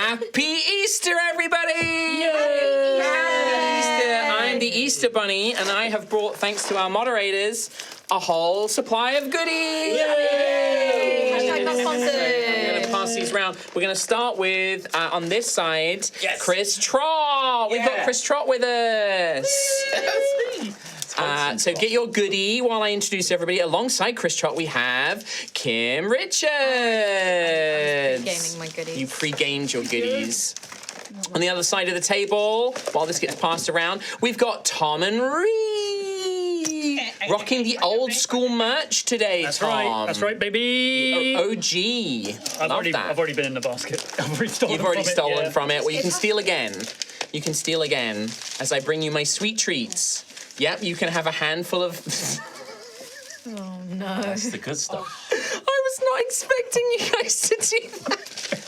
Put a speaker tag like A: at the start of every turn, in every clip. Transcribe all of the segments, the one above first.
A: Happy Easter, everybody! Yay! Happy Easter! I'm the Easter Bunny, and I have brought, thanks to our moderators, a whole supply of goodies! Yay!
B: Hashtag not sponsored.
A: I'm going to pass these around. We're going to start with, on this side, Chris Trott! We've got Chris Trott with us! So get your goodie while I introduce everybody. Alongside Chris Trott, we have Kim Richards.
B: Pre-gaming my goodies.
A: You pre-gamed your goodies. On the other side of the table, while this gets passed around, we've got Tom and Ree. Rocking the old school merch today, Tom.
C: That's right, baby.
A: OG.
C: I've already been in the basket. I've already stolen
A: You've already stolen from it. Well, you can
B: It's
A: steal again. You can steal again as I bring you my sweet treats. Yep, you can have a handful of...
B: Oh, no.
D: That's the good stuff.
A: I was not expecting you guys to do that.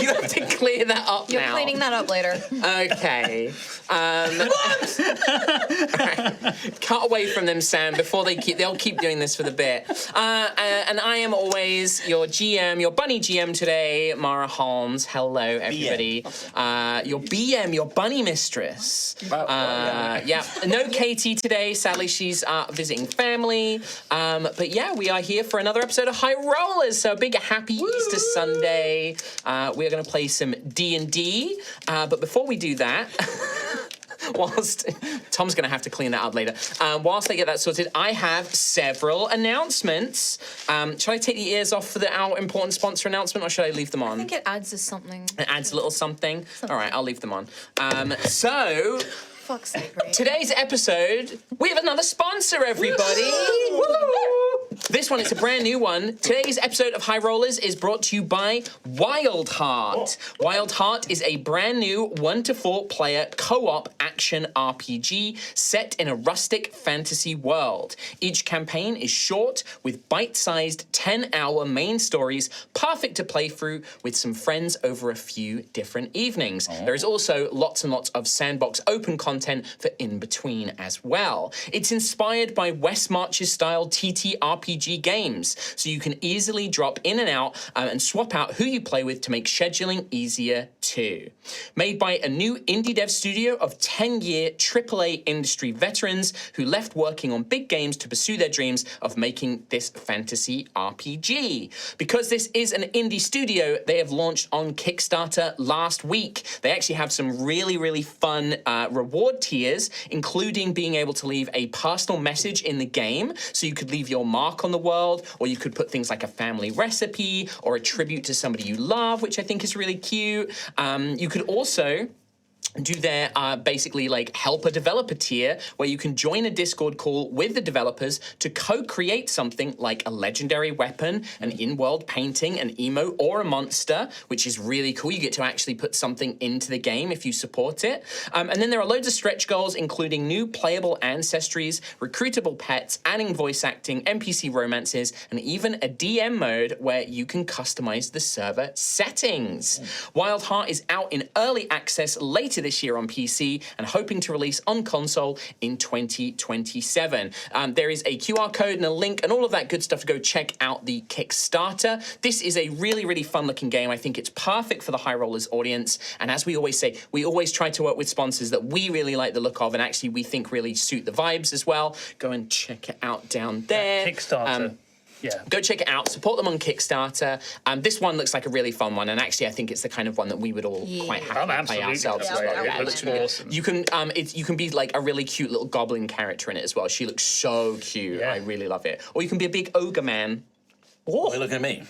A: You have to clear that up
B: You're
A: now.
B: cleaning that up later.
A: Okay. Cut away from them, Sam, before they'll keep doing this for the bit. And I am always your GM, your bunny GM today, Mara Holmes. Hello, everybody. Your BM, your bunny mistress. Yeah. No Katie today. Sadly, she's visiting family. But yeah, we are here for another episode of High Rollers. So a big happy Easter Sunday. We're going to play some D&D. But before we do that... Whilst Tom's going to have to clean that up later. Whilst I get that sorted, I have several announcements. Should I take the ears off for our important sponsor announcement, or should I leave them on?
B: I think it adds as something.
A: It adds a little something. All right, I'll leave them on. So,
B: Fuck's sake, Ray.
A: today's episode, we have another sponsor, everybody. Woo! This one, it's a brand new one. Today's episode of High Rollers is brought to you by Wild Heart. Wild Heart is a brand new 1 to 4 player co-op action RPG set in a rustic fantasy world. Each campaign is short with bite-sized 10-hour main stories, perfect to play through with some friends over a few different evenings. There is also lots and lots of sandbox open content for in between as well. It's inspired by West March's style TTRPG games, so you can easily drop in and out and swap out who you play with to make scheduling easier too. Made by a new indie dev studio of 10-year AAA industry veterans who left working on big games to pursue their dreams of making this fantasy RPG. Because this is an indie studio, they have launched on Kickstarter last week. They actually have some really, really fun reward tiers, including being able to leave a personal message in the game, so you could leave your mark on the world, or you could put things like a family recipe or a tribute to somebody you love, which I think is really cute. You could also do their basically like help a developer tier where you can join a Discord call with the developers to co-create something like a legendary weapon, an in-world painting, an emote, or a monster, which is really cool. You get to actually put something into the game if you support it. And then there are loads of stretch goals, including new playable ancestries, recruitable pets, adding voice acting, NPC romances, and even a DM mode where you can customize the server settings. Wild Heart is out in early access later this year on PC and hoping to release on console in 2027. There is a QR code and a link and all of that good stuff to go check out the Kickstarter. This is a really, really fun looking game. I think it's perfect for the High Rollers audience. And as we always say, we always try to work with sponsors that we really like the look of and actually we think really suit the vibes as well. Go and check it out down there.
C: Kickstarter. Yeah.
A: Go check it out. Support them on Kickstarter. This one looks like a really fun one, and actually, I think it's the kind of one that we would all quite happily play ourselves as well.
C: It looks awesome.
A: You can, you can be like a really cute little goblin character in it as well. She looks so cute.
C: Yeah.
A: I really love it. Or you can be a big ogre man.
D: Why look at me?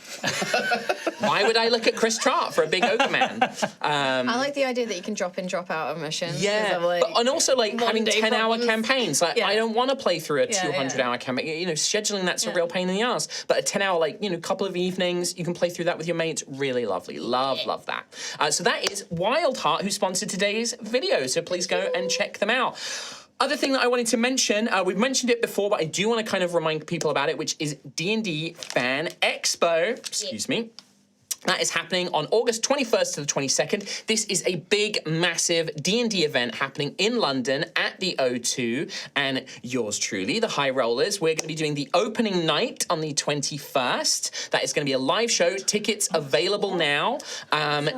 A: Why would I look at Chris Trott for a big ogre man?
B: I like the idea that you can drop in, drop out of missions.
A: Yeah,
B: Like,
A: and also like having
B: Monday
A: 10-hour
B: problems.
A: campaigns. Like I don't want to play through a 200-hour campaign. You know, scheduling that's a real pain in the ass. But a 10-hour, like couple of evenings, you can play through that with your mates. Really lovely. Love that. So that is Wild Heart, who sponsored today's video. So please go and check them out. Other thing that I wanted to mention, we've mentioned it before, but I do want to kind of remind people about it, which is D&D Fan Expo. Excuse me. That is happening on August 21st to the 22nd. This is a big, massive D&D event happening in London at the O2. And yours truly, the High Rollers, we're going to be doing the opening night on the 21st. That is going to be a live show. Tickets available now.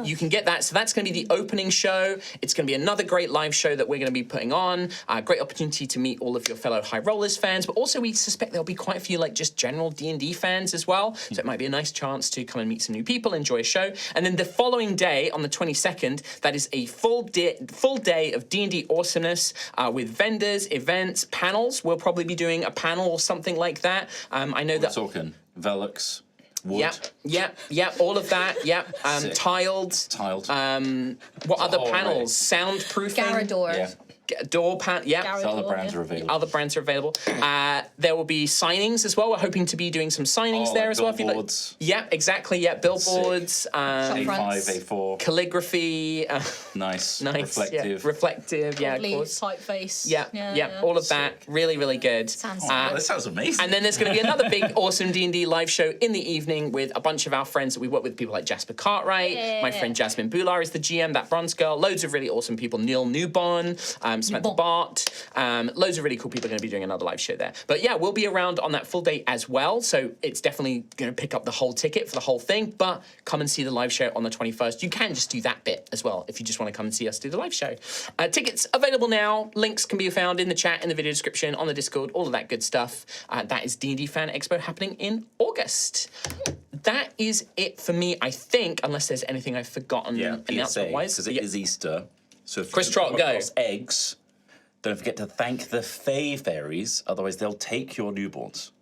A: You can get that. So that's going to be the opening show. It's going to be another great live show that we're going to be putting on. Great opportunity to meet all of your fellow High Rollers fans. But also we suspect there'll be quite a few like just general D&D fans as well. So it might be a nice chance to come and meet some new people, enjoy a show. And then the following day, on the 22nd, that is a full day of D&D awesomeness with vendors, events, panels. We'll probably be doing a panel or something like that. I know that...
D: Talking Velux, wood.
A: Yep, all of that, yep. Tiled. What other panels? Soundproofing?
B: Garador.
D: Yeah.
A: Door pan, yeah.
D: Other brands are available.
A: Other brands are available. There will be signings as well. We're hoping to be doing some signings there
D: like
A: as well.
D: billboards.
A: Yeah, exactly. Yeah, billboards.
D: A5, A4.
A: Calligraphy.
D: Nice.
A: Reflective. Yeah. Reflective. Yeah, of course.
E: Typeface.
A: Yeah. All of that. Really, really good.
B: Sounds
D: That sounds amazing.
A: And then there's going to be another big, awesome D&D live show in the evening with a bunch of our friends that we work with. People like Jasper Cartwright. My friend Jasmine Bular is the GM. That bronze girl. Loads of really awesome people. Neil Newborn. Samantha Bart. Loads of really cool people are going to be doing another live show there. But yeah, we'll be around on that full day as well. So it's definitely going to pick up the whole ticket for the whole thing. But come and see the live show on the 21st. You can just do that bit as well if you just want to come and see us do the live show. Tickets available now. Links can be found in the chat, in the video description, on the Discord, all of that good stuff. That is D&D Fan Expo happening in August. That is it for me, I think, unless there's anything I've forgotten announcement-wise.
D: Because it is Easter. So if
A: Chris
D: you
A: Trott,
D: come
A: go.
D: across eggs, don't forget to thank the Fae fairies, otherwise they'll take your newborns.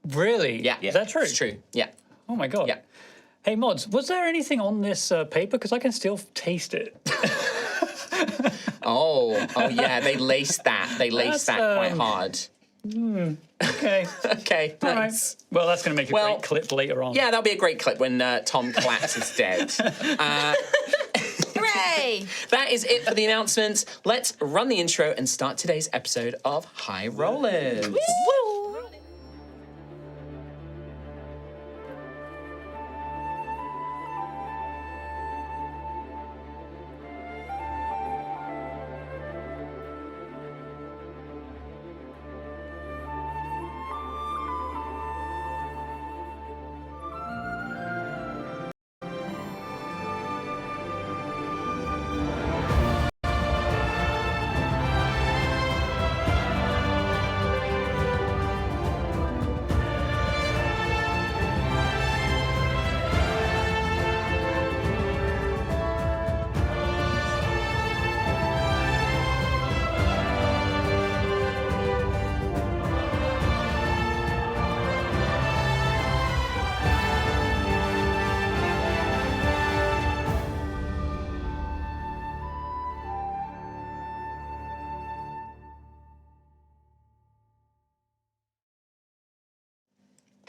C: Really?
A: Yeah.
C: Is that true?
A: It's true. Yeah.
C: Oh my god.
A: Yeah.
C: Hey mods, was there anything on this paper? Because I can still taste it.
A: Oh yeah, they laced that. They laced that quite hard.
C: Okay.
A: Okay,
C: All
A: nice.
C: right. Well, that's going to make a great clip later on.
A: Yeah, that'll be a great clip when Tom collapses dead.
B: Hooray!
A: That is it for the announcements. Let's run the intro and start today's episode of High Rollers.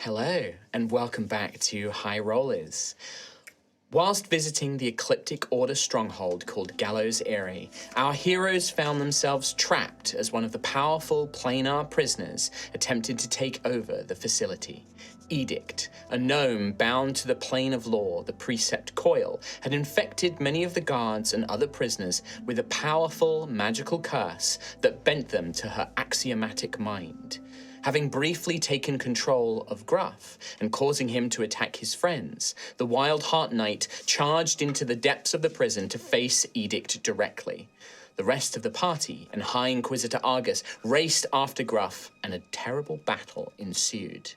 A: Hello, and welcome back to High Rollers. Whilst visiting the ecliptic order stronghold called Gallows Eyrie, our heroes found themselves trapped as one of the powerful planar prisoners attempted to take over the facility. Edict, a gnome bound to the plane of law, the precept coil, had infected many of the guards and other prisoners with a powerful magical curse that bent them to her axiomatic mind. Having briefly taken control of Gruff and causing him to attack his friends, the Wild Heart Knight charged into the depths of the prison to face Edict directly. The rest of the party and High Inquisitor Argus raced after Gruff, and a terrible battle ensued.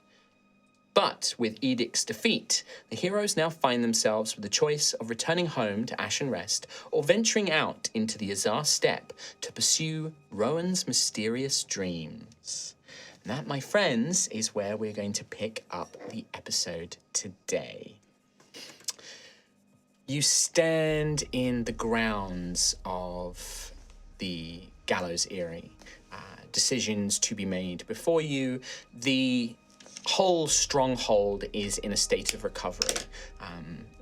A: But with Edict's defeat, the heroes now find themselves with the choice of returning home to Ashen Rest or venturing out into the Azarr Steppe to pursue Rowan's mysterious dreams. And that, my friends, is where we're going to pick up the episode today. You stand in the grounds of the Gallows Eyrie. Decisions to be made before you. The whole stronghold is in a state of recovery.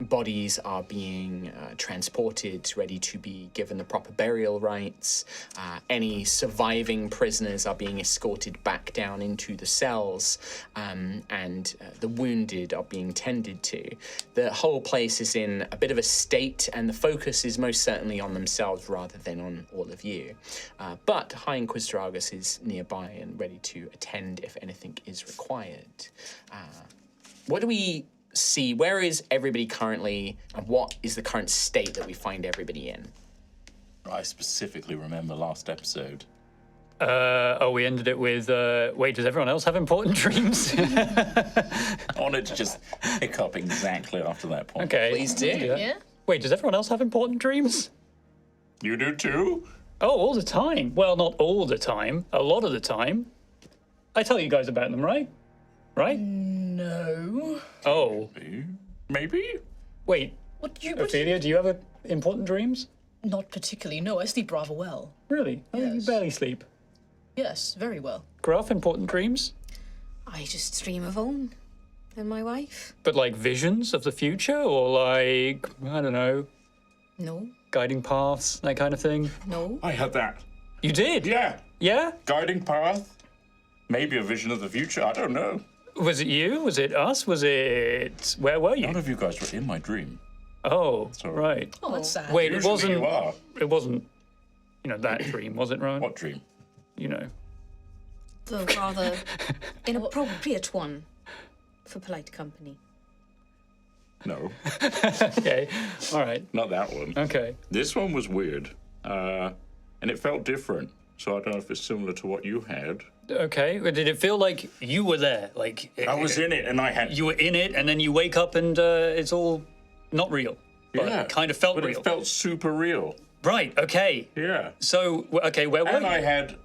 A: bodies are being transported, ready to be given the proper burial rites. Any surviving prisoners are being escorted back down into the cells, and the wounded are being tended to. The whole place is in a bit of a state, and the focus is most certainly on themselves rather than on all of you. But High Inquisitor Argus is nearby and ready to attend if anything is required. What do we see? Where is everybody currently, and what is the current state that we find everybody in?
D: I specifically remember last episode.
C: We ended it with, wait, does everyone else have important dreams?
D: I wanted to just pick up exactly after that point.
C: Okay.
A: Please do.
B: Yeah.
C: Wait, does everyone else have important dreams?
D: You do too?
C: Oh, all the time. Well, not all the time. A lot of the time. I tell you guys about them, right? Right?
E: No.
C: Oh.
D: Maybe?
C: Wait,
E: What you?
C: Ophelia, do you have important dreams?
E: Not particularly. No, I sleep rather well.
C: Really? Oh, you
E: Yes.
C: barely sleep.
E: Yes, very well.
C: Gruff, important dreams?
B: I just dream of Owen and my wife.
C: But like visions of the future, or like, I don't know,
B: No,
C: guiding paths, that kind of thing?
B: no.
D: I had that.
C: You did?
D: Yeah.
C: Yeah?
D: Guiding path. Maybe a vision of the future. I don't know.
C: Was it you? Was it us? Was it... Where were
D: None
C: you?
D: of you guys were in my dream.
C: Oh,
D: Sorry.
C: right.
E: Oh, that's sad.
C: Wait,
D: Usually you are.
C: it wasn't, you know, that dream, was it, Rowan?
D: What dream?
C: You know.
B: The rather inappropriate one for polite company.
D: No,
C: Okay, all right,
D: not that one.
C: okay.
D: This one was weird. And it felt different. So I don't know if it's similar to what you had.
C: Okay, but did it feel like you were there? Like
D: I was in it and I had...
C: you were in it, and then you wake up and it's all not real, but
D: Yeah,
C: it kind of felt
D: but
C: real.
D: it felt super real.
C: Right. Okay.
D: Yeah.
C: So okay, where were
D: And
C: you?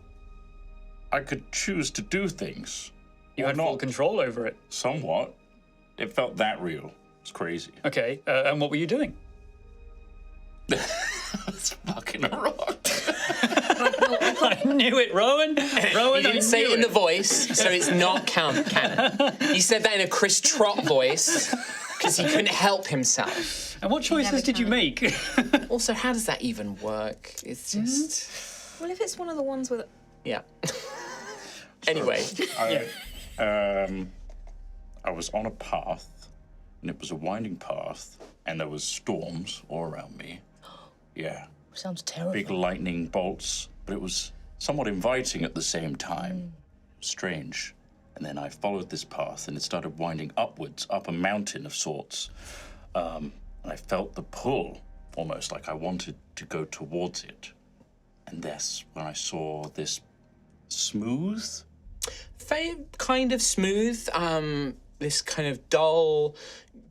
D: I could choose to do things.
C: You
D: or
C: had full
D: not.
C: control over it.
D: Somewhat. It felt that real. It's crazy.
C: Okay, and what were you doing?
D: It's fucking a rock.
C: I knew it, Rowan. Rowan,
A: He didn't say it in the voice, so it's not canon. He said that in a Chris Trott voice because he couldn't help himself.
C: And what choices
B: never
C: did you
B: can.
C: make?
A: Also, how does that even work? It's just...
B: Well, if it's one of the ones with...
A: Yeah. Anyway.
D: I was on a path, and it was a winding path, and there was storms all around me. Yeah.
E: Sounds terrible.
D: Big lightning bolts, but it was somewhat inviting at the same time. Strange. And then I followed this path, and it started winding upwards, up a mountain of sorts. And I felt the pull, almost like I wanted to go towards it. And that's when I saw this smooth.
A: Kind of smooth, this kind of dull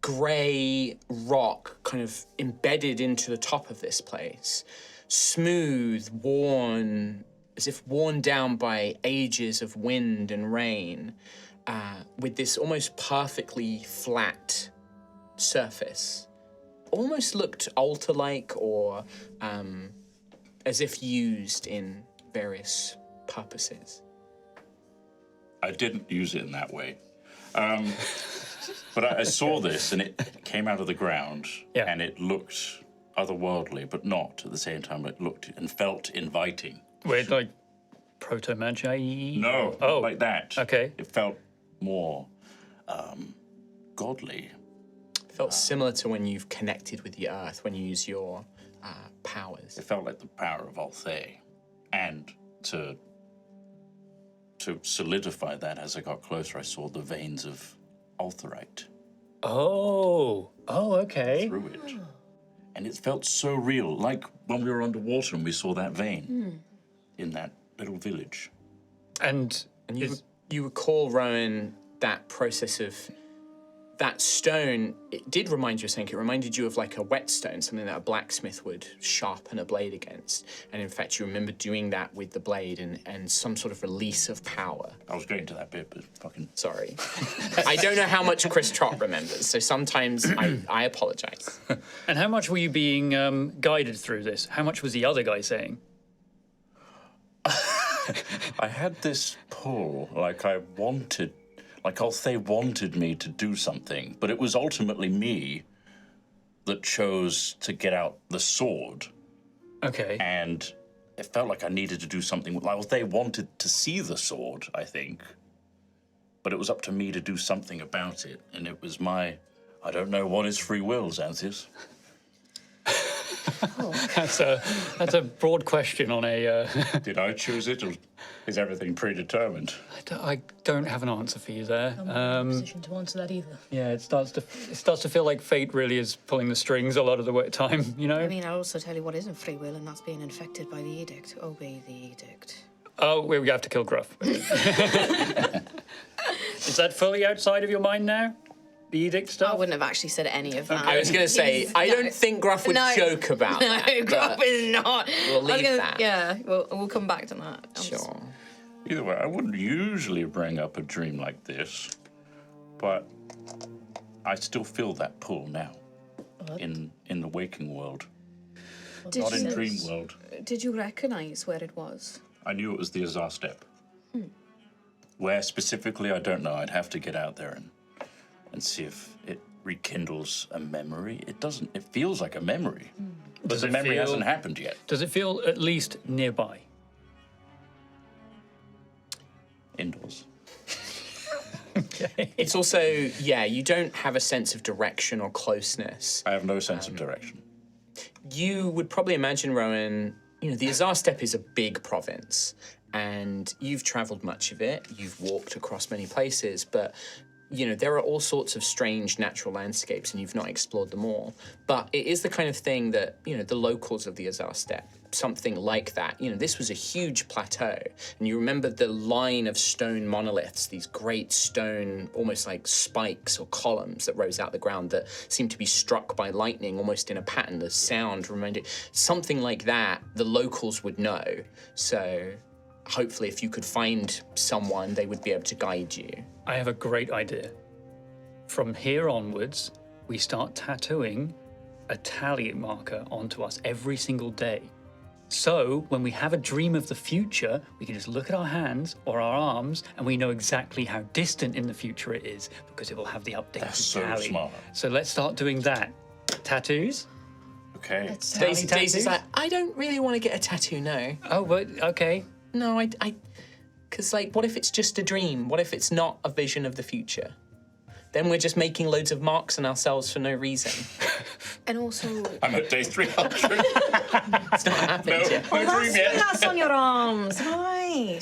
A: grey rock kind of embedded into the top of this place. Smooth, worn, as if worn down by ages of wind and rain, with this almost perfectly flat surface. Almost looked altar-like or as if used in various purposes.
D: I didn't use it in that way. But I saw this, and it came out of the ground,
C: Yeah.
D: and it looked otherworldly, but not at the same time. It looked and felt inviting.
C: Wait, like proto-magi?
D: No,
C: Oh,
D: not like that.
C: okay.
D: It felt more godly.
A: Felt similar to when you've connected with the earth, when you use your powers.
D: It felt like the power of Altheya. And to solidify that, as I got closer, I saw the veins of Altherite
C: Oh, okay.
D: through it. And it felt so real, like when we were underwater and we saw that vein in that little village.
C: And
A: And you recall, Rowan, that process of that stone, it did remind you of something. It reminded you of like a whetstone, something that a blacksmith would sharpen a blade against. And in fact, you remember doing that with the blade and some sort of release of power.
D: I was going to that bit, but fucking...
A: Sorry. I don't know how much Chris Trott remembers, so sometimes I apologize.
C: and how much were you being guided through this? How much was the other guy saying?
D: I had this pull, like I wanted, like Altheya wanted me to do something, but it was ultimately me that chose to get out the sword,
C: Okay.
D: and it felt like I needed to do something. Well, they wanted to see the sword, I think, but it was up to me to do something about it, and it was my. I don't know what is free will, Xanthus.
C: That's a broad question on a.
D: Did I choose it, or is everything predetermined?
C: I don't have an answer for you there.
E: I'm not in a position to answer that either.
C: Yeah, it starts to feel like fate really is pulling the strings a lot of the time. You know.
B: I mean, I'll also tell you what isn't free will, and that's being infected by the edict. Obey the edict.
C: Oh, we have to kill Gruff. Is that fully outside of your mind now? The edict stuff?
B: I wouldn't have actually said any of that.
A: I was going to say, I don't think Gruff would joke about that.
B: No, Gruff
A: but
B: is not.
A: We'll leave that.
B: Yeah, we'll come back to that.
A: Sure.
D: Either way, I wouldn't usually bring up a dream like this, but I still feel that pull now. In the waking world, not in dream world.
B: Did you recognise where it was?
D: I knew it was the Azarr Steppe. Where specifically, I don't know. I'd have to get out there and see if it rekindles a memory. It doesn't. It feels like a memory, but the memory hasn't happened yet.
C: Does it feel at least nearby?
D: Indoors.
A: It's also, you don't have a sense of direction or closeness.
D: I have no sense of direction.
A: You would probably imagine, Rowan, the Azarr Steppe is a big province, and you've travelled much of it. You've walked across many places, but there are all sorts of strange natural landscapes, and you've not explored them all. But it is the kind of thing that, the locals of the Azarr Steppe, something like that. This was a huge plateau, and you remember the line of stone monoliths, these great stone, almost like spikes or columns that rose out the ground that seemed to be struck by lightning, almost in a pattern. The sound reminded something like that. The locals would know. So hopefully, if you could find someone, they would be able to guide you.
C: I have a great idea. From here onwards, we start tattooing a tally marker onto us every single day. So when we have a dream of the future, we can just look at our hands or our arms and we know exactly how distant in the future it is because it will have the updated
D: That's so
C: tally.
D: smart.
C: So let's start doing that. Tattoos?
D: Okay.
A: Daisy's like, I don't really want to get a tattoo, no.
C: Oh, but okay.
A: No, because, what if it's just a dream? What if it's not a vision of the future? Then we're just making loads of marks on ourselves for no reason.
B: And also,
D: I'm at day 300.
A: It's not happened yet.
D: No dream yet.
B: that's on your arms, right?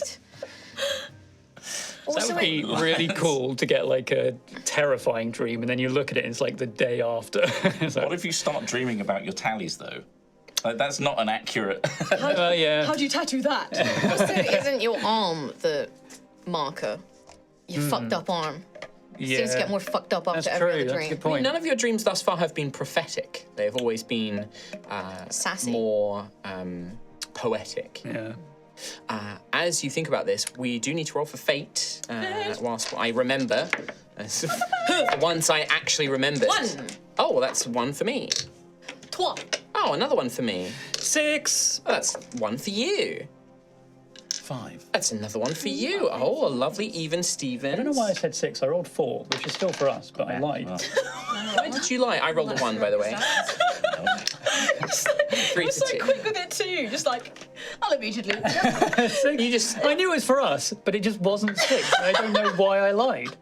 C: That would be really cool to get a terrifying dream and then you look at it and it's the day after.
D: What if you start dreaming about your tallies, though? That's not an accurate.
C: Yeah.
E: How do you tattoo that?
B: Also, isn't your arm the marker? Your fucked up arm.
C: Yeah.
B: Seems to get more fucked up after
C: That's
B: every
C: true.
B: other
C: That's a
B: dream.
C: good point.
A: None of your dreams thus far have been prophetic. They've always been
B: Sassy.
A: more poetic.
C: Yeah.
A: As you think about this, we do need to roll for fate. Whilst I remember, once I actually remembered.
B: 1.
A: Oh, well, that's 1 for me.
B: 3.
A: Oh, another 1 for me.
C: 6.
A: Oh, that's 1 for you.
D: 5.
A: That's another 1 for you. Oh, a lovely even Stevens.
C: I don't know why I said 6. I rolled 4, which is still for us, but I lied.
A: Why did you lie? I rolled a 1, by the way. 3 to
E: so
A: 2.
E: quick with it too. Just I'll immediately.
A: You just.
C: I knew it was for us, but it just wasn't 6. I don't know why I lied.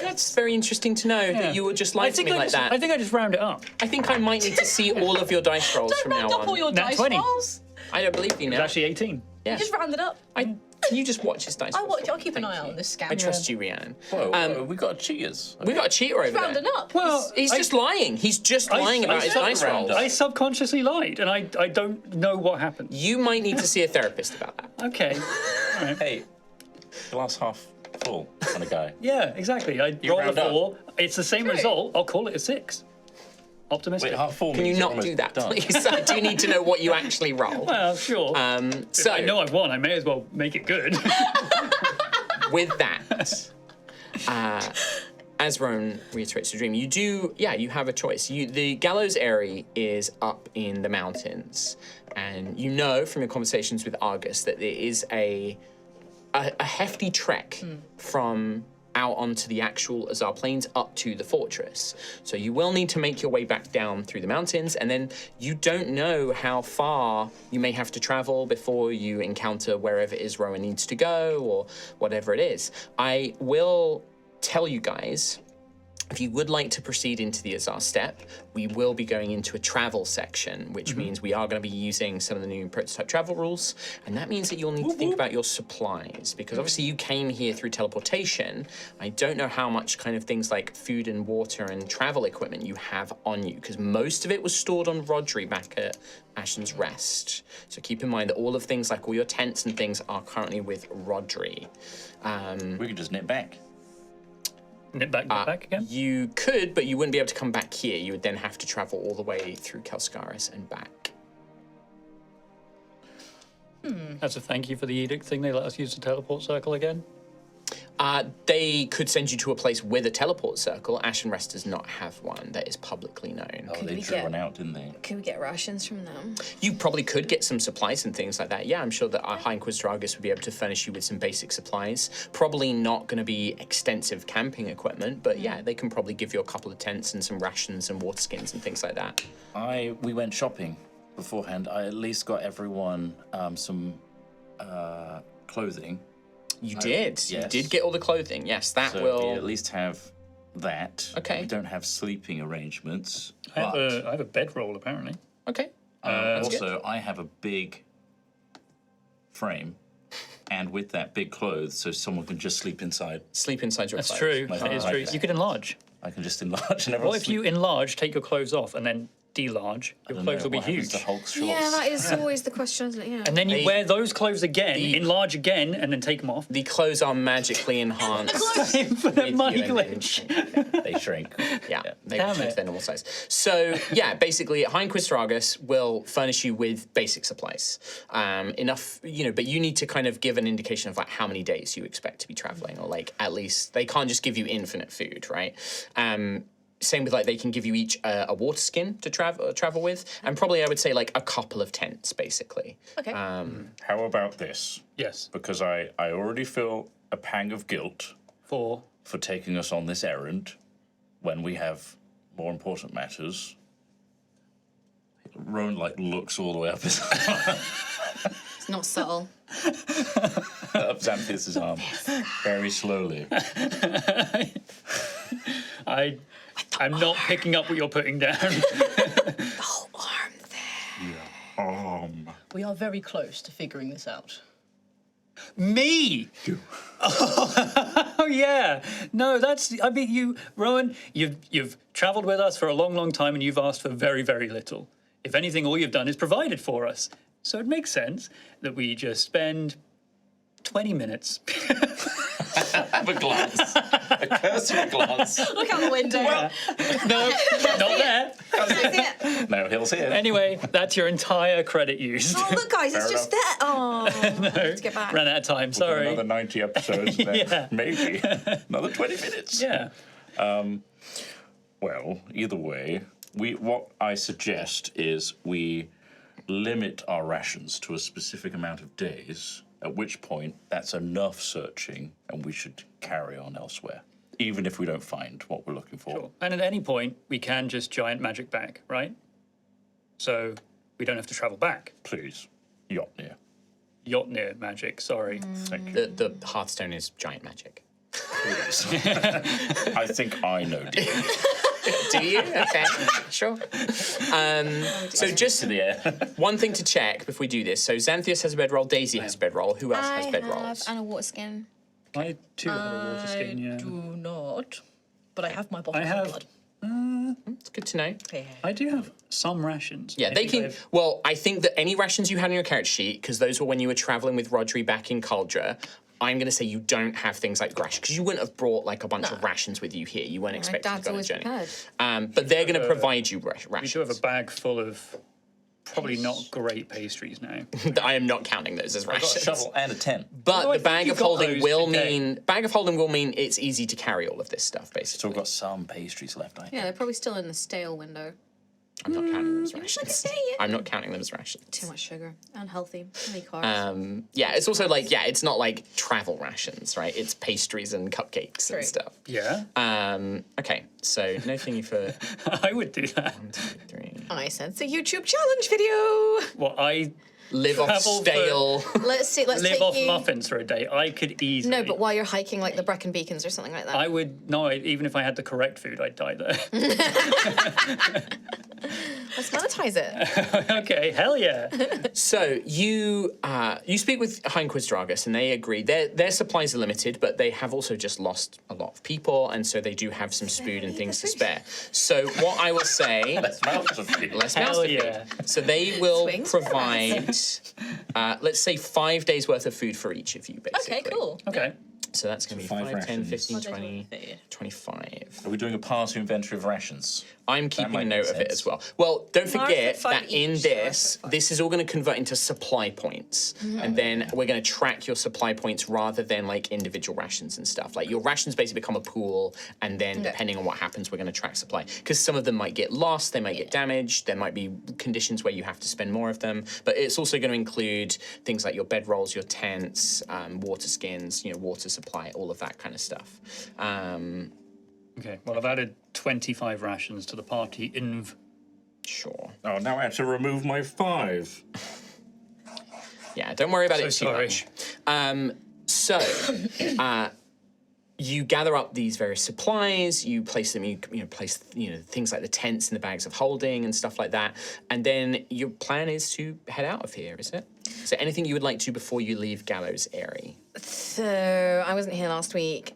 A: That's very interesting to know that you would just lie to me like that.
C: I think I just round it up.
A: I think I might need to see all of your dice rolls
E: Don't
A: from now
E: round up all
A: on.
E: your
C: Nat
E: dice
C: 20.
E: rolls.
A: I don't believe you
C: It was
A: now.
C: actually 18.
A: Yeah.
E: Just round it up.
A: Can you just watch his dice rolls?
E: I'll keep an
A: Thank
E: eye out
A: you.
E: on this scam.
A: I trust you, Rhiannon.
D: Whoa, we got cheaters.
A: We got a cheater over
E: Round
A: there.
E: it up.
C: Well,
A: He's just lying. He's just lying about his dice rolls.
C: I subconsciously lied, and I don't know what happened.
A: You might need to see a therapist about that.
C: Okay. All right.
D: Hey, glass half full kind of guy.
C: Yeah, exactly. I roll a
D: round up.
C: 4. It's the same result. I'll call it a 6. Optimistic.
D: Wait, half full.
A: Can you
D: means
A: not
D: you're
A: do that,
D: almost
A: please? I do need to know what you actually roll.
C: Well, sure.
A: So,
C: I know I've won. I may as well make it good.
A: with that, as Rowan reiterates the dream, you have a choice. The gallows area is up in the mountains, and you know from your conversations with Argus that it is a hefty trek from out onto the actual Azarr Plains up to the fortress. So you will need to make your way back down through the mountains, and then you don't know how far you may have to travel before you encounter wherever it is Rowan needs to go or whatever it is. I will tell you guys, if you would like to proceed into the Azarr Steppe, we will be going into a travel section, which means we are going to be using some of the new prototype travel rules, and that means that you'll need to think about your supplies, because obviously you came here through teleportation. I don't know how much kind of things like food and water and travel equipment you have on you, because most of it was stored on Rodri back at Ashen's Rest. So keep in mind that all of things like all your tents and things are currently with Rodri.
D: We could just nip back.
C: Nip back again?
A: You could, but you wouldn't be able to come back here. You would then have to travel all the way through Kelskaris and back.
C: As a thank you for the edict thing, they let us use the teleport circle again?
A: They could send you to a place with a teleport circle. Ashen Rest does not have one that is publicly known.
D: Oh, they
B: we
D: drew
B: get-
D: one out, didn't they?
B: Can we get rations from them?
A: You probably could get some supplies and things like that. Yeah, I'm sure that our High Inquisitor Argus would be able to furnish you with some basic supplies. Probably not going to be extensive camping equipment, but yeah, they can probably give you a couple of tents and some rations and water skins and things like that.
D: We went shopping beforehand. I at least got everyone some clothing.
A: You did. You
D: yes.
A: did get all the clothing. Yes, that
D: So
A: will.
D: we at least have that.
A: Okay.
D: We don't have sleeping arrangements.
C: I
D: But
C: have a bedroll, apparently.
A: Okay.
D: also, I have a big frame, and with that, big clothes, so someone can just sleep inside.
A: Sleep inside your
C: That's
A: clothes.
C: true.
D: Like
C: That is
D: like
C: true.
D: that.
C: You could enlarge.
D: I can just enlarge and everyone
C: What if you enlarge, take your clothes off, and then delarge? Your clothes will be huge.
D: The Hulk's shorts.
B: Yeah, that is always the question, isn't it? Yeah.
C: And then you
A: They-
C: wear those clothes again, enlarge again, and then take them off.
A: The clothes are magically enhanced.
C: Infinite money
A: you and
C: glitch.
D: They shrink.
A: Yeah, they
C: Damn
A: return
C: it.
A: to their normal size. So yeah, basically, High Inquisitor Argus will furnish you with basic supplies, enough, but you need to kind of give an indication of like how many days you expect to be traveling, or like at least they can't just give you infinite food, right? Same with like they can give you each a water skin to travel with, and probably I would say like a couple of tents, basically.
B: Okay.
D: How about this?
C: Yes.
D: Because I already feel a pang of guilt
C: For
D: for taking us on this errand when we have more important matters. Rowan looks all the way up his
B: It's not subtle.
D: up Xanthias' arm very slowly.
C: I'm not picking up what you're putting down.
B: The whole arm there.
E: We are very close to figuring this out.
C: Me? Oh yeah. No, Rowan, you've travelled with us for a long, long time and you've asked for very, very little. If anything, all you've done is provided for us. So it makes sense that we just spend 20 minutes.
D: Have a glance. A cursory glance.
E: Look out the window.
C: No, not there.
D: No, he'll see it.
C: Anyway, that's your entire credit used.
B: Oh, look, guys, it's
D: Fair
B: just there. Oh, let's get back.
C: Ran out of time, sorry.
D: Another 90 episodes, then
C: Yeah.
D: maybe another 20 minutes.
C: Yeah.
D: Well, either way, what I suggest is we limit our rations to a specific amount of days, at which point that's enough searching and we should carry on elsewhere, even if we don't find what we're looking for.
C: Sure. And at any point, we can just giant magic back, right? So we don't have to travel back.
D: Please, Yotnir.
C: Yotnir magic, sorry.
D: Thank you.
A: The Hearthstone is giant magic.
D: Please. I think I know, dear.
A: Do you? Okay, sure. So just
D: To the air.
A: one thing to check before we do this. So Xanthias has a bedroll, Daisy has a bedroll. Who else has
B: I
A: bedrolls?
B: have and a water skin.
C: I too have a water skin, yeah.
E: Do not. But I have my bottle
C: I
E: of
C: have-
E: blood.
A: It's good to know.
C: I do have some rations.
A: Yeah, they can. Well, I think that any rations you had on your character sheet, because those were when you were traveling with Rodri back in Cauldra, I'm going to say you don't have things like rations, because you wouldn't have brought like a bunch of rations with you here. You weren't
B: My
A: expecting to
B: dad's
A: go on a
B: always
A: journey.
B: prepared.
A: But they're going to provide you rations.
C: We do have a bag full of probably not great pastries now.
A: I am not counting those as
D: Got a
A: rations.
D: shovel and a tent.
A: But
C: Oh, I
A: the
C: think
A: bag
C: you
A: of
C: got
A: holding
C: those
A: will
C: today.
A: mean it's easy to carry all of this stuff, basically.
D: Still got some pastries left, I think.
B: Yeah, they're probably still in the stale window.
A: I'm not counting them as rations.
B: say it.
A: I'm not counting them as rations.
B: Too much sugar. Unhealthy. Too many carbs.
A: Yeah, it's also like, yeah, it's not like travel rations, right? It's pastries and cupcakes
B: True.
A: and stuff.
C: Yeah,
A: Okay, so no thingy for
C: I would do that.
A: 1, 2, 3.
B: I sense a YouTube challenge video.
C: Well, I
A: Live off
C: Travel for-
A: stale.
B: Let's see. Let's
C: live
B: take
C: off
B: you.
C: muffins for a day. I could easily.
B: No, but while you're hiking, like the Brecon Beacons or something like that.
C: I would no. Even if I had the correct food, I'd die there.
B: Let's monetize it.
C: Okay, hell yeah.
A: So you speak with Heinquist Dragus, and they agree. Their supplies are limited, but they have also just lost a lot of people, and so they do have some food and things to spare. So what I will say,
D: Let's mouth of food.
A: less
C: Hell
A: mouse to
C: yeah.
A: feed. So they will
B: Swings for
A: provide, let's say 5 days worth of food for each of you, basically.
E: Okay, cool.
C: Okay.
A: So that's going to be
D: 5
A: 5, 10,
D: rations.
A: 15,
E: 5 days
A: 20,
E: worth of food.
A: 25.
D: Are we doing a party inventory of rations?
A: I'm keeping
D: might
A: a
D: make
A: note of it
D: sense.
A: as well. Well, don't forget
E: five
A: that in
E: each,
A: this,
E: five.
A: this is all going to convert into supply points. And then we're going to track your supply points rather than like individual rations and stuff. Like your rations basically become a pool, and then depending on what happens, we're going to track supply. Because some of them might get lost, they might get damaged, there might be conditions where you have to spend more of them. But it's also going to include things like your bedrolls, your tents, water skins, water supply, all of that kind of stuff.
C: Okay. Well, I've added 25 rations to the party inv.
A: Sure.
D: Oh, now I have to remove my 5.
A: Yeah, don't worry about it too
C: sorry.
A: much. So, you gather up these various supplies, you place them, you place things like the tents and the bags of holding and stuff like that, and then your plan is to head out of here, is it? So anything you would like to before you leave Gallows Airy?
B: So I wasn't here last week,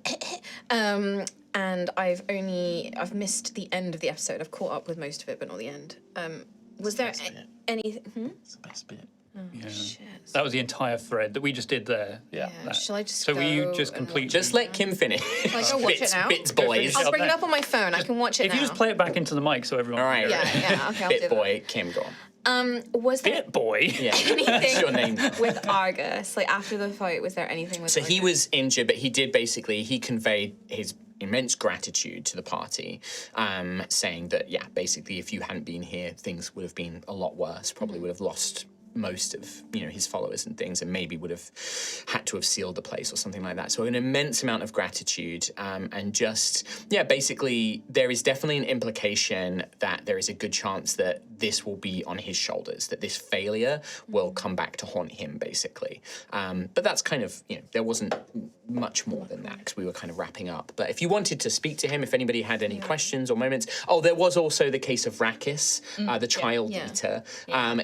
B: and I've missed the end of the episode. I've caught up with most of it, but not the end. Was there anything?
D: It's the best bit.
C: Yeah.
B: Shit.
C: That was the entire thread that we just did there.
D: Yeah.
B: Shall I just?
C: So will you
B: go
C: just
B: and
C: complete?
A: Just let Kim finish.
B: Shall I go watch it now?
A: Bits boys.
B: I'll bring it up on my phone. I can watch it
C: If
B: now.
C: you just play it back into the mic so everyone.
A: All right.
C: Can hear it.
B: Yeah. Okay. I'll do
A: Bit boy, Kim, go on.
B: Was there
C: Bit boy.
A: Yeah, that's
B: anything
A: your name.
B: with Argus? Like after the fight, was there anything with?
A: So he
B: Argus?
A: was injured, but he conveyed his immense gratitude to the party, saying that, yeah, basically if you hadn't been here, things would have been a lot worse, probably would have lost most of his followers and things, and maybe would have had to have sealed the place or something like that. So an immense amount of gratitude, and just basically there is definitely an implication that there is a good chance that this will be on his shoulders, that this failure will come back to haunt him basically. But that's kind of there wasn't much more than that because we were kind of wrapping up. But if you wanted to speak to him, if anybody had any questions or moments, there was also the case of Rakis, the child eater.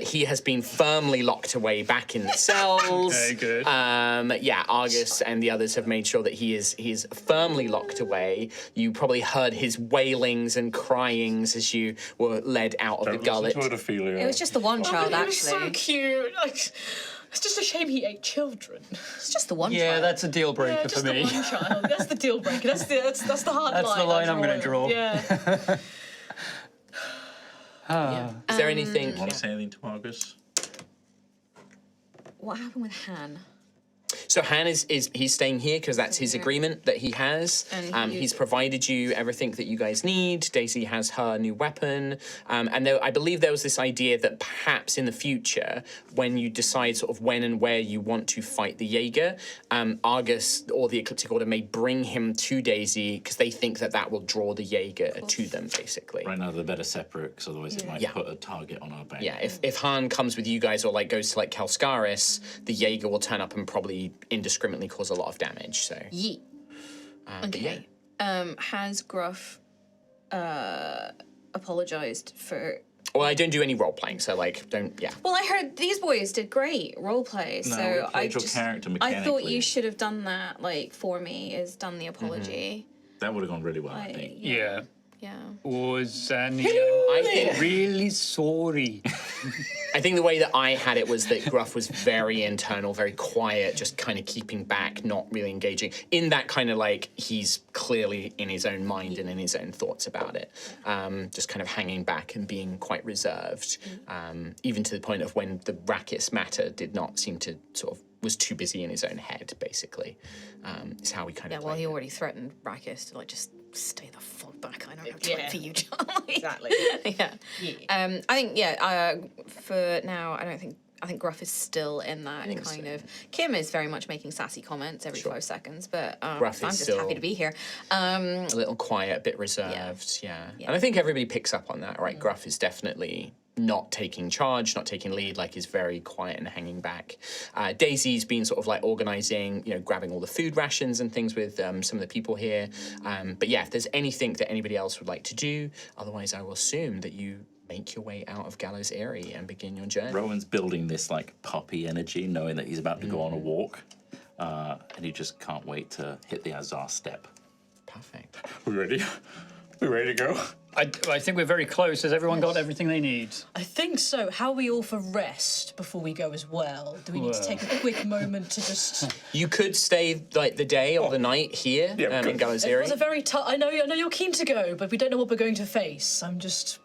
A: He has been firmly locked away back in the cells.
C: Okay, good.
A: Argus and the others have made sure that he is firmly locked away. You probably heard his wailings and cryings as you were led out of the
D: Don't
A: gullet.
D: listen to it, Ophelia.
B: It was just the one child,
E: He was so
B: actually.
E: cute. Like, it's just a shame he ate children.
B: It's just the one
C: Yeah,
B: child.
C: that's a deal breaker
E: Yeah,
C: for
E: just
C: me.
E: the one child. That's the deal breaker. That's the hard line.
C: That's the line I'm gonna draw.
E: Yeah.
A: Is there anything?
D: Want to say anything to Argus?
B: What happened with Han?
A: So Han is he's staying here because that's his agreement that he has.
B: And
A: He's provided you everything that you guys need. Daisy has her new weapon, and I believe there was this idea that perhaps in the future, when you decide sort of when and where you want to fight the Jaeger, Argus or the Ecliptic Order may bring him to Daisy because they think that will draw the Jaeger to them, basically.
D: Right now they're better separate because otherwise it might put a target on our back.
A: Yeah, if Han comes with you guys or goes to Kalskaris, the Jaeger will turn up and probably indiscriminately cause a lot of damage. So
B: Yeet. Okay. Has Gruff apologized for?
A: well, I don't do any role playing, so don't. Yeah.
B: Well, I heard these boys did great role play,
D: No,
B: so
D: we played your character
B: I thought
D: mechanically.
B: you should have done that for me. Is done the apology.
D: That would have gone really well, I think.
C: Yeah.
B: Yeah.
C: Was
A: I think
C: really sorry.
A: I think the way that I had it was that Gruff was very internal, very quiet, just kind of keeping back, not really engaging. In that kind of he's clearly in his own mind and in his own thoughts about it. Just kind of hanging back and being quite reserved. Even to the point of when the Rakis matter did not seem to was too busy in his own head, basically. Is how we kind of
B: Yeah. Well, he already threatened Rakis to just stay the fuck back. I don't have time for you, Charlie.
E: Exactly.
B: yeah. I think for now, I think Gruff is still in that kind of. Kim is very much making sassy comments every 5 seconds, but
A: Gruff
B: I'm
A: is
B: just
A: still
B: happy to be here.
A: a little quiet, a bit reserved, yeah. And I think everybody picks up on that, right? Gruff is definitely not taking charge, not taking lead, like is very quiet and hanging back. Daisy's been sort of like organising, grabbing all the food rations and things with some of the people here. But yeah, if there's anything that anybody else would like to do, otherwise I will assume that you make your way out of Gallows Eyrie and begin your journey.
D: Rowan's building this like puppy energy, knowing that he's about to go on a walk, and he just can't wait to hit the Azarr Steppe.
A: Perfect.
D: We ready? We ready to go?
C: I think we're very close. Has everyone got everything they need?
E: I think so. How are we all for rest before we go as well? Do we need to take a quick moment to just...
A: You could stay like the day or the night here in Gallows
E: It
A: Eyrie.
E: was a very tough... I know you're keen to go, but we don't know what we're going to face. I'm just...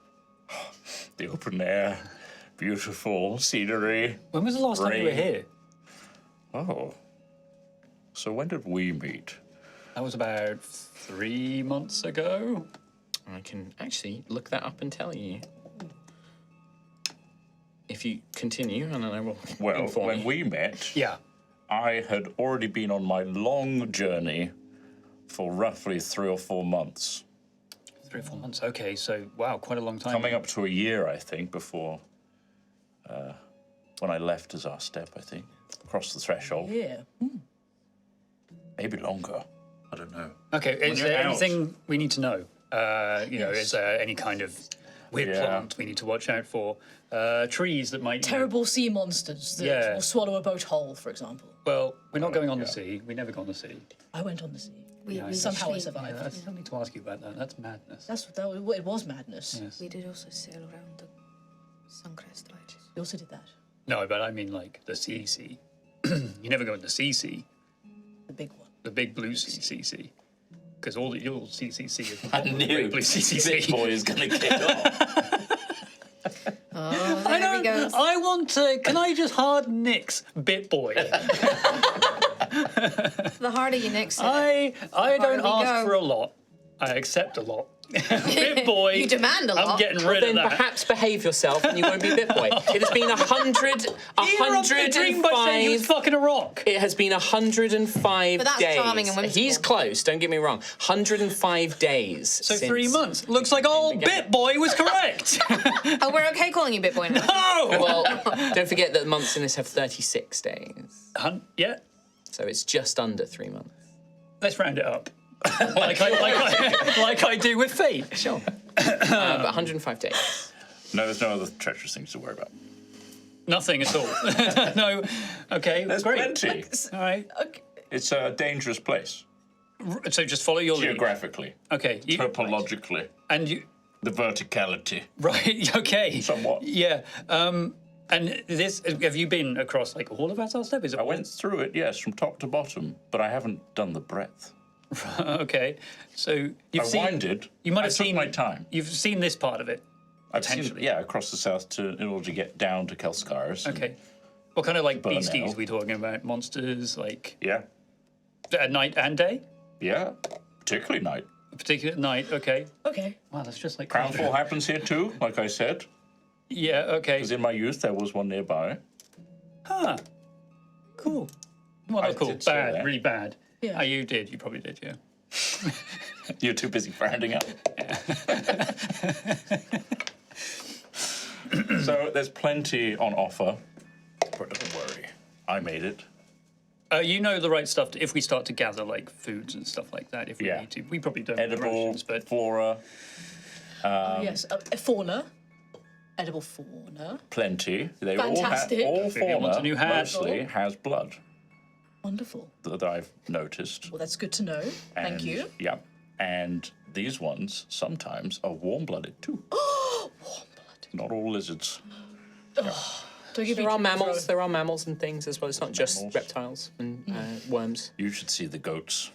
D: The open air, beautiful scenery.
C: When was the last time you were
D: Rain.
C: here?
D: Oh. So when did we meet?
C: That was about 3 months ago.
A: I can actually look that up and tell you. If you continue, and then I will
D: Well,
A: inform
D: when
A: you.
D: we met,
C: Yeah.
D: I had already been on my long journey for roughly 3 or 4 months.
C: 3 or 4 months. Okay, so wow, quite a long time.
D: Coming up to a year, I think, before when I left Azarr Steppe, I think. Across the threshold.
E: Yeah.
D: Maybe longer. I don't know.
C: Okay, is
D: you're
C: there
D: out.
C: anything we need to know? Is there any kind of weird
D: Yeah.
C: plant we need to watch out for? Trees that might...
E: Terrible sea monsters that
C: Yeah.
E: will swallow a boat whole, for example.
C: Well, we're not going on the sea. We never go on the sea.
E: I went on the sea.
B: We
E: Somehow I
B: actually-
E: survived.
C: I don't need to ask you about that. That's madness.
E: It was madness.
C: Yes.
B: We did also sail around the Suncrest Light.
E: We also did that.
C: No, but I mean like the sea. You never go in the sea.
E: The big one.
C: The big blue sea. Because all the your CCC is
D: I
C: the
D: knew
C: big blue
D: Big
C: CCC.
D: Boy is going to kick off.
B: Oh, there he goes.
C: I want to. Can I just hard nix Bit Boy?
B: The harder you nix it.
C: I don't
B: we
C: ask
B: go.
C: for a lot. I accept a lot. Bit Boy.
B: You demand a
C: I'm
B: lot.
C: getting rid
A: Then
C: of that.
A: perhaps behave yourself and you won't be Bit Boy. It has been
C: He interrupted the dream by saying he was
A: 105.
C: fucking a rock.
A: It has been 105
B: But that's
A: days.
B: charming and whimsical.
A: He's close, don't get me wrong. 105 days.
C: So
A: since
C: 3 months. Looks like old Bit Boy was correct.
B: Oh, we're okay calling you Bit Boy now.
C: Oh!
A: Well, don't forget that months in this have 36 days.
C: Yeah,
A: So it's just under 3 months.
C: let's round it up. like I do with fate.
A: Sure. But 105 days.
D: No, there's no other treacherous things to worry about.
C: Nothing at all. No. Okay,
D: There's
C: great.
D: plenty.
C: All right.
D: It's a dangerous place,
C: So just follow your lead.
D: geographically,
C: Okay.
D: topologically,
C: And you.
D: the verticality,
C: Right. Okay.
D: somewhat.
C: Yeah. And this, have you been across like all of Azarr Steppe? Is it
D: I went through it, yes, from top to bottom, but I haven't done the breadth.
C: Okay. So you've
D: I
C: seen.
D: winded.
C: You might
D: I
C: have
D: took
C: seen
D: my time.
C: You've seen this part of it.
D: I've seen,
C: potentially.
D: yeah, across the south in order to get down to Kelskars.
C: Okay. What kind of like
D: Burnout.
C: beasties are we talking about? Monsters like
D: Yeah,
C: at night and day?
D: yeah, particularly night.
C: A particular night. Okay.
E: Okay.
C: Wow, that's just like
D: Crownfall happens here too, like I said,
C: Yeah. Okay.
D: because in my youth there was one nearby.
C: Huh. Cool. Well,
D: I
C: not cool.
D: did say
C: Bad.
D: that.
C: Really bad.
E: Yeah.
C: Oh, you did. You probably did. Yeah.
D: You're too busy rounding up. So there's plenty on offer, but don't worry, I made it.
C: You know the right stuff if we start to gather like foods and stuff like that. If we
D: Yeah.
C: need to, we probably don't have the
D: Edible
C: rations, but
D: flora,
E: Yes. Fauna. Edible fauna.
D: plenty. They
E: Fantastic.
D: all
C: Vivian wants a
D: fauna
C: new hat.
D: mostly has blood
E: Wonderful.
D: that I've noticed.
E: Well, that's good to know. Thank
D: And-
E: you.
D: Yeah, and these ones sometimes are warm-blooded too.
E: Warm-blooded.
D: Not all lizards.
E: Don't give
A: There
E: me
A: are
E: too
A: mammals.
E: much
A: There are mammals and things as well. It's not just
D: Mammals.
A: reptiles and worms.
D: You should see the goats.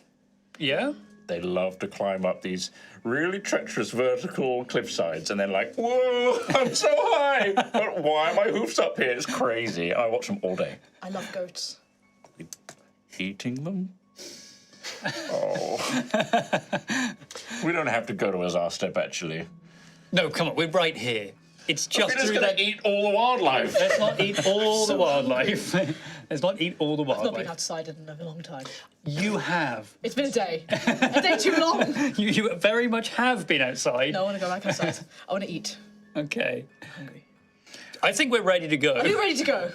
C: yeah.
D: They love to climb up these really treacherous vertical cliff sides and then like, whoa, I'm so high. But why are my hoofs up here? It's crazy. I watch them all day.
E: I love goats.
D: Eating them? We don't have to go to Azarr Steppe, actually.
C: No, come on, we're right here. It's just
D: We're just
C: through
D: going
C: that.
D: to eat all the wildlife.
C: Let's not eat all the wildlife. Let's not eat all the
E: I've not been
C: wildlife.
E: outside in a long time.
C: You have.
E: It's been a day. A day too long.
C: You very much have been outside.
E: No, I want to go back outside. I want to eat.
C: Okay.
E: I'm hungry.
C: I think we're ready to go.
E: Are you ready to go?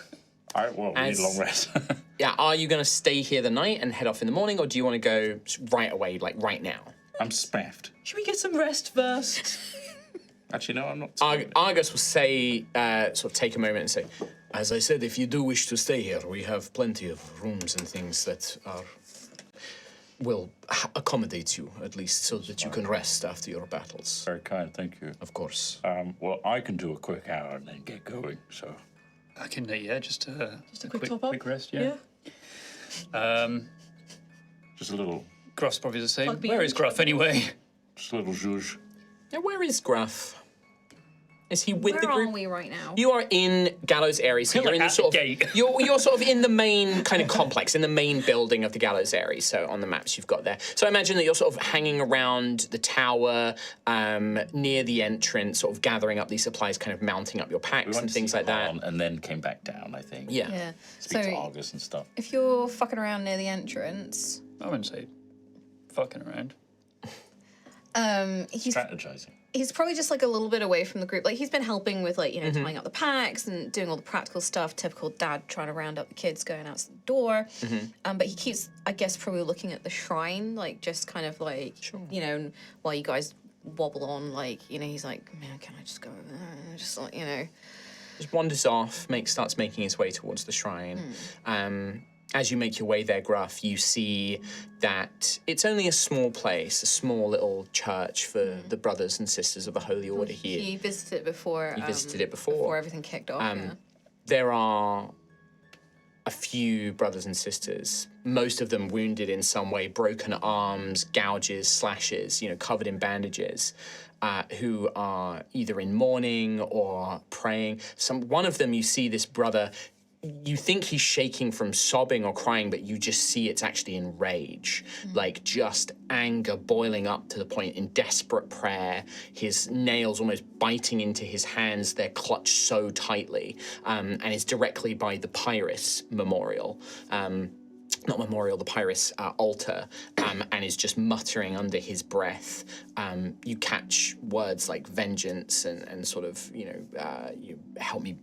D: All right, well, we need
A: As-
D: a long rest.
A: Yeah, are you going to stay here the night and head off in the morning, or do you want to go right away, like right now?
D: I'm spaffed.
E: Should we get some rest first?
D: Actually, no, I'm not.
A: Argus will say, sort of take a moment and say, as I said, if you do wish to stay here, we have plenty of rooms and things that will accommodate you, at least, so that you can rest after your battles.
D: Very kind, thank you.
A: Of course.
D: Well, I can do a quick hour and then get going, so.
C: I can, yeah, just a
E: quick top up?
C: quick rest, yeah.
D: Just a little
C: Gruff's probably the same.
E: Plug me
C: Where
E: in.
C: is Gruff anyway?
D: Just a little zhuzh.
A: Now, where is Gruff? Is he with the
B: Where
A: group?
B: are we right now?
A: You are in Gallows area, so
C: We're
A: you're
C: like
A: in
C: at
A: sort
C: the
A: of
C: gate.
A: you're sort of in the main kind of complex, in the main building of the Gallows area. So on the maps you've got there. So I imagine that you're sort of hanging around the tower, near the entrance, sort of gathering up these supplies, kind of mounting up your
D: We
A: packs
D: went
A: and
D: to
A: things
D: see
A: like that.
D: Han and then came back down, I think.
A: Yeah.
B: Yeah.
D: Speak to
B: So
D: Argus and stuff.
B: if you're fucking around near the entrance,
C: I wouldn't say fucking around.
B: he's
D: Strategizing.
B: he's probably just like a little bit away from the group. Like he's been helping with like, you know, tying up the packs and doing all the practical stuff, typical dad trying to round up the kids going out the door. But he keeps, I guess, probably looking at the shrine, like just kind of like, you know, while you guys wobble on, like, you know, he's like, man, can I just go over there? And just like, you know.
A: Just wanders off, starts making his way towards the shrine. As you make your way there, Gruff, you see that it's only a small place, a small little church for the brothers and sisters of the Holy Order here.
B: He visited it before.
A: You visited it before.
B: Before everything kicked off. Yeah.
A: There are a few brothers and sisters, most of them wounded in some way, broken arms, gouges, slashes, you know, covered in bandages, who are either in mourning or praying. One of them, you see this brother, you think he's shaking from sobbing or crying, but you just see it's actually in rage, like just anger boiling up to the point in desperate prayer, his nails almost biting into his hands, they're clutched so tightly, and is directly by the Pyrrhus memorial. Not memorial, the Pyrrhus altar, and is just muttering under his breath. You catch words like vengeance and sort of, you know, you help me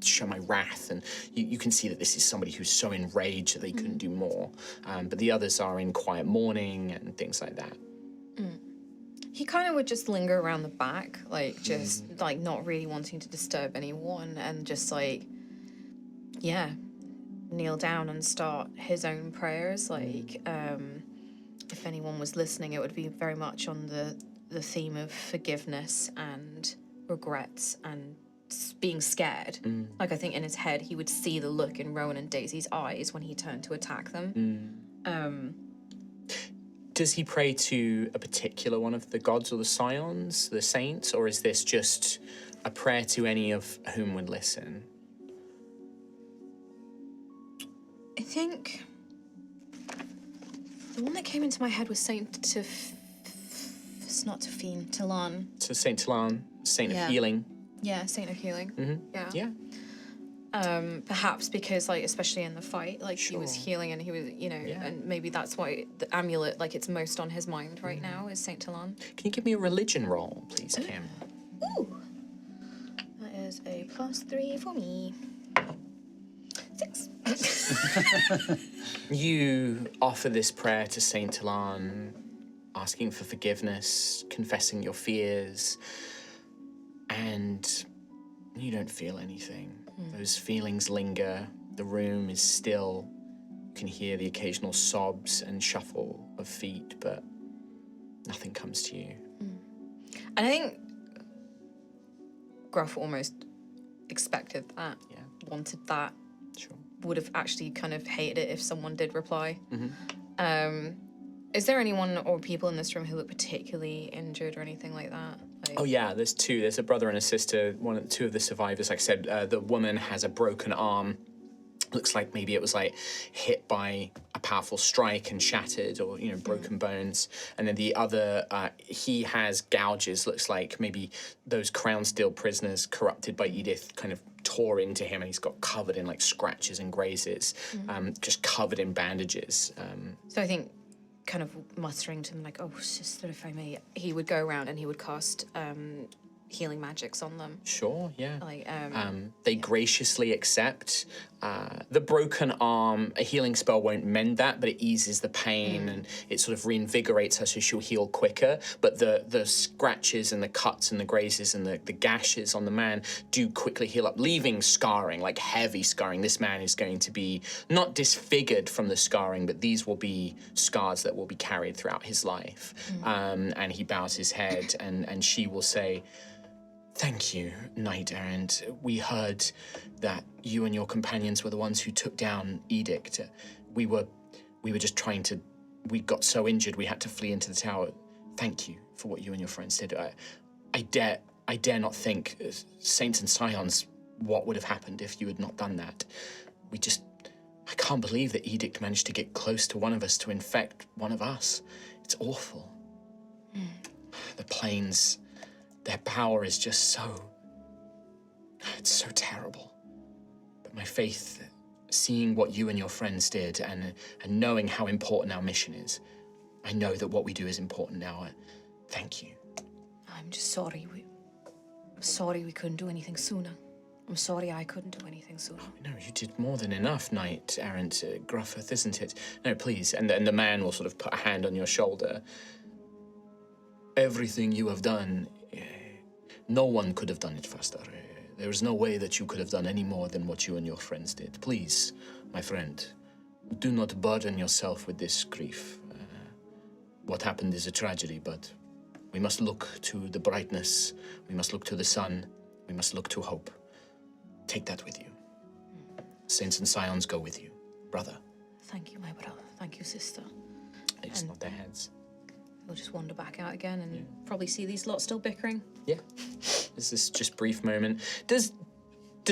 A: show my wrath, and you can see that this is somebody who's so enraged that they couldn't do more. But the others are in quiet mourning and things like that.
B: He kind of would just linger around the back, like just like not really wanting to disturb anyone, and just like, yeah, kneel down and start his own prayers. Like, if anyone was listening, it would be very much on the theme of forgiveness and regrets and being scared. Like, I think in his head he would see the look in Rowan and Daisy's eyes when he turned to attack them.
A: Does he pray to a particular one of the gods or the scions, the saints, or is this just a prayer to any of whom would listen?
B: I think the one that came into my head was Saint it's not Tefine, Tilan.
A: So Saint Tilan, Saint
B: Yeah.
A: of Healing.
B: Yeah, Saint of Healing. Yeah.
A: Yeah.
B: Perhaps because, like, especially in the fight, like, he was healing and he was, you know, and maybe that's why the amulet, like, it's most on his mind right now is Saint Tilan.
A: Can you give me a religion roll, please, Kim?
B: Ooh. That is a +3 for me. 6.
A: You offer this prayer to Saint Tilan, asking for forgiveness, confessing your fears, and you don't feel anything. Those feelings linger. The room is still. You can hear the occasional sobs and shuffle of feet, but nothing comes to you.
B: And I think Gruff almost expected that, wanted that,
A: Sure.
B: would have actually kind of hated it if someone did reply. Is there anyone or people in this room who look particularly injured or anything like that? Like,
A: Oh yeah, there's two. There's a brother and a sister. Two of the survivors. Like I said, the woman has a broken arm, Looks like maybe it was like hit by a powerful strike and shattered, or broken bones. And then the other, he has gouges. Looks like maybe those crown steel prisoners corrupted by Edith kind of tore into him, and he's got covered in like scratches and grazes, just covered in bandages.
B: So I think, kind of mustering to them like, "Oh, sister, if I may," he would go around and he would cast healing magics on them.
A: Sure, yeah.
B: Like,
A: they graciously accept. The broken arm, a healing spell won't mend that, but it eases the pain and it sort of reinvigorates her so she'll heal quicker. But the scratches and the cuts and the grazes and the gashes on the man do quickly heal up, leaving scarring, like heavy scarring. This man is going to be not disfigured from the scarring, but these will be scars that will be carried throughout his life. And he bows his head and she will say, "Thank you, Knight Errant. We heard that you and your companions were the ones who took down Edict. We were just trying to. We got so injured we had to flee into the tower. Thank you for what you and your friends did. I dare not think, Saints and Scions, what would have happened if you had not done that. I can't believe that Edict managed to get close to one of us to infect one of us. It's awful. The planes." Their power is just it's so terrible. But my faith, seeing what you and your friends did and knowing how important our mission is, I know that what we do is important now. Thank you.
B: I'm just sorry. I'm sorry we couldn't do anything sooner. I'm sorry I couldn't do anything sooner.
A: No, you did more than enough, Knight Errant Gruff, isn't it? No, please. And the man will sort of put a hand on your shoulder. Everything you have done, no one could have done it faster. There is no way that you could have done any more than what you and your friends did. Please, my friend, do not burden yourself with this grief. What happened is a tragedy, but we must look to the brightness. We must look to the sun. We must look to hope. Take that with you. Saints and Scions go with you, brother.
B: Thank you, my brother. Thank you, sister.
A: They just nod their heads.
B: We'll just wander back out again and probably see these lot still bickering.
A: Yeah. This is just brief moment. Does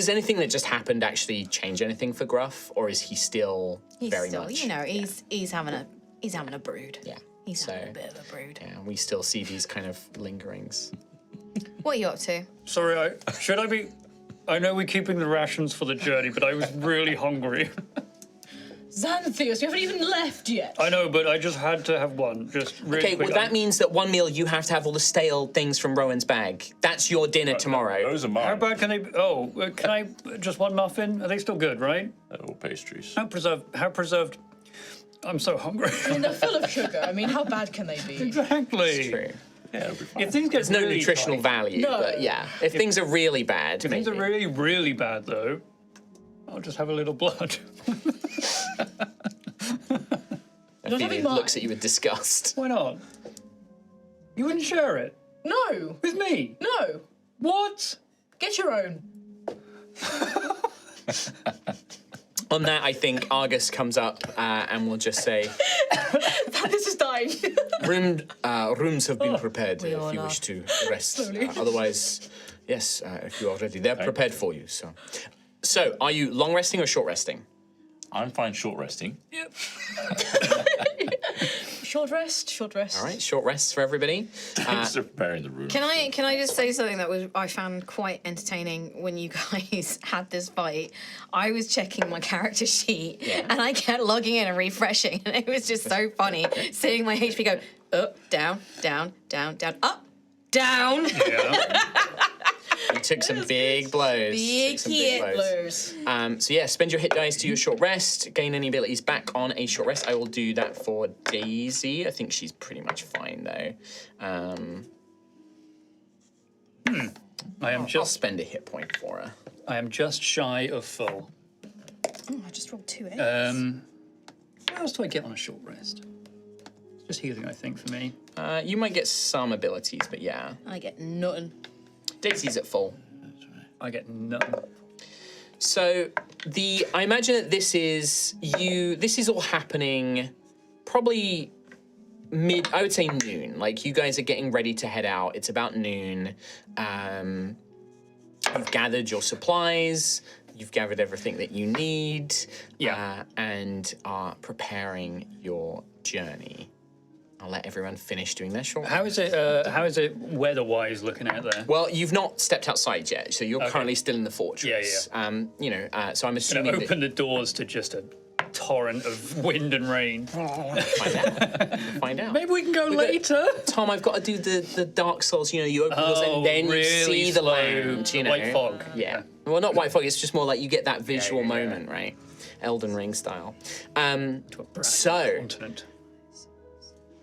A: anything that just happened actually change anything for Gruff, or is he still very much?
B: He's having a brood.
A: Yeah.
B: He's having a bit of a brood.
A: Yeah, we still see these kind of lingerings.
B: What are you up to?
C: Sorry, I know we're keeping the rations for the journey, but I was really hungry.
E: Xanthius, you haven't even left yet.
C: I know, but I just had to have one. Just really
A: Okay,
C: quick.
A: well that means that one meal you have to have all the stale things from Rowan's bag. That's your dinner tomorrow.
D: Those are mine.
C: How bad can they be? Oh, can I just one muffin? Are they still good, right?
D: They're all pastries.
C: How preserved? I'm so hungry.
E: I mean, they're full of sugar. I mean, how bad can they be?
C: Exactly.
A: It's true.
D: Yeah, it'll be fine.
C: If things get
A: There's no
C: really
A: nutritional
C: tight-
A: value,
E: No.
A: but yeah. If things are really bad,
C: If things are
A: maybe.
C: really, really bad, though, I'll just have a little blood.
E: Not having
A: Ophelia
E: mine.
A: looks at you with disgust.
C: Why not? You wouldn't share it
E: No,
C: with me?
E: no.
C: What?
E: Get your own.
A: On that, I think Argus comes up and will just say,
E: This is dying.
A: rooms have been prepared
B: we
A: if
B: all
A: you
B: are.
A: wish to rest.
E: Slowly.
A: Otherwise, yes, if you're ready, they're prepared for you. So, are you long resting or short resting?
D: I'm fine short resting.
E: Short rest.
A: All right, short rests for everybody.
D: Thanks for preparing the room.
B: Can I just say something that I found quite entertaining when you guys had this fight? I was checking my character sheet and I kept logging in and refreshing, and it was just so funny seeing my HP go up, down, down, down, down, up, down.
C: Yeah.
A: You took some big blows.
B: Big
A: Took some
B: hit
E: Blues.
A: So yeah, spend your hit dice to your short rest. Gain any abilities back on a short rest. I will do that for Daisy. I think she's pretty much fine though.
C: I
A: I'll spend a hit point for her.
C: am just shy of full.
B: Oh, I just rolled 2 8.
C: What else do I get on a short rest? It's just healing, I think, for me.
A: You might get some abilities, but yeah.
B: I get nothing.
A: Daisy's at full.
C: I get nothing.
A: So I imagine that this is all happening probably I would say noon. Like you guys are getting ready to head out. It's about noon. You've gathered your supplies. you've gathered everything that you need.
C: Yeah.
A: And are preparing your journey. I'll let everyone finish doing their short.
C: How is it weather-wise looking out there?
A: Well, you've not stepped outside yet, so you're currently still in the fortress.
C: Yeah.
A: So I'm
C: Gonna
A: assuming
C: open the doors to just a torrent of wind and rain.
A: Find out.
C: Maybe we can go later.
A: Tom, I've got to do the Dark Souls. You open the doors and then
C: really
A: you see the
C: slow,
A: land.
C: white fog.
A: Yeah. Well, not white fog. It's just more like you get that visual moment, right? Elden Ring style. So,
C: Continent.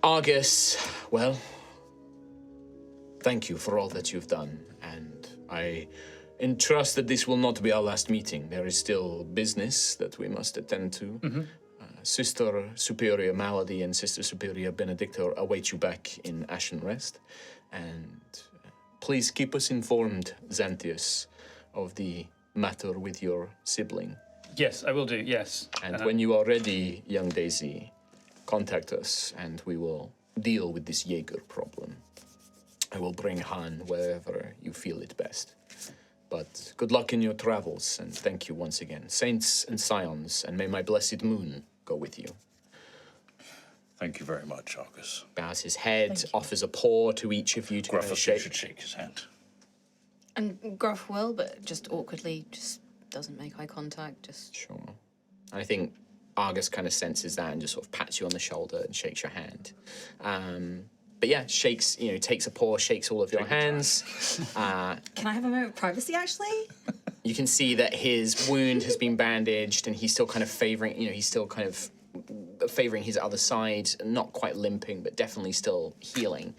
A: Argus, well, thank you for all that you've done, and I entrust that this will not be our last meeting. There is still business that we must attend to. Sister Superior Malady and Sister Superior Benedictor await you back in Ashen Rest, and please keep us informed, Xanthius, of the matter with your sibling.
C: Yes, I will do. Yes.
A: And when you are ready, young Daisy, contact us and we will deal with this Jaeger problem. I will bring Han wherever you feel it best. But good luck in your travels, and thank you once again. Saints and Scions, and may my blessed moon go with you.
D: Thank you very much, Argus.
A: Bows his head, offers a paw to each of you to
D: Gruff
A: shake.
D: should shake his hand.
B: And Gruff will, but just awkwardly, just doesn't make eye contact. Just
A: Sure. I think Argus kind of senses that and just sort of pats you on the shoulder and shakes your hand. But yeah, shakes, takes a paw, shakes all of your hands.
E: Can I have a moment of privacy, actually?
A: You can see that his wound has been bandaged and he's still kind of favoring his other side, not quite limping, but definitely still healing.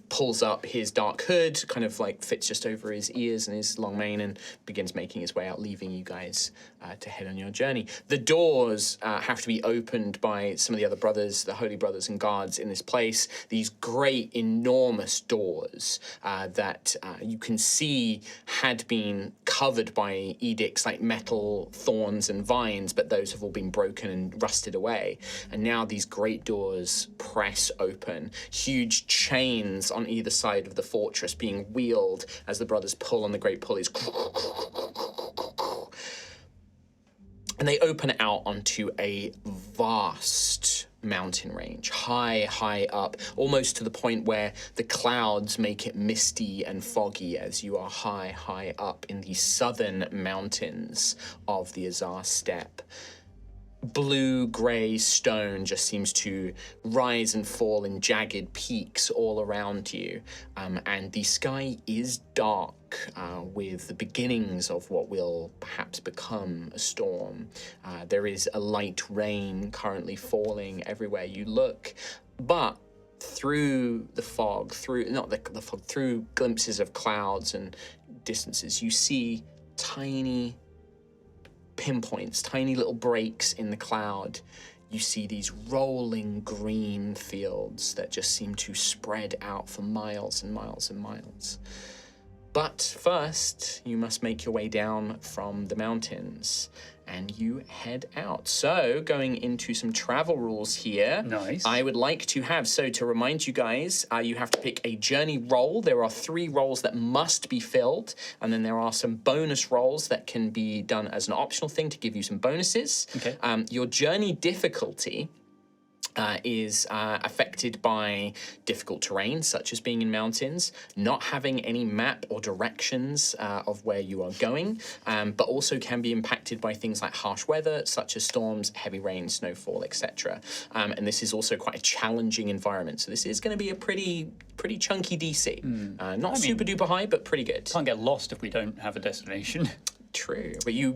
A: Pulls up his dark hood, kind of like fits just over his ears and his long mane, and begins making his way out, leaving you guys to head on your journey. The doors have to be opened by some of the other brothers, the holy brothers and guards in this place. These great, enormous doors that you can see had been covered by edicts like metal, thorns, and vines, but those have all been broken and rusted away. And now these great doors press open, huge chains on either side of the fortress being wheeled as the brothers pull on the great pulleys. And they open out onto a vast mountain range, high up, almost to the point where the clouds make it misty and foggy as you are high up in the southern mountains of the Azarr Steppe. Blue-grey stone just seems to rise and fall in jagged peaks all around you, and the sky is dark with the beginnings of what will perhaps become a storm. There is a light rain currently falling everywhere you look, but through the fog, through glimpses of clouds and distances, you see tiny pinpoints, tiny little breaks in the cloud. You see these rolling green fields that just seem to spread out for miles and miles and miles. But first, you must make your way down from the mountains and you head out. So, going into some travel rules here.
C: Nice.
A: I would like to have, to remind you guys, you have to pick a journey roll. There are 3 rolls that must be filled, and then there are some bonus rolls that can be done as an optional thing to give you some bonuses.
C: Okay.
A: Your journey difficulty is affected by difficult terrain, such as being in mountains, not having any map or directions of where you are going, but also can be impacted by things like harsh weather, such as storms, heavy rain, snowfall, etc. And this is also quite a challenging environment. So this is going to be a pretty chunky DC. Not super duper high, but pretty good.
C: Can't get lost if we don't have a destination.
A: True, but you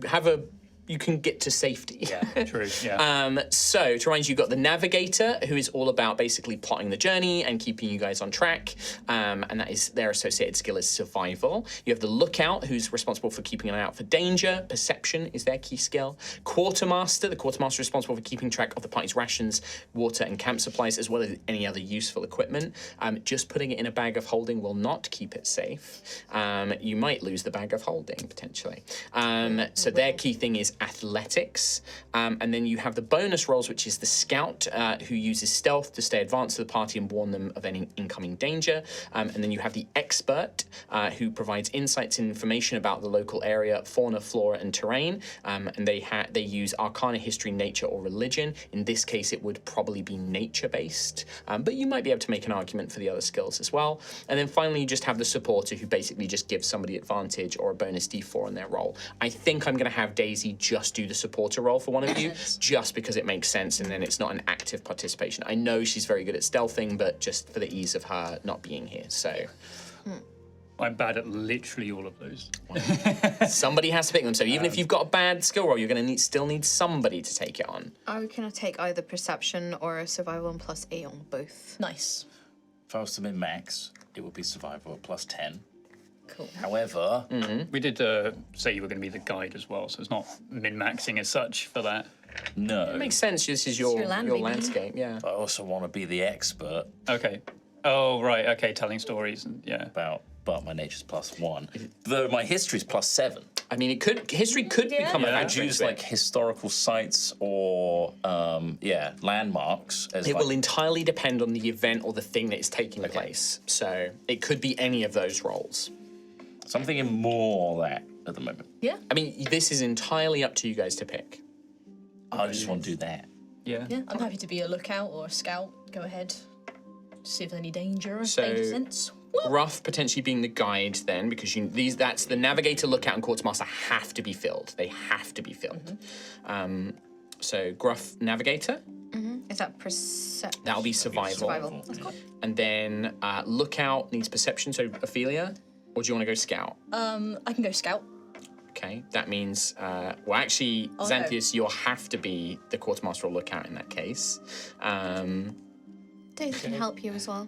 A: can get to safety.
C: Yeah, true. Yeah.
A: So, to remind you, you've got the navigator, who is all about basically plotting the journey and keeping you guys on track, and that is their associated skill is survival. You have the lookout, who's responsible for keeping an eye out for danger. Perception is their key skill. The quartermaster is responsible for keeping track of the party's rations, water, and camp supplies, as well as any other useful equipment. Just putting it in a bag of holding will not keep it safe. You might lose the bag of holding, potentially. So their key thing is athletics. And then you have the bonus rolls, which is the scout, who uses stealth to stay advanced to the party and warn them of any incoming danger. And then you have the expert, who provides insights and information about the local area, fauna, flora, and terrain. And they use arcana, history, nature, or religion. In this case, it would probably be nature-based, but you might be able to make an argument for the other skills as well. And then finally, you just have the supporter, who basically just gives somebody advantage or a bonus d4 on their roll. I think I'm going to have Daisy just do the supporter roll for one of you, just because it makes sense, and then it's not an active participation. I know she's very good at stealthing, but just for the ease of her not being here, so...
C: I'm bad at literally all of those.
A: Somebody has to pick them, so even if you've got a bad skill roll, you're going to still need somebody to take it on.
B: I would kind of take either perception or survival and +8 on both.
E: Nice.
D: If I was to min-max, it would be survival at +10.
B: Cool.
D: However,
C: We did say you were going to be the guide as well, so it's not min-maxing as such for that.
D: no.
A: It makes sense, this is your
B: land, baby.
A: landscape, yeah.
D: I also want to be the expert
C: Okay. Oh, right, okay, telling stories, and
D: but my nature's +1. Though my history's +7.
A: I mean, history could become a
D: I'd
A: factor
D: use
A: into it.
D: like historical sites or landmarks as
A: It
D: like,
A: will entirely depend on the event or the thing that is taking place. So it could be any of those roles.
D: so I'm thinking more that at the moment.
E: Yeah.
A: I mean, this is entirely up to you guys to pick.
D: I just want to do that.
C: Yeah.
E: Yeah. I'm happy to be a lookout or a scout. Go ahead. See if there's any danger.
A: So-
E: Danger sense.
A: Gruff potentially being the guide then, because that's the navigator, lookout, and quartermaster have to be filled. They have to be filled. So Gruff, navigator.
B: Is that perception?
A: That'll be survival.
B: Survival. That's cool.
A: And then lookout needs perception. So Ophelia, or do you want to go scout?
E: I can go scout.
A: Okay, that means, actually,
E: no.
A: Xanthius, you'll have to be the quartermaster or lookout in that case.
B: Dave can help you as well.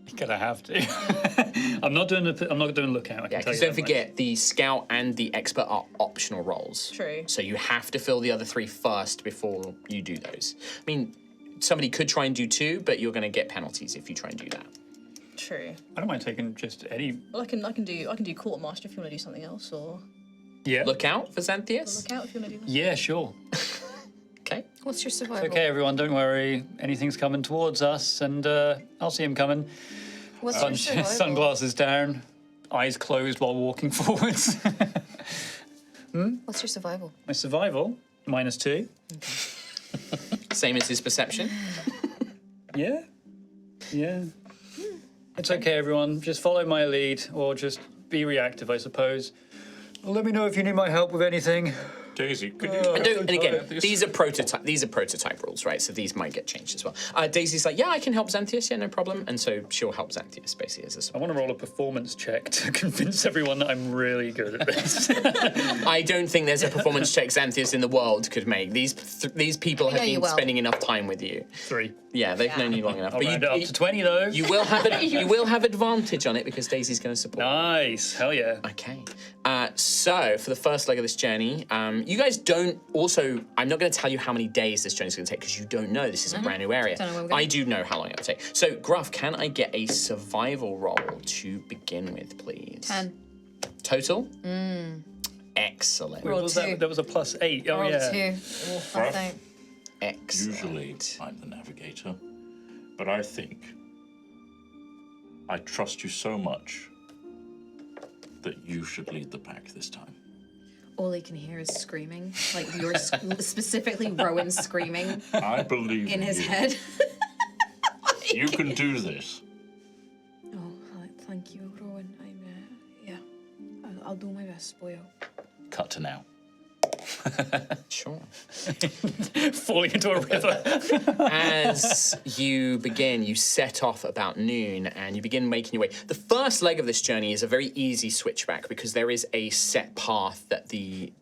C: You're gonna have to. I'm not doing lookout. I can
A: Yeah,
C: tell
A: because
C: you
A: don't forget, the scout and the expert are optional roles.
E: True.
A: So you have to fill the other 3 first before you do those. I mean, somebody could try and do 2, but you're going to get penalties if you try and do that.
E: True.
C: I don't mind taking just any.
E: Well, I can do quartermaster if you want to do something else, or
C: Yeah.
A: Lookout for Xanthius?
E: lookout if you want to do.
C: Yeah, sure.
A: Okay.
B: What's your survival?
C: Okay, everyone, don't worry. Anything's coming towards us, and I'll see him coming.
B: What's your survival?
C: Sunglasses down, eyes closed while walking forwards.
B: What's your survival?
C: My survival, -2.
A: Same as his perception.
C: Yeah. Yeah. It's okay, everyone. Just follow my lead, or just be reactive, I suppose. Let me know if you need my help with anything.
D: Daisy, could you?
A: And again, these are prototype rules, right? So these might get changed as well. Daisy's like, yeah, I can help Xanthius, yeah, no problem. And so she'll help Xanthius basically as
C: I want to roll a performance check to convince everyone that I'm really good at this.
A: I don't think there's a performance check Xanthius in the world could make. These people have
B: know you
A: been
B: well.
A: spending enough time with you.
C: 3.
A: Yeah, they've known you long enough.
C: I'll round it up to 20, though.
A: You will have advantage on it because Daisy's going to support.
C: Nice. Hell yeah.
A: Okay. So for the first leg of this journey, you guys don't also, I'm not going to tell you how many days this journey is going to take because you don't know. This is a brand new area.
B: Don't know where we're going.
A: I do know how long it'll take. So Gruff, can I get a survival roll to begin with, please?
B: 10.
A: Total? Excellent.
C: Wait, what was that?
B: 2.
C: That was a +8. Oh,
B: Roll
C: yeah.
B: 2. I think.
A: Excellent.
D: Usually, I'm the navigator, but I think I trust you so much that you should lead the pack this time.
B: All he can hear is screaming. Like you're specifically Rowan screaming
D: I believe
B: in his
D: you.
B: head.
D: You can do this.
B: Oh, thank you, Rowan. I'll do my best, boyo.
D: Cut to now.
A: Sure.
C: Falling into a river.
A: As you begin, you set off about noon and you begin making your way. The first leg of this journey is a very easy switchback because there is a set path that the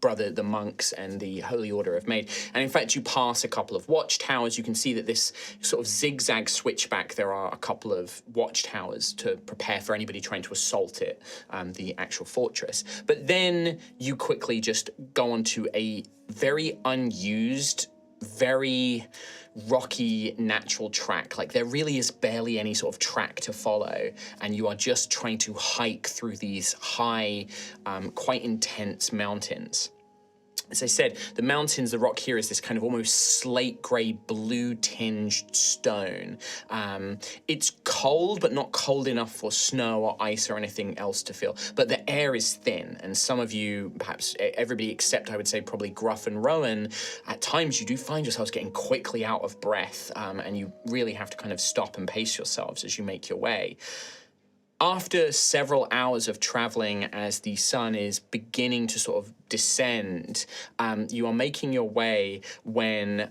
A: monks and the Holy Order have made. And in fact, you pass a couple of watchtowers. You can see that this sort of zigzag switchback, there are a couple of watchtowers to prepare for anybody trying to assault it, the actual fortress. But then you quickly just go onto a very unused, very rocky natural track. Like there really is barely any sort of track to follow, and you are just trying to hike through these high, quite intense mountains. As I said, the mountains, the rock here is this kind of almost slate grey, blue tinged stone. It's cold, but not cold enough for snow or ice or anything else to feel. But the air is thin, and some of you, perhaps everybody except I would say probably Gruff and Rowan, at times you do find yourselves getting quickly out of breath, and you really have to kind of stop and pace yourselves as you make your way. After several hours of traveling, as the sun is beginning to sort of descend, you are making your way when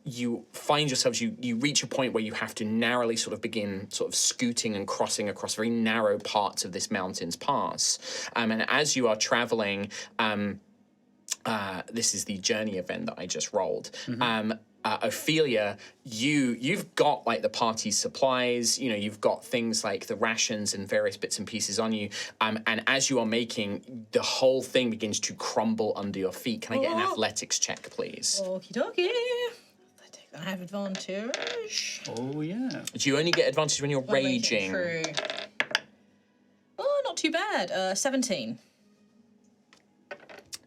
A: you find yourselves, you reach a point where you have to narrowly sort of begin sort of scooting and crossing across very narrow parts of this mountain's pass. And as you are traveling, this is the journey event that I just rolled. Ophelia, you've got like the party's supplies, you've got things like the rations and various bits and pieces on you. And as you are making, the whole thing begins to crumble under your feet. Can I get an athletics check, please?
E: Okie dokie. I have advantage.
C: Oh, yeah.
A: Do you only get advantage when you're
E: When
A: raging?
E: True. Oh, not too bad. 17.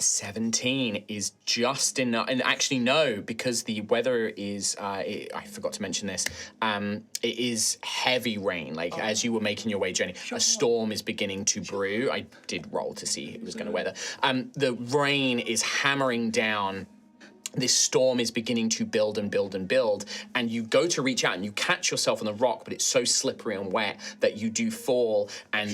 A: 17 is just enough, and actually no, because the weather is, I forgot to mention this, it is heavy rain, like as you were making your way journey, a storm is beginning to brew. I did roll to see it was going to weather. The rain is hammering down. This storm is beginning to build and build and build, and you go to reach out and you catch yourself on the rock, but it's so slippery and wet that you do fall, and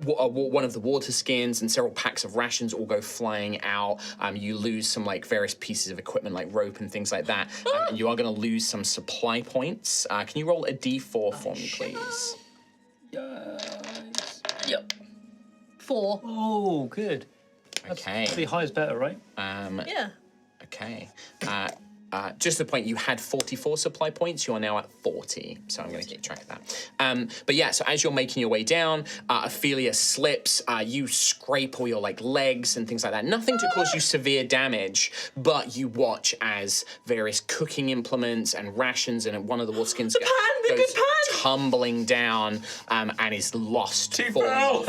A: one of the water skins and several packs of rations all go flying out. You lose some like various pieces of equipment like rope and things like that, and you are going to lose some supply points. Can you roll a d4 for me, please?
C: Yes.
E: Yep. 4.
C: Oh, good.
A: Okay.
C: The high is better, right?
E: Yeah.
A: Okay. Just the point, you had 44 supply points, you are now at 40, so I'm going to keep track of that. But yeah, so as you're making your way down, Ophelia slips, you scrape all your like legs and things like that. Nothing to cause you severe damage, but you watch as various cooking implements and rations and one of the water skins goes tumbling down and is lost.
D: T-Bell!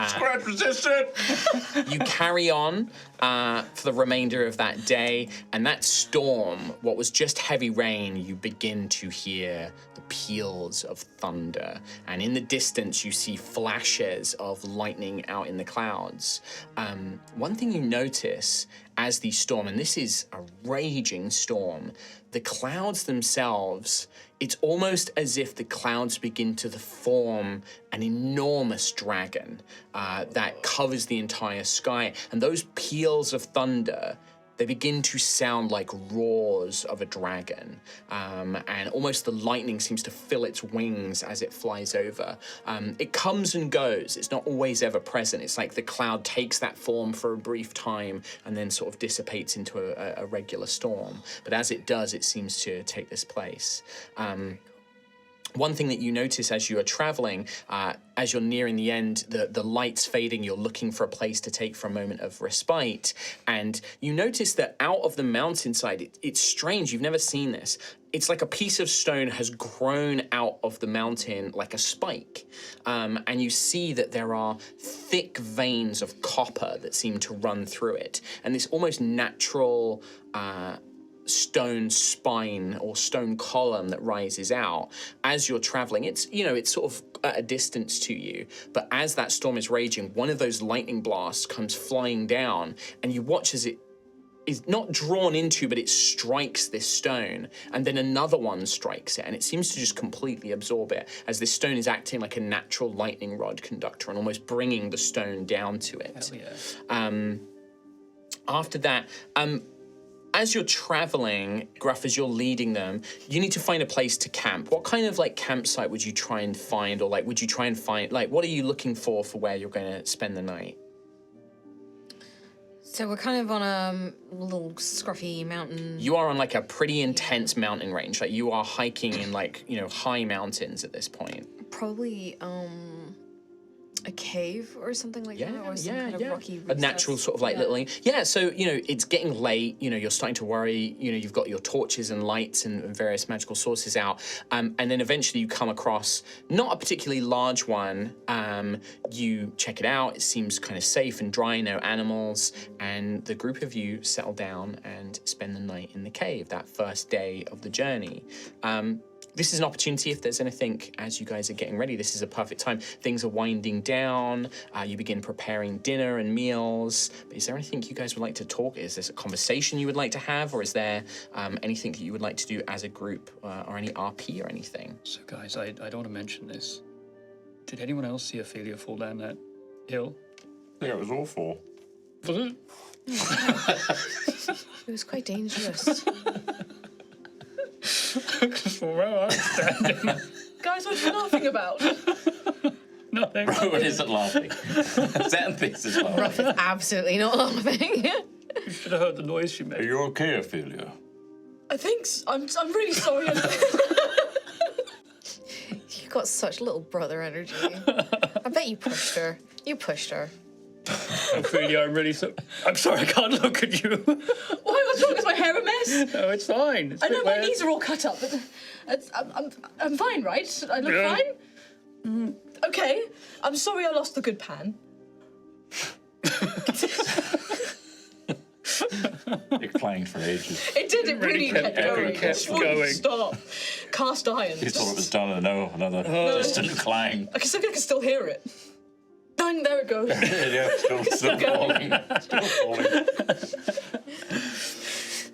D: Scratch resistant!
A: You carry on for the remainder of that day, and that storm, what was just heavy rain, you begin to hear the peals of thunder, and in the distance you see flashes of lightning out in the clouds. One thing you notice as the storm, and this is a raging storm, the clouds themselves, it's almost as if the clouds begin to form an enormous dragon that covers the entire sky. And those peals of thunder, they begin to sound like roars of a dragon. And almost the lightning seems to fill its wings as it flies over. It comes and goes. It's not always ever present. It's like the cloud takes that form for a brief time and then sort of dissipates into a regular storm. But as it does, it seems to take this place. One thing that you notice as you are traveling, as you're nearing the end, the light's fading, you're looking for a place to take for a moment of respite, and you notice that out of the mountainside, it's strange, you've never seen this. It's like a piece of stone has grown out of the mountain like a spike, and you see that there are thick veins of copper that seem to run through it, and this almost natural stone spine or stone column that rises out as you're traveling. It's it's sort of at a distance to you, but as that storm is raging, one of those lightning blasts comes flying down, and you watch as it is not drawn into, but it strikes this stone, and then another one strikes it, and it seems to just completely absorb it, as this stone is acting like a natural lightning rod conductor and almost bringing the stone down to it.
C: Hell yeah.
A: After that, as you're traveling, Gruff, as you're leading them, you need to find a place to camp. What kind of like campsite would you try and find, or like would you try and find, like what are you looking for where you're going to spend the night?
B: So we're kind of on a little scruffy mountain.
A: You are on like a pretty intense mountain range. Like you are hiking in like, high mountains at this point.
B: Probably a cave or something like that, or some kind of rocky
A: a natural sort of like little. Yeah, so it's getting late. You're starting to worry. You've got your torches and lights and various magical sources out, and then eventually you come across not a particularly large one. You check it out. It seems kind of safe and dry, no animals, and the group of you settle down and spend the night in the cave. That first day of the journey. This is an opportunity if there's anything as you guys are getting ready. This is a perfect time. Things are winding down. You begin preparing dinner and meals. But is there anything you guys would like to talk? Is this a conversation you would like to have? Or is there anything that you would like to do as a group or any RP or anything?
C: So, guys, I don't want to mention this. Did anyone else see Ophelia fall down that hill?
D: Yeah, it was awful.
C: Was it?
B: It was quite dangerous.
C: Where I'm standing.
E: Guys, what are you laughing about?
C: Nothing.
D: Rowan isn't laughing. Xanthus is laughing.
B: Gruff is absolutely not laughing.
C: You should have heard the noise she
D: Are
C: made.
D: you okay, Ophelia?
E: I think I'm really sorry.
B: You got such little brother energy. I bet you pushed her. You pushed her.
C: Ophelia, I'm sorry, I can't look at you.
E: Why? What's wrong? Is my hair a mess?
C: No, it's fine. It's
E: I know
C: a bit
E: my
C: wet.
E: knees are all cut up, but I'm fine, right? I look
C: Yeah.
E: fine. Okay. I'm sorry I lost the good pan.
D: It clanged for ages.
E: It did. It really kept going.
C: It kept
E: It wouldn't
C: going.
E: Stop. Cast iron.
D: He thought it was done, and no, another distant clang.
E: I can still hear it. Dang, there it goes.
D: Yeah, still falling. Still falling.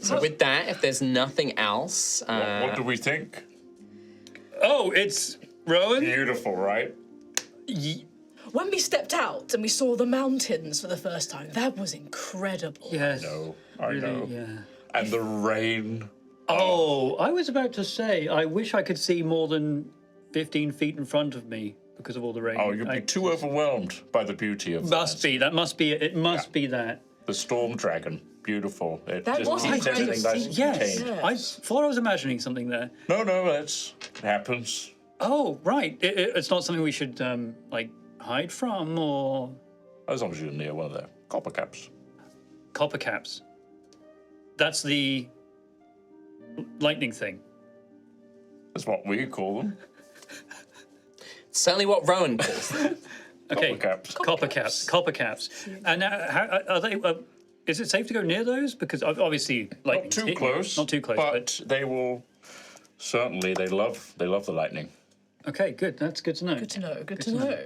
A: So with that, if there's nothing else,
D: What do we think?
C: Oh, it's Rowan.
D: Beautiful, right?
E: When we stepped out and we saw the mountains for the first time, that was incredible.
C: Yes.
D: No, I
C: Really,
D: know.
C: yeah.
D: And the rain.
C: Oh, I was about to say, I wish I could see more than 15 feet in front of me because of all the rain.
D: Oh, you'd be too overwhelmed by the beauty of
C: Must be. That must be it. It must be that.
D: The storm dragon. Beautiful. It
E: That
D: just
E: was
D: keeps everything
E: incredible.
D: nice and
C: Yes.
D: contained.
E: Yeah.
C: I thought I was imagining something there.
D: No, it happens.
C: Oh, right. It's not something we should, hide from or...
D: As long as you're near one of the copper caps.
C: Copper caps. That's the lightning thing.
D: That's what we call them.
A: certainly what Rowan calls them.
C: Okay.
D: Copper caps.
C: Copper caps. Copper caps. And how, are they... is it safe to go near those? Because obviously, like
D: Not too close.
C: Not too close,
D: but they will. Certainly, they love the lightning.
C: okay, good. That's good to know.
E: Good to know. Good to know.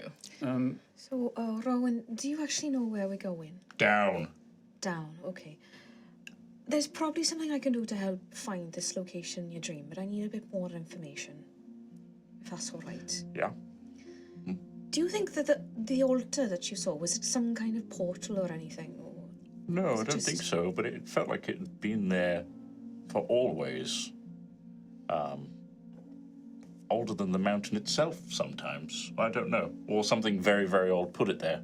B: So, Rowan, do you actually know where we're going?
D: Down.
B: Down, okay. There's probably something I can do to help find this location in your dream, but I need a bit more information, if that's all right.
D: Yeah.
B: Do you think that the altar that you saw, was it some kind of portal or anything? Or
D: No,
B: was
D: I
B: it
D: don't
B: just-
D: think so. But it felt like it had been there for always. Older than the mountain itself, sometimes. I don't know, or something very, very old put it there.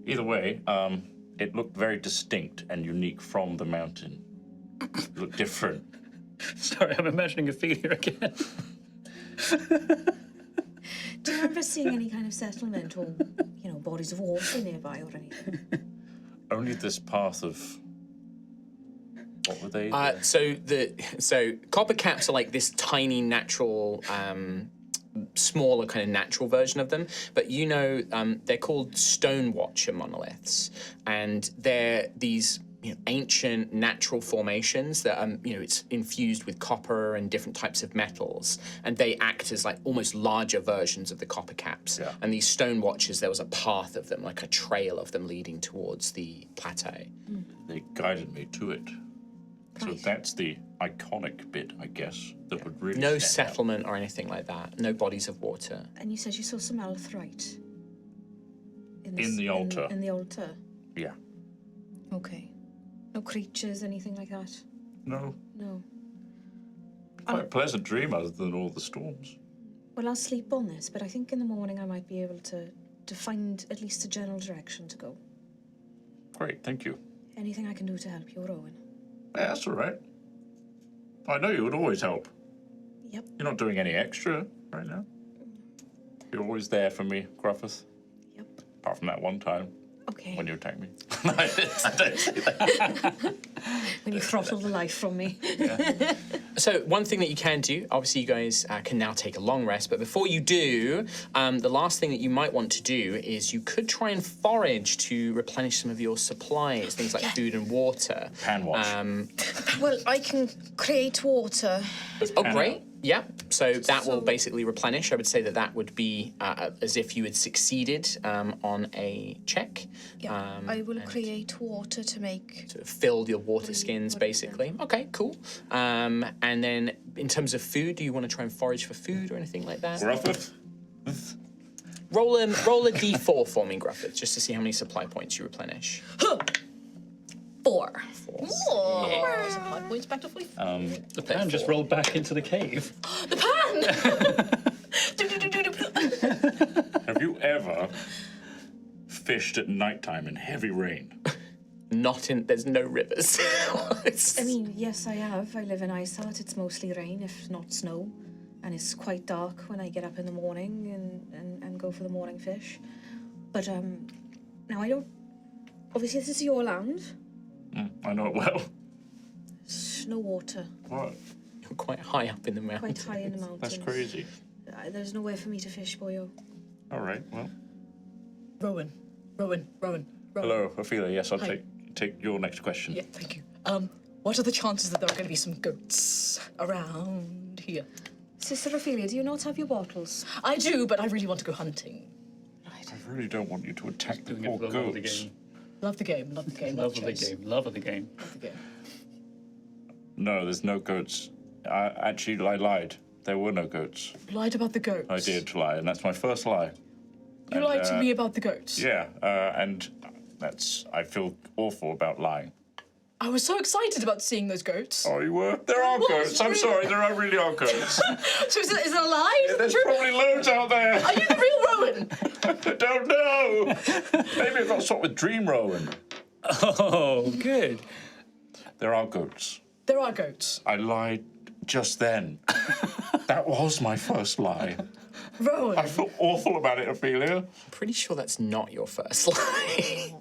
D: Either way, it looked very distinct and unique from the mountain. It looked different.
C: Sorry, I'm imagining Ophelia again.
B: do you remember seeing any kind of settlement or, bodies of water nearby or anything?
D: Only this path of. What were they?
A: So copper caps are like this tiny natural, smaller kind of natural version of them. But they're called stone watcher monoliths, and they're these ancient natural formations that it's infused with copper and different types of metals, and they act as like almost larger versions of the copper caps.
D: Yeah.
A: And these stone watchers, there was a path of them, like a trail of them leading towards the plateau.
D: They guided me to it. So
B: Right.
D: that's the iconic bit, I guess, that would really
A: No
D: stand out.
A: settlement or anything like that. No bodies of water.
B: And you said you saw some Althrite?
D: In the altar.
B: In the altar?
D: Yeah.
B: Okay. No creatures, anything like that?
D: No.
B: No.
D: Quite a pleasant dream other than all the storms.
B: Well, I'll sleep on this, but I think in the morning I might be able to find at least a general direction to go.
D: Great, thank you.
B: Anything I can do to help you, Rowan?
D: Yeah, that's all right. I know you would always help.
B: Yep.
D: You're not doing any extra right now. You're always there for me, Gruffith.
B: Yep.
D: Apart from that one time
B: Okay.
D: when you attacked me. I don't say that.
E: When you throttle the life from me.
A: So one thing that you can do, obviously you guys can now take a long rest, but before you do, the last thing that you might want to do is you could try and forage to replenish some of your supplies, things like food and water.
D: Pan wash.
B: Well, I can create water.
A: Oh, great. Yeah, so that will basically replenish. I would say that that would be as if you had succeeded on a check.
B: Yeah, I will create water to make.
A: Sort of filled your water skins, basically. Okay, cool. And then in terms of food, do you want to try and forage for food or anything like that?
D: Gruff.
A: Roll a d4 for me, Gruffith, just to see how many supply points you replenish.
B: 4.
E: Oh, supply points back to 45.
C: The pan just rolled back into the cave.
E: The pan!
D: Have you ever fished at nighttime in heavy rain?
A: There's no rivers.
F: I mean, yes, I have. I live in Iceland. It's mostly rain, if not snow. And it's quite dark when I get up in the morning and go for the morning fish. But, now I don't... Obviously, this is your land.
D: I know it well.
F: There's no water.
D: What?
A: You're quite high up in the
F: Quite
A: mountains.
F: high in the mountains.
D: That's crazy.
F: There's nowhere for me to fish, boyo.
D: All right, well.
E: Rowan.
D: Hello, Ophelia. Yes, I'll take your next question.
E: Yeah, thank you. What are the chances that there are going to be some goats around here?
F: Sister Ophelia, do you not have your bottles?
E: I do, but I really want to go hunting.
D: I really don't want you to attack the
C: Doing
D: poor
C: it for the love of the
D: goats.
C: game.
E: Love the game, love the game,
C: Love of the
E: chase.
C: game. Love of the game.
E: Love the game.
D: No, there's no goats. I lied. There were no goats.
E: Lied about the goats.
D: I did lie, and that's my first lie.
E: You
D: And,
E: lied to me about the goats.
D: Yeah, and I feel awful about lying.
E: I was so excited about seeing those goats.
D: Oh, you were? There are
E: was,
D: goats. I'm
E: really.
D: sorry, really are goats.
E: So is it a lie? Is it
D: There's
E: true?
D: probably loads out there.
E: Are you the real Rowan?
D: I don't know. Maybe I've got to swap with Dream Rowan.
C: Oh, good.
D: There are goats.
E: There are goats.
D: I lied just then. That was my first lie.
E: Rowan.
D: I feel awful about it, Ophelia.
A: Pretty sure that's not your first lie.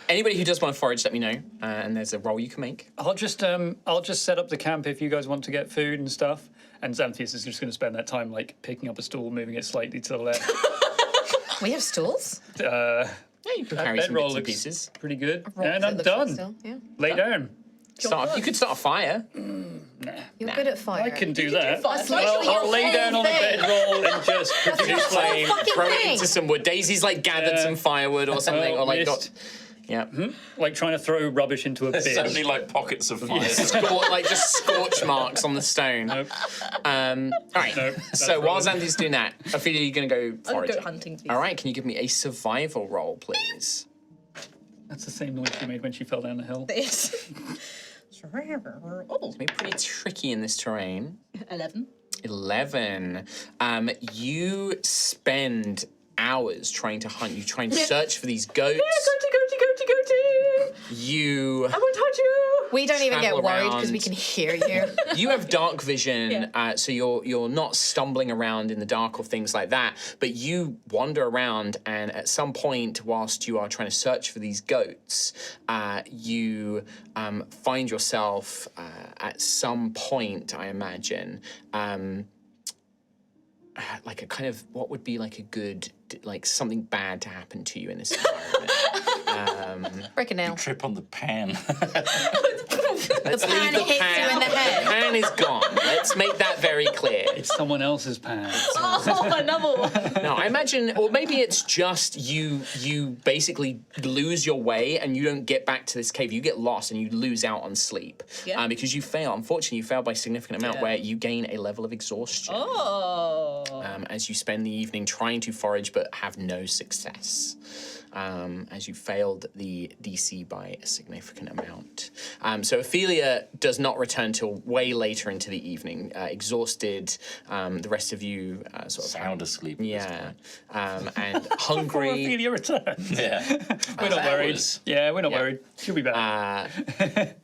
A: Anybody who does want to forage, let me know. And there's a roll you can make.
C: I'll just set up the camp if you guys want to get food and stuff. And Xanthias is just going to spend that time like picking up a stool, moving it slightly to the left.
B: We have stools.
A: Yeah, you can carry some
C: bedroll
A: bits and
C: looks
A: pieces.
C: pretty good.
B: Rock
C: And
B: that
C: I'm
B: looks like
C: done.
B: still, yeah.
C: Lay down.
A: You could start a fire.
B: You're good at fire.
C: I can do that.
B: That's
C: Well,
B: literally your
C: I'll lay
B: whole
C: down on a
B: thing.
C: bedroll and just produce flame.
B: fucking
A: Throw it
B: thing.
A: into some wood. Daisy's like gathered some firewood or something,
C: Oh,
A: or like
C: missed.
A: got. Yeah.
C: Like trying to throw rubbish into a bin.
D: Suddenly, like pockets of fire.
A: Like just scorch marks on the stone.
C: Nope.
A: All right.
C: Nope,
A: So while
C: that's
A: Xanthi's doing that, Ophelia, you're going to go
E: I'm gonna
A: foraging.
E: go hunting, please.
A: All right. Can you give me a survival roll, please?
C: That's the same noise she made when she fell down the hill.
E: Oh,
A: It's pretty tricky in this terrain.
E: 11.
A: 11. You spend hours trying to hunt. You try and search for these goats.
E: Goaty.
A: You
E: I won't touch you.
B: We don't even get
A: Travel
B: worried because we
A: around.
B: can hear you.
A: you have dark vision, so you're not stumbling around in the dark or things like that. But you wander around, and at some point, whilst you are trying to search for these goats, you find yourself at some point, I imagine, like a kind of what would be like a good, like something bad to happen to you in this environment.
B: Break a nail.
D: Trip on the pan.
A: Let's
B: The pan
A: leave the
B: hits
A: pan.
B: you in the head.
A: The pan is gone. Let's make that very clear.
C: It's someone else's pan.
E: Oh, another one.
A: No, I imagine, or maybe it's just you basically lose your way and you don't get back to this cave. You get lost and you lose out on sleep.
E: Yeah.
A: Because you fail. Unfortunately, you fail by a significant amount where you gain a level of exhaustion
E: Oh.
A: as you spend the evening trying to forage but have no success. As you failed the DC by a significant amount. So Ophelia does not return till way later into the evening, exhausted. The rest of you sort of
D: Sound asleep.
A: yeah, and
C: Before
A: hungry.
C: Ophelia returns.
D: Yeah.
C: We're not worried.
D: Hours.
C: Yeah, we're not worried. She'll be back.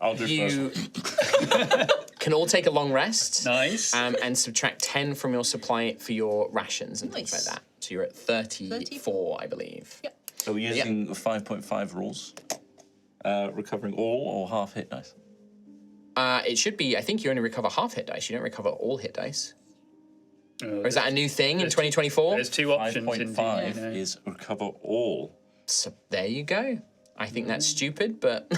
D: I'll do
A: You
D: first.
A: can all take a long rest.
C: Nice.
A: And subtract 10 from your supply for your rations and things like
E: Nice.
A: that. So you're at 34, I believe.
E: Yep.
D: Are we using 5.5 rules? Recovering all or half hit dice?
A: It should be, I think you only recover half hit dice. You don't recover all hit dice. Or is that a new thing in 2024?
C: There's two options in
D: 5.5
C: D&D.
D: is recover all.
A: So there you go. I think that's stupid, but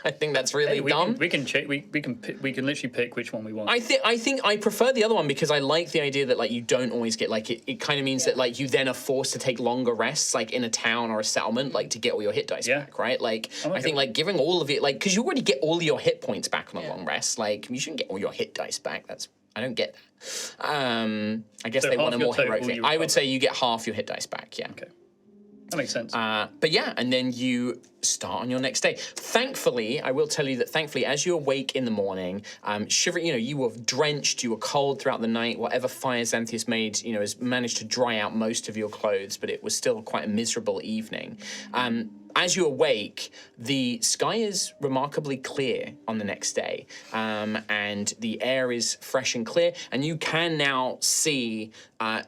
A: I think that's really
C: We
A: dumb.
C: can check. We can literally pick which one we want.
A: I think I prefer the other one because I like the idea that like you don't always get like it kind of means that like you then are forced to take longer rests like in a town or a settlement like to get all your hit dice back, right? Like I think like giving all of it like because you already get all your hit points back on a long rest, like you shouldn't get all your hit dice back. I don't get that. I guess
C: So
A: they want a
C: half your
A: more heroic
C: total
A: thing.
C: you
A: I would
C: recover.
A: say you get half your hit dice back, yeah.
C: Okay. That makes sense.
A: But yeah, and then you start on your next day. Thankfully, I will tell you that thankfully, as you awake in the morning, shivering, you were drenched, you were cold throughout the night. Whatever fire Xanthias made, has managed to dry out most of your clothes, but it was still quite a miserable evening. As you awake, the sky is remarkably clear on the next day, and the air is fresh and clear, and you can now see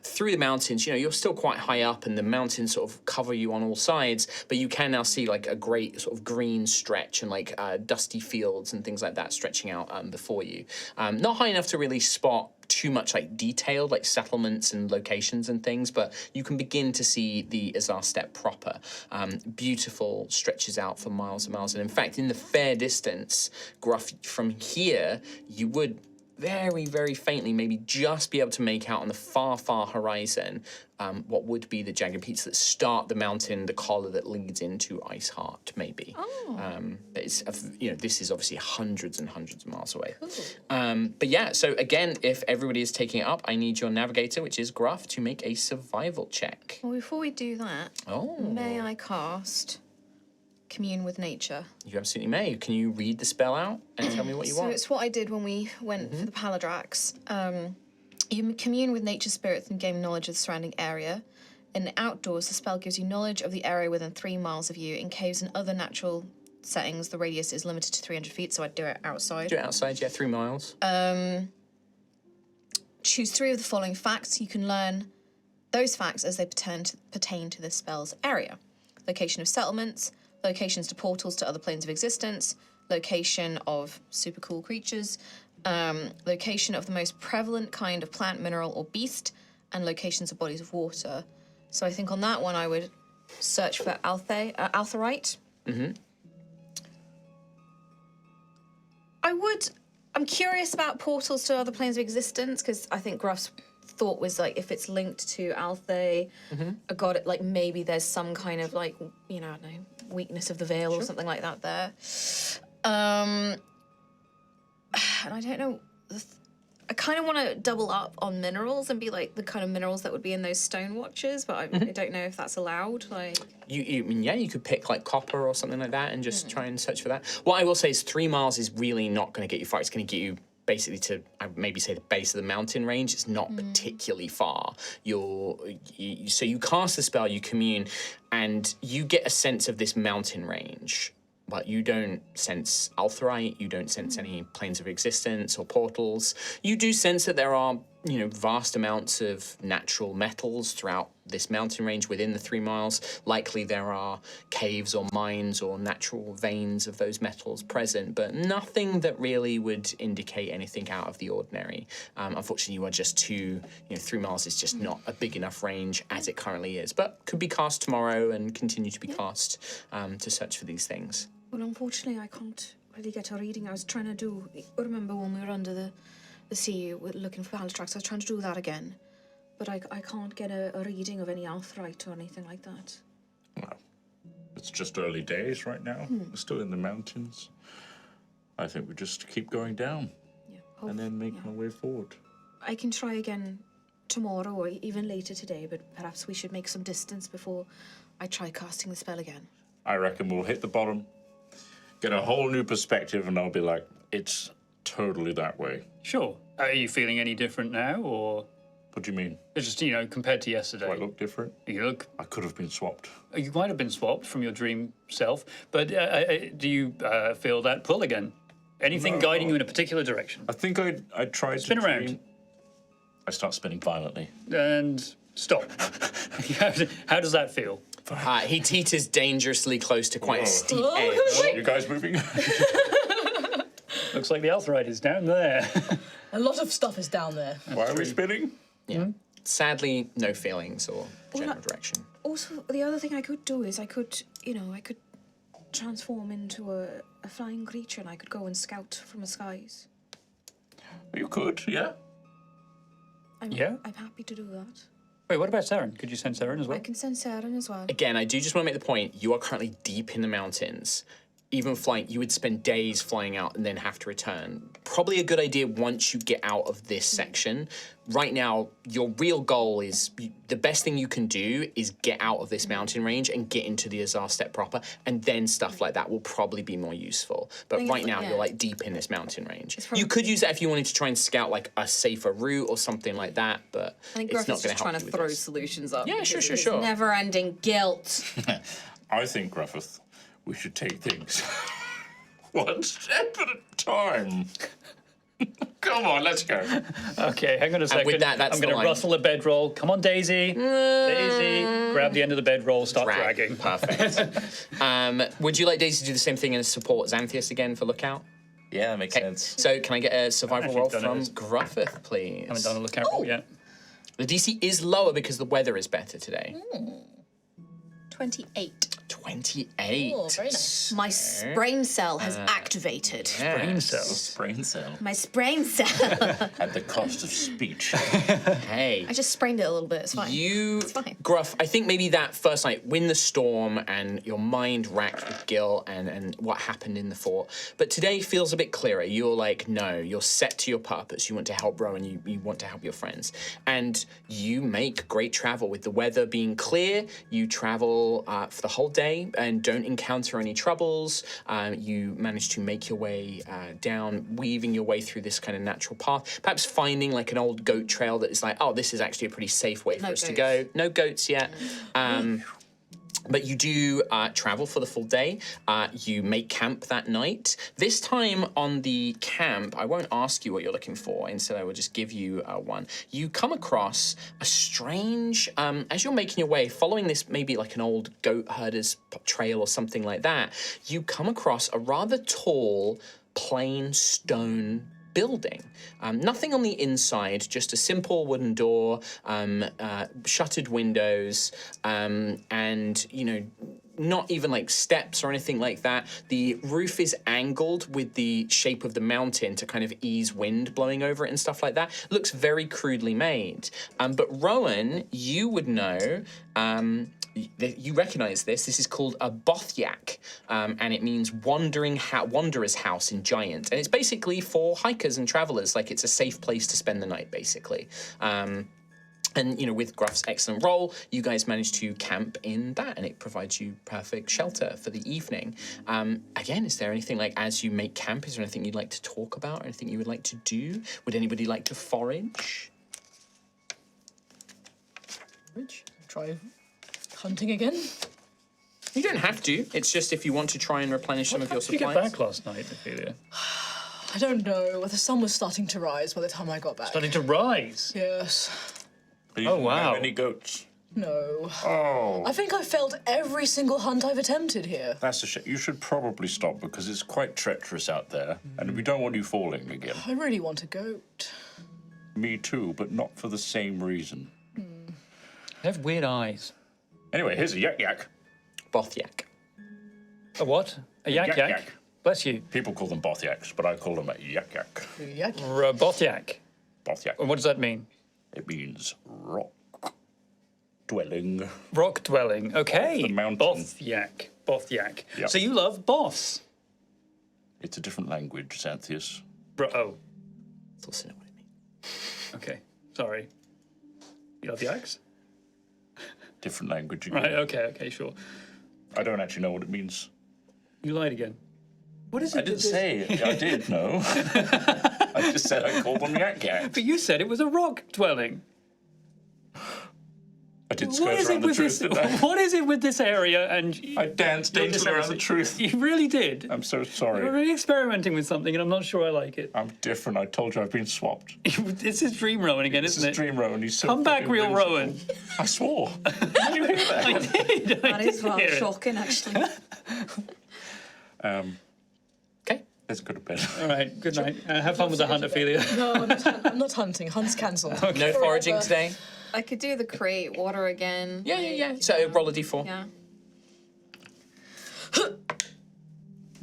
A: through the mountains. You're still quite high up, and the mountains sort of cover you on all sides, but you can now see like a great sort of green stretch and like dusty fields and things like that stretching out before you. Not high enough to really spot too much like detailed like settlements and locations and things, but you can begin to see the Azarr Steppe proper. Beautiful, stretches out for miles and miles, and in fact in the fair distance, Gruff, from here you would very, very faintly maybe just be able to make out on the far, far horizon what would be the jagged peaks that start the mountain, the collar that leads into Ice Heart, maybe. But it's, this is obviously hundreds and hundreds of miles away. But yeah, so again, if everybody is taking it up, I need your navigator, which is Gruff, to make a survival check.
B: Well, before we do that, may I cast Commune with Nature?
A: You absolutely may. Can you read the spell out and tell me what you
B: So
A: want?
B: it's what I did when we went for the Paladrax. You commune with nature spirits and gain knowledge of the surrounding area. In the outdoors, the spell gives you knowledge of the area within 3 miles of you. In caves and other natural settings, the radius is limited to 300 feet, so I'd do it outside.
A: Do it outside, yeah, 3 miles.
B: Choose 3 of the following facts. You can learn those facts as they pertain to the spell's area. Location of settlements, locations to portals to other planes of existence, location of super cool creatures, location of the most prevalent kind of plant, mineral, or beast, and locations of bodies of water. So I think on that one I would search for Altherite. I'm curious about portals to other planes of existence, because I think Gruff's thought was like if it's linked to Altheya, I got it like maybe there's some kind of like, I don't know, weakness of the veil or something like that there. And I don't know, I kind of want to double up on minerals and be like the kind of minerals that would be in those stone watches, but I don't know if that's allowed. Like
A: you could pick like copper or something like that and just try and search for that. What I will say is 3 miles is really not going to get you far. It's going to get you basically to, I would maybe say, the base of the mountain range. It's not particularly far. So you cast the spell, you commune, and you get a sense of this mountain range. But you don't sense Altherite, you don't sense any planes of existence or portals. You do sense that there are, vast amounts of natural metals throughout this mountain range within the 3 miles. Likely there are caves or mines or natural veins of those metals present, but nothing that really would indicate anything out of the ordinary. Unfortunately, you are just 3 miles is just not a big enough range as it currently is, but could be cast tomorrow and continue to be cast to search for these things.
F: Well, unfortunately, I can't really get a reading. I was trying to remember when we were under the sea looking for Paladrax, I was trying to do that again. But I can't get a reading of any Altherite or anything like that.
D: Well, it's just early days right now. We're still in the mountains. I think we just keep going down and then make our way forward.
F: I can try again tomorrow or even later today, but perhaps we should make some distance before I try casting the spell again.
D: I reckon we'll hit the bottom, get a whole new perspective, and I'll be like, it's totally that way.
C: Sure. Are you feeling any different now, or
D: What do you mean?
C: it's just, compared to yesterday?
D: Do I look different?
C: You look.
D: I could have been swapped.
C: You might have been swapped from your dream self, but do you feel that pull again? Anything guiding you in a particular direction?
D: I think I tried
C: Spin
D: to
C: around.
D: dream. I start spinning violently.
C: And Stop. How does that feel?
A: He teeters dangerously close to quite a steep edge.
D: You guys moving?
C: Looks like the Altheya is down there.
E: A lot of stuff is down there.
D: Why are we spinning?
A: Yeah. Sadly, no feelings or general
F: that-
A: direction.
F: Also, the other thing I could do is I could transform into a flying creature and I could go and scout from the skies.
D: You could, yeah.
F: I'm happy to do that.
C: Wait, what about Saren? Could you send Saren as well?
F: I can send Saren as well.
A: Again, I do just want to make the point, you are currently deep in the mountains. Even flying, you would spend days flying out and then have to return. Probably a good idea once you get out of this section. Right now, your real goal is, the best thing you can do is get out of this mountain range and get into the Azarr Steppe proper, and then stuff like that will probably be more useful. But right now, you're like deep in this mountain range. You could use that if you wanted to try and scout like a safer route or something like that, but
B: I think
A: it's
B: Gruff
A: not
B: is
A: going
B: just
A: to help
B: trying
A: you
B: to
A: with
B: throw
A: this.
B: solutions up.
A: Yeah,
B: because
A: sure.
B: it's never-ending guilt.
D: I think, Gruffith, we should take things one step at a time. Come on, let's go.
C: Okay, hang on a second.
A: with that, that's
C: I'm going
A: the
C: to
A: line.
C: rustle a bedroll. Come on, Daisy. Daisy, grab the end of the bedroll, start
A: Drag.
C: dragging.
A: Perfect. Would you like Daisy to do the same thing and support Xanthias again for lookout?
G: Yeah, that makes sense.
A: So can I get a survival
C: Actually
A: roll
C: done
A: from
C: it.
A: Gruffith, please?
C: Haven't done a lookout roll yet.
A: The DC is lower because the weather is better today.
B: 28.
A: 28.
E: Oh, very nice.
B: My brain cell has activated.
C: Brain cell.
G: Brain cell.
B: My brain cell.
D: At the cost of speech.
A: Hey.
B: I just sprained it a little bit. It's fine.
A: You,
B: fine.
A: Gruff, I think maybe that first night, win the storm and your mind racked with guilt and what happened in the fort. But today feels a bit clearer. You're like, no, you're set to your purpose. You want to help Rowan, you want to help your friends. And you make great travel with the weather being clear. You travel for the whole day and don't encounter any troubles. You manage to make your way down, weaving your way through this kind of natural path, perhaps finding like an old goat trail that is like, oh, this is actually a pretty safe way for us to go. No goats yet. But you do travel for the full day. You make camp that night. This time on the camp, I won't ask you what you're looking for. Instead, I will just give you one. You come across a strange, as you're making your way, following this maybe like an old goat herder's trail or something like that, you come across a rather tall, plain stone building. Nothing on the inside, just a simple wooden door, shuttered windows, and, you know, not even like steps or anything like that. The roof is angled with the shape of the mountain to kind of ease wind blowing over it and stuff like that. Looks very crudely made. But Rowan, you would know, you recognize this. This is called a bothyak, and it means wanderer's house in Giant. And it's basically for hikers and travelers. Like, it's a safe place to spend the night, basically. And, you know, with Gruff's excellent roll, you guys managed to camp in that, and it provides you perfect shelter for the evening. Again, is there anything, like, as you make camp, is there anything you'd like to talk about, or anything you would like to do? Would anybody like to forage?
E: Try hunting again.
A: You don't have to. It's just if you want to try and replenish some of your
C: Did you
A: supplies.
C: get back last night, Ophelia?
E: I don't know. The sun was starting to rise by the time I got back.
C: Starting to rise.
E: Yes.
D: You
C: Oh,
D: didn't
C: wow.
D: have any goats?
E: No.
D: Oh.
E: I think I failed every single hunt I've attempted here.
D: That's a shame. You should probably stop because it's quite treacherous out there, and we don't want you falling again.
E: I really want a goat.
D: Me too, but not for the same reason.
C: They have weird eyes.
D: Anyway, here's a yak-yak.
A: Bothyak.
C: A what? A yak-yak?
D: Yak-yak.
C: Bless you.
D: People call them both-yaks, but I call them a yak-yak.
E: Yak.
C: Bothyak.
D: Both-yak.
C: And what does that mean?
D: It means rock dwelling.
C: Rock dwelling. Okay.
D: Off the mountain.
C: Bothyak. Bothyak.
D: Yep.
C: So you love Boths?
D: It's a different language, Xanthias.
C: Oh.
A: That's also not what it means.
C: Okay. Sorry. You love yaks?
D: Different language.
C: Right. Okay. Sure.
D: I don't actually know what it means.
C: You lied again. What is it?
D: I didn't say it. I did know. I just said I called them yak-yaks.
C: But you said it was a rock dwelling.
D: I did
C: What
D: skirt
C: is it
D: around the
C: with
D: truth,
C: this?
D: didn't I?
C: What is it with this area? And
D: I danced
C: You're
D: daintily around the truth.
C: You really did.
D: I'm so
C: You're
D: sorry.
C: really experimenting with something, and I'm not sure I like it.
D: I'm different. I told you I've been swapped.
C: This is Dream Rowan again,
D: This
C: isn't
D: is
C: it?
D: Dream Rowan. He's so
C: Come back,
D: fucking
C: real
D: invincible.
C: Rowan.
D: I swore. Did you hear that?
C: I did.
F: That is rather
C: hear it.
F: shocking, actually.
A: Okay.
D: Let's go to bed.
C: All right, good night. Have fun with the hunt, Ophelia.
E: No, I'm not hunting. Hunt's cancelled.
A: No foraging today?
B: I could do the create water again.
A: Yeah. So roll a d4.
B: Yeah.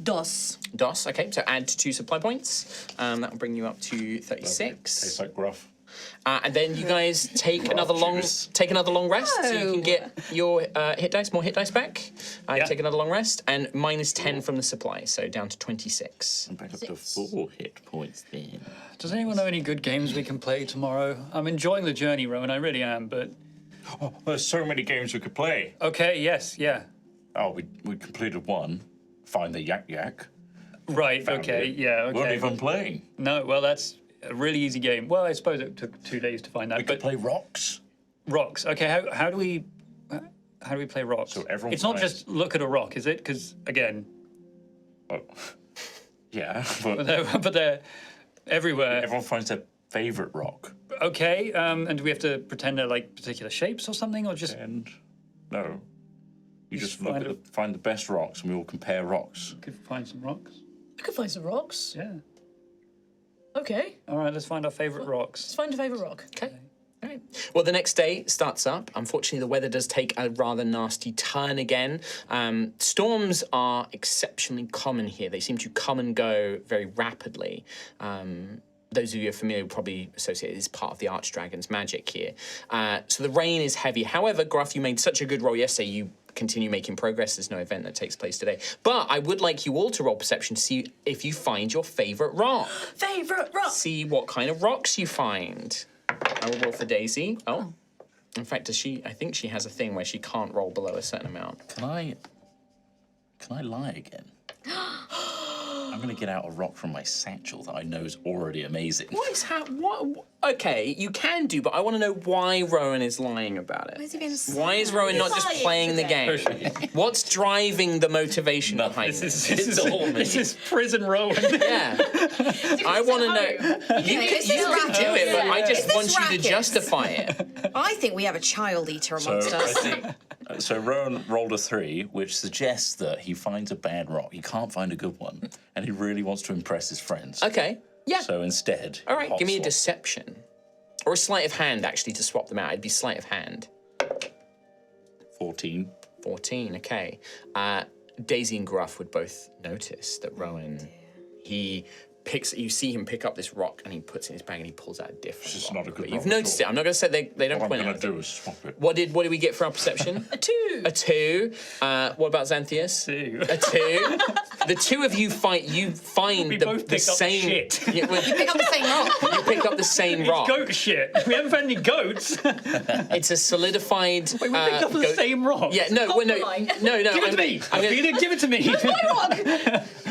E: DOS.
A: DOS, okay, so add 2 supply points. That will bring you up to 36.
D: Tastes like Gruff.
A: And then you guys take another
D: juice.
A: long rest, so you can get your more hit dice back.
C: Yeah.
A: Take another long rest, and minus 10 from the supply, so down to 26.
D: I'm back up to 4 hit points then.
C: Does anyone know any good games we can play tomorrow? I'm enjoying the journey, Rowan, I really am, but...
D: Oh, there's so many games we could play.
C: Okay, yes, yeah.
D: Oh, we completed one. Find the yak yak.
C: Right,
D: Found
C: okay,
D: it.
C: yeah, okay.
D: Weren't even playing.
C: No, well, that's a really easy game. Well, I suppose it took 2 days to find that,
D: We could
C: but
D: play rocks.
C: rocks. Okay, how do we play rocks?
D: So everyone
C: it's not
D: finds-
C: just look at a rock, is it? Because, again,
D: Oh, yeah,
C: but they're everywhere.
D: everyone finds their favourite rock.
C: Okay, and do we have to pretend they're like particular shapes or something, or just
D: And no, you just look
C: find
D: at find the best rocks, and we will compare rocks.
C: could find some rocks?
E: I could find some rocks.
C: Yeah.
E: Okay.
C: All right, let's find our favourite rocks.
E: Let's find a favourite rock.
A: Okay. All right. Well, the next day starts up. Unfortunately, the weather does take a rather nasty turn again. Storms are exceptionally common here. They seem to come and go very rapidly. Those of you who are familiar will probably associate it as part of the Archdragon's magic here. So the rain is heavy. However, Gruff, you made such a good roll yesterday, you continue making progress. There's no event that takes place today. But I would like you all to roll perception to see if you find your favourite rock.
E: Favourite rock.
A: See what kind of rocks you find. I will roll for Daisy. Oh. In fact, I think she has a thing where she can't roll below a certain amount.
D: Can I lie again? I'm going to get out a rock from my satchel that I know is already amazing.
A: What is what? Okay, you can do, but I want to know why Rowan is lying about it.
B: Why is he being
A: Why is Rowan not just
E: lying
A: playing the game? What's driving the motivation behind
C: This
A: it?
C: is prison Rowan.
A: Yeah. I want to know. You
B: Is
A: can
B: this
A: do it, but I
B: racket?
A: just
B: Is this
A: want you to
B: racket?
A: justify it.
B: I think we have a child eater
D: So
B: amongst
D: I
B: us.
D: think so. Rowan rolled a 3, which suggests that he finds a bad rock. He can't find a good one, and he really wants to impress his friends.
A: Okay. Yeah.
D: So instead,
A: All right,
D: hot
A: give me a
D: swap.
A: deception. Or a sleight of hand, actually, to swap them out. It'd be sleight of hand.
D: 14.
A: 14, okay. Daisy and Gruff would both notice that Rowan, you see him pick up this rock and he puts it in his bag and he pulls out a different
D: This is
A: rock.
D: not a good
A: But
D: rock
A: you've
D: at
A: noticed
D: all.
A: it. I'm not going to say they don't
D: What I'm
A: point
D: going
A: out.
D: to do is swap it.
A: What did we get for our perception?
E: A 2.
A: A 2. What about Xanthias?
C: 2.
A: A 2. The two of you find
C: We
A: the,
C: both
A: the
C: pick up
A: same
C: shit.
A: Yeah, well,
B: Pick up the same rock.
A: you pick up the same rock.
C: Goat shit. We haven't found any goats.
A: It's a solidified.
C: Wait, we picked up the
A: goat-
C: same rock.
A: Yeah, no, well, no.
E: line.
A: Give
C: Give it to me. Give it to me.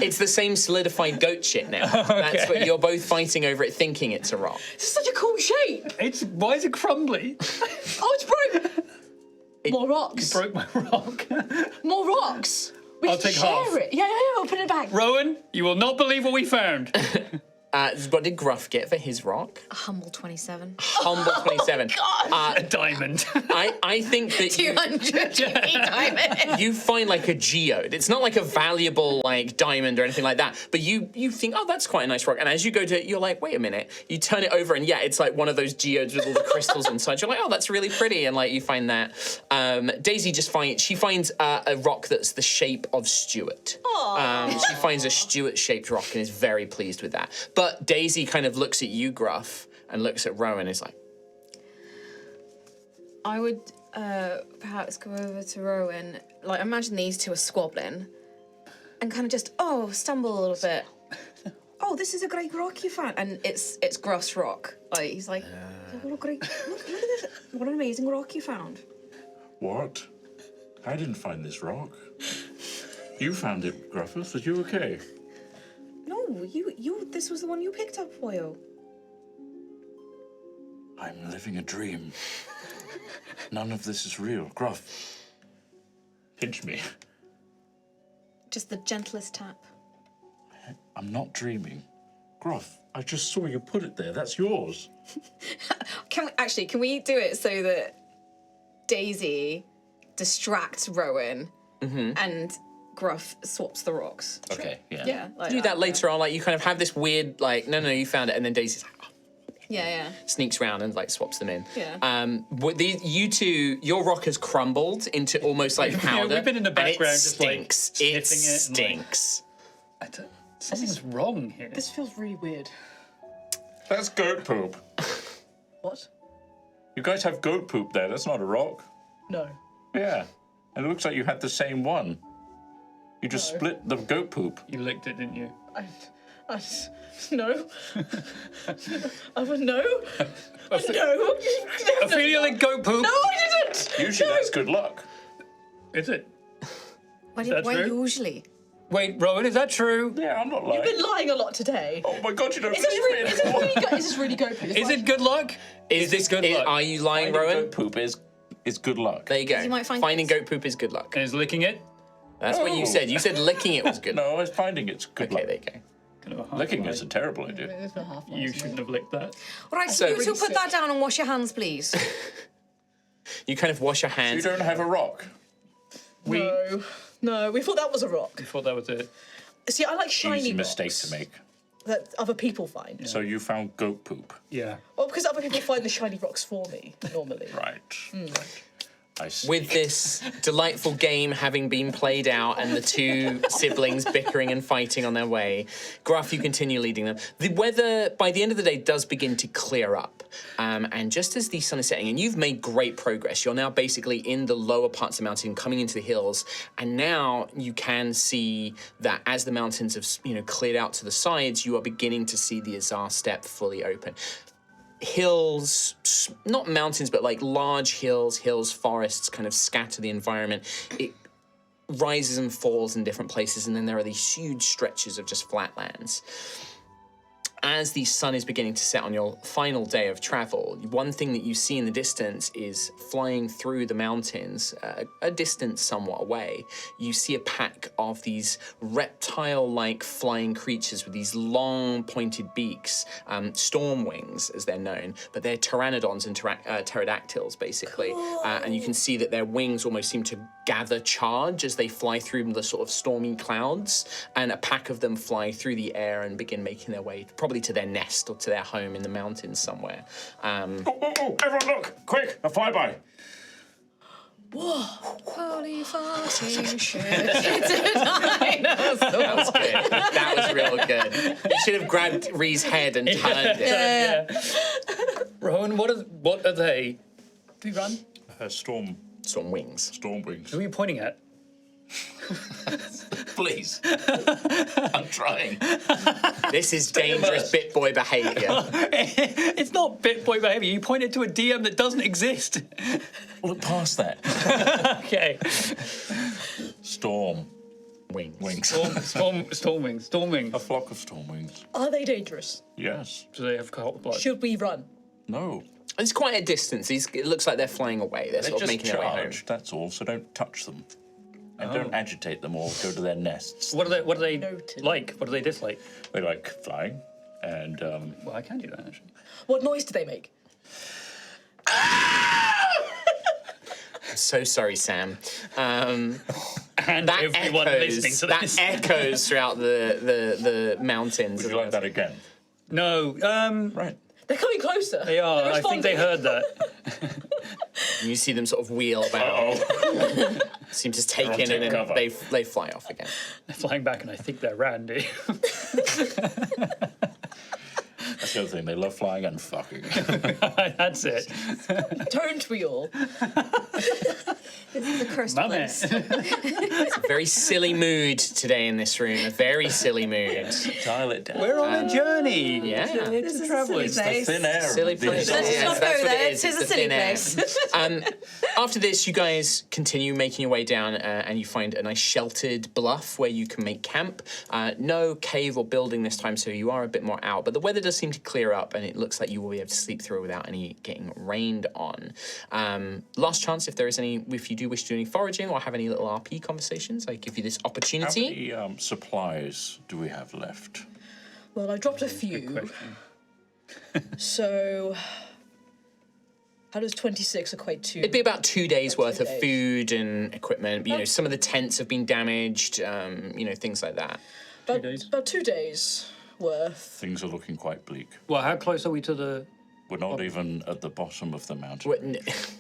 A: It's the same solidified goat shit now. That's what you're both fighting over it, thinking it's a rock.
E: This is such a cool shape.
C: Why is it crumbly?
E: Oh, it's broke. More rocks.
C: Broke my rock.
E: More rocks. We
C: I'll
E: can
C: take
E: share
C: half.
E: it. Yeah, open it back.
C: Rowan, you will not believe what we found.
A: What did Gruff get for his rock?
B: A humble 27.
A: Humble 27.
C: A diamond.
A: I think that
B: 200 diamond.
A: you find like a geode. It's not like a valuable like diamond or anything like that, but you think, oh, that's quite a nice rock. And as you go to it, you're like, wait a minute. You turn it over and yeah, it's like one of those geodes with all the crystals inside. You're like, oh, that's really pretty. And like you find that. Daisy finds a rock that's the shape of Stuart. She finds a Stuart-shaped rock and is very pleased with that. But Daisy kind of looks at you, Gruff, and looks at Rowan and is like,
B: I would perhaps go over to Rowan. Like, imagine these two are squabbling. And kind of just, stumble a little bit. Oh, this is a great rock you found. And it's Gruff's rock. Like, he's like,
F: What a great, look at this. What an amazing rock you found.
D: What? I didn't find this rock. You found it, Gruffus. Are you okay?
F: No, this was the one you picked up, Foyo.
D: I'm living a dream. None of this is real. Gruff, pinch me.
B: Just the gentlest tap.
D: I'm not dreaming. Gruff, I just saw you put it there. That's yours.
B: Can we do it so that Daisy distracts Rowan and Gruff swaps the rocks?
D: Okay, yeah.
B: Yeah, like
A: Do that later on. Like you kind of have this weird, like, no, you found it, and then Daisy's like,
B: Yeah.
A: sneaks around and like swaps them in.
B: Yeah.
A: You two, your rock has crumbled into almost like powder.
C: we've been in the background
A: and it
C: just, like,
A: stinks.
C: sniffing
A: It
C: it and, like-
A: stinks.
C: Something's wrong here.
E: This feels really weird.
D: That's goat poop.
E: What?
D: You guys have goat poop there. That's not a rock.
E: No.
D: Yeah. And it looks like you had the same one. You just split the goat poop.
C: You licked it, didn't you?
E: No. I would no. No.
C: Ophelia licked goat poop.
E: No, I didn't.
D: Usually that's good luck.
C: Is it?
B: Why
C: true?
B: usually?
C: Wait, Rowan, is that true?
D: Yeah, I'm not lying.
E: You've been lying a lot today.
D: Oh my god, you don't
E: Is this
D: believe me anymore.
E: is this really goat poop?
C: Is it good luck? Is this good luck?
A: Are you lying,
D: Finding
A: Rowan?
D: goat poop is good luck.
A: There you go.
B: You might find
A: Finding
B: things.
A: goat poop is good luck.
C: And is licking it?
A: That's what you said. You said licking it was good.
D: No, I was finding it's good
A: Okay,
D: luck.
A: there you go.
C: Kind of a half
D: Licking
C: lie.
D: is a terrible idea.
E: It's not half
C: You shouldn't have licked that.
B: All right,
A: So-
B: so you two
E: Really
B: put
E: sick.
B: that down and wash your hands, please.
A: You kind of wash your
D: You
A: hands.
D: don't have a rock.
E: No, we thought that was a rock.
C: I thought that was it.
E: See, I like shiny
D: Easy mistake
E: rocks
D: to make.
E: that other people find.
D: So you found goat poop.
C: Yeah.
E: Well, because other people find the shiny rocks for me, normally.
D: Right. Right. I see.
A: With this delightful game having been played out and the two siblings bickering and fighting on their way, Gruff, you continue leading them. The weather, by the end of the day, does begin to clear up. And just as the sun is setting, and you've made great progress, you're now basically in the lower parts of the mountain, coming into the hills, and now you can see that as the mountains have, cleared out to the sides, you are beginning to see the Azarr Steppe fully open. Hills, not mountains, but like large hills, forests kind of scatter the environment. It rises and falls in different places, and then there are these huge stretches of just flatlands. As the sun is beginning to set on your final day of travel, one thing that you see in the distance is flying through the mountains, a distance somewhat away, you see a pack of these reptile-like flying creatures with these long pointed beaks, storm wings as they're known, but they're pteranodons and pterodactyls basically. And you can see that their wings almost seem to gather charge as they fly through the sort of stormy clouds, and a pack of them fly through the air and begin making their way probably to their nest or to their home in the mountains somewhere.
D: Oh, everyone look! Quick, a flyby!
B: Holy fucking shit.
A: That was good. That was real good. You should have grabbed Ree's head and turned it.
C: Yeah. Rowan, what are they?
E: Do we run?
D: Storm
A: Storm wings.
D: wings.
C: Who are you pointing at?
D: Please. I'm trying.
A: This is dangerous bit boy behaviour.
C: It's not bit boy behavior. You pointed to a DM that doesn't exist.
D: Look past that.
C: Okay.
D: Storm
A: Wings.
C: Storm wings.
D: A flock of storm wings.
E: Are they dangerous?
D: Yes.
C: Do they have hot blood?
E: Should we run?
D: No.
A: It's quite a distance. It looks like they're flying away. They're
D: They
A: sort of
D: just
A: making their way home.
D: charge, that's all, so don't touch them. And don't agitate them or go to their nests.
C: What are they
E: Noted.
C: like? What do they dislike?
D: They like flying and
C: Well, I can do that actually.
E: What noise do they make?
A: So sorry, Sam.
C: And
A: That
C: everyone listening to this.
A: echoes throughout the mountains.
D: would you like that again?
C: No.
D: Right.
E: They're coming closer.
C: They are.
E: They're
C: I think they
E: responding.
C: heard that.
A: You see them sort of wheel about,
D: Oh.
A: seem to take
D: Everyone
A: in,
D: take
A: and then
D: cover.
A: they fly off again.
C: They're flying back, and I think they're Randy.
D: That's the other thing. They love flying and fucking.
C: That's it.
E: Don't we all?
F: This is a cursed
C: Mum
F: place.
A: It's a very silly mood today in this room. A very silly mood.
G: Dial it down.
C: We're on a journey.
A: Yeah.
F: This is a silly place.
D: Thin air.
A: Silly
D: of this.
A: place.
F: Let's
A: Yes,
F: not
A: that's
F: go
A: what
F: there.
A: it is.
F: It is
A: It's
F: a
A: the
F: silly
A: thin air.
F: place.
A: After this, you guys continue making your way down and you find a nice sheltered bluff where you can make camp. No cave or building this time, so you are a bit more out. But the weather does seem to clear up and it looks like you will be able to sleep through without any getting rained on. Last chance, if you do wish to do any foraging or have any little RP conversations, I give you this
D: How
A: opportunity.
D: many supplies do we have left?
E: Well, I dropped a few.
C: Question.
E: So, how does 26 equate to?
A: It'd be about 2 days
E: About
A: worth
E: 2
A: of
E: days.
A: food and equipment. You know, some of the tents have been damaged. Things like that.
E: about,
C: days.
E: about 2 days worth.
D: Things are looking quite bleak.
C: Well, how close are we to the...
D: We're not even at the bottom of the mountain.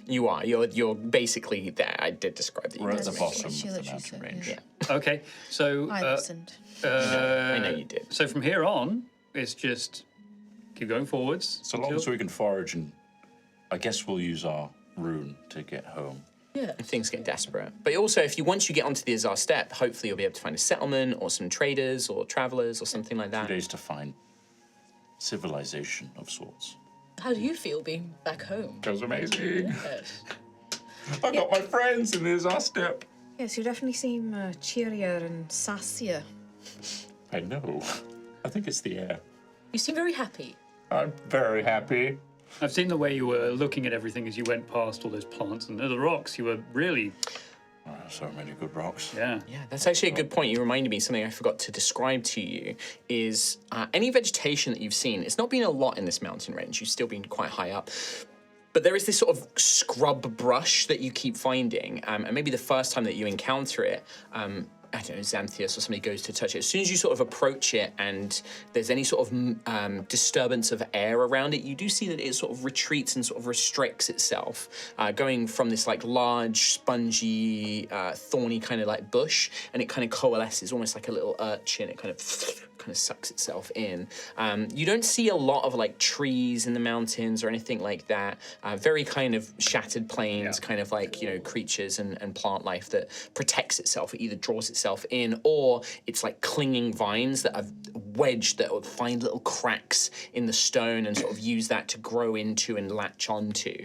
A: You are. You're basically there. I did describe that.
D: We're at the
B: She
D: bottom
B: literally
D: of the mountain
B: said,
D: range.
A: Yeah.
C: Okay, so...
B: I listened.
A: I know you did.
C: So from here on, it's just keep going forwards.
D: So long as we can forage, and I guess we'll use our rune to get home.
E: Yeah.
A: If things get desperate. But also, once you get onto the Azarr Steppe, hopefully you'll be able to find a settlement or some traders or travelers or something like
D: 2
A: that.
D: days to find civilization of sorts.
E: How do you feel being back home?
D: Feels amazing.
E: Yes.
D: I got my friends in the Azarr Steppe.
F: Yes, you definitely seem cheerier and sassier.
D: I know. I think it's the air.
E: You seem very happy.
D: I'm very happy.
C: I've seen the way you were looking at everything as you went past all those plants and the rocks. You were really,
D: Oh, so many good rocks.
C: yeah.
A: Yeah, that's actually a good point. You reminded me something I forgot to describe to you is any vegetation that you've seen. It's not been a lot in this mountain range. You've still been quite high up. But there is this sort of scrub brush that you keep finding. And maybe the first time that you encounter it, I don't know, Xanthias or somebody goes to touch it. As soon as you sort of approach it and there's any sort of disturbance of air around it, you do see that it sort of retreats and sort of restricts itself, going from this like large, spongy, thorny kind of like bush, and it kind of coalesces almost like a little urchin. It kind of sucks itself in. You don't see a lot of like trees in the mountains or anything like that. Very kind of shattered plains, kind of like, creatures and plant life that protects itself. It either draws itself in or it's like clinging vines that are wedged that will find little cracks in the stone and sort of use that to grow into and latch onto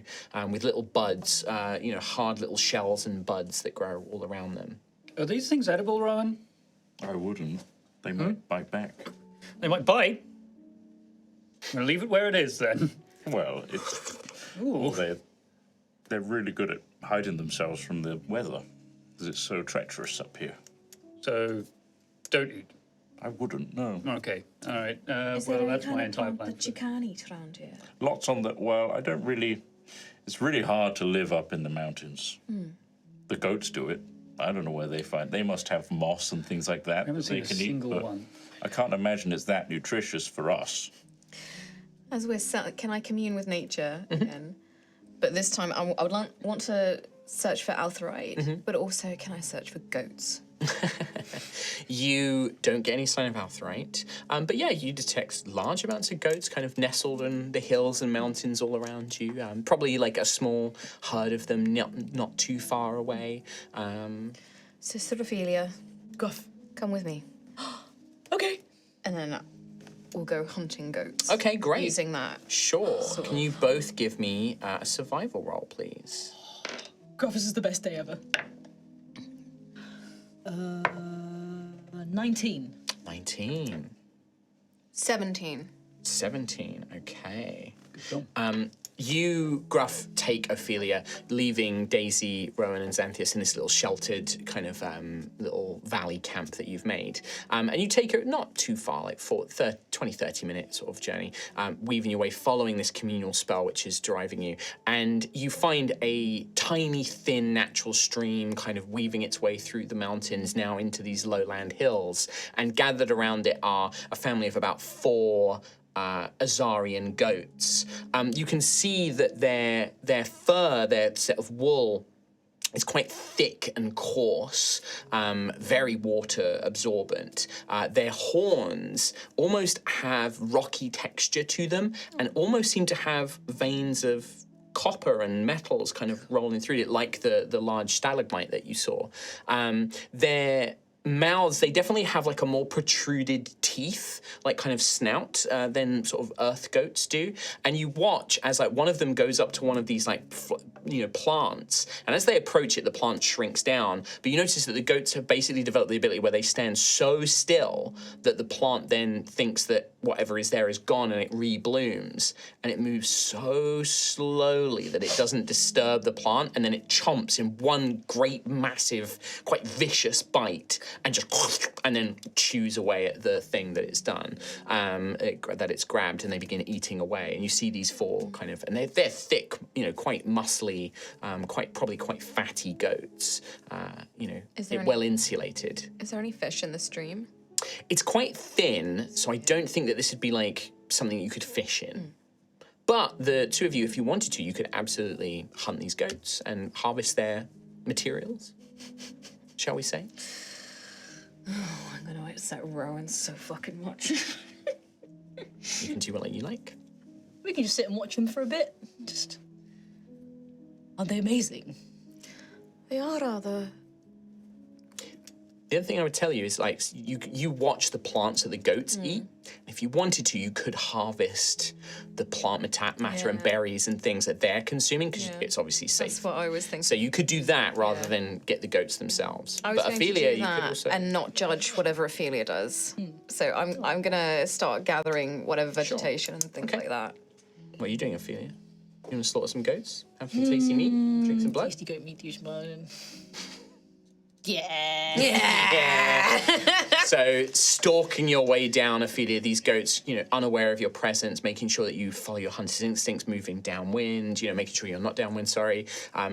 A: with little buds, hard little shells and buds that grow all around them.
C: Are these things edible, Rowan?
D: I wouldn't. They might bite back.
C: They might bite. I'm gonna leave it where it is then.
D: Well, it's
C: Ooh.
D: they're really good at hiding themselves from the weather because it's so treacherous up here.
C: So, don't eat.
D: I wouldn't. No.
C: Okay, all right.
F: Is there
C: Well,
F: any
C: that's
F: kind
C: my
F: of
C: entire
F: plant
C: plan.
F: that you can eat around here?
D: Lots on the. Well, I don't really. It's really hard to live up in the mountains. The goats do it. I don't know where they find. They must have moss and things like that
C: I haven't
D: that they
C: seen a
D: can eat.
C: single
D: But
C: one.
D: I can't imagine it's that nutritious for us.
B: As we're can I commune with nature again? But this time I would want to search for Altheya, but also can I search for goats?
A: You don't get any sign of Altheya, but yeah, you detect large amounts of goats kind of nestled in the hills and mountains all around you. Probably like a small herd of them not too far away.
B: Sister Ophelia,
E: Gruff.
B: come with me.
E: Okay.
B: And then we'll go hunting goats.
A: Okay, great.
B: Using that.
A: Sure. Can you both give me a survival roll, please?
E: Gruff, this is the best day ever. 19.
A: 19.
B: 17.
A: 17. Okay.
C: Cool.
A: You, Gruff, take Ophelia, leaving Daisy, Rowan, and Xanthias in this little sheltered kind of little valley camp that you've made. And you take her not too far, like 20, 30 minute sort of journey, weaving your way, following this communal spell which is driving you. And you find a tiny, thin, natural stream kind of weaving its way through the mountains now into these lowland hills. And gathered around it are a family of about 4 Azarian goats. You can see that their fur, their set of wool, is quite thick and coarse, very water absorbent. Their horns almost have rocky texture to them and almost seem to have veins of copper and metals kind of rolling through it, like the large stalagmite that you saw. Their mouths, they definitely have like a more protruded teeth, like kind of snout than sort of earth goats do. And you watch as like one of them goes up to one of these like plants, and as they approach it, the plant shrinks down. But you notice that the goats have basically developed the ability where they stand so still that the plant then thinks that whatever is there is gone, and it reblooms, and it moves so slowly that it doesn't disturb the plant, and then it chomps in one great massive quite vicious bite and just and then chews away at the thing that it's done, that it's grabbed, and they begin eating away. And you see these four kind of, and they're thick, quite muscly, probably quite fatty goats, well insulated.
B: Is there any fish in the stream?
A: It's quite thin, so I don't think that this would be like something you could fish in. But the two of you, if you wanted to, you could absolutely hunt these goats and harvest their materials, shall we say?
F: Oh, I'm gonna upset Rowan so fucking much.
A: You can do what you like.
E: We can just sit and watch them for a bit. Aren't they amazing?
B: They are rather.
A: The other thing I would tell you is, like, you watch the plants that the goats eat. If you wanted to, you could harvest the plant matter and berries and things that they're consuming, because it's obviously safe.
B: That's what I was thinking.
A: So you could do that rather than get the goats themselves.
B: I was
A: but
B: going
A: Ophelia,
B: to do
A: you could
B: that
A: also
B: and not judge whatever Ophelia does. So I'm gonna start gathering whatever vegetation and things like that.
A: What are you doing, Ophelia? You want to slaughter some goats? Have some tasty meat? Drink some blood?
E: Tasty goat meat, use mine.
A: So, stalking your way down, Ophelia, these goats, unaware of your presence, making sure that you follow your hunter's instincts, moving downwind, making sure you're not downwind,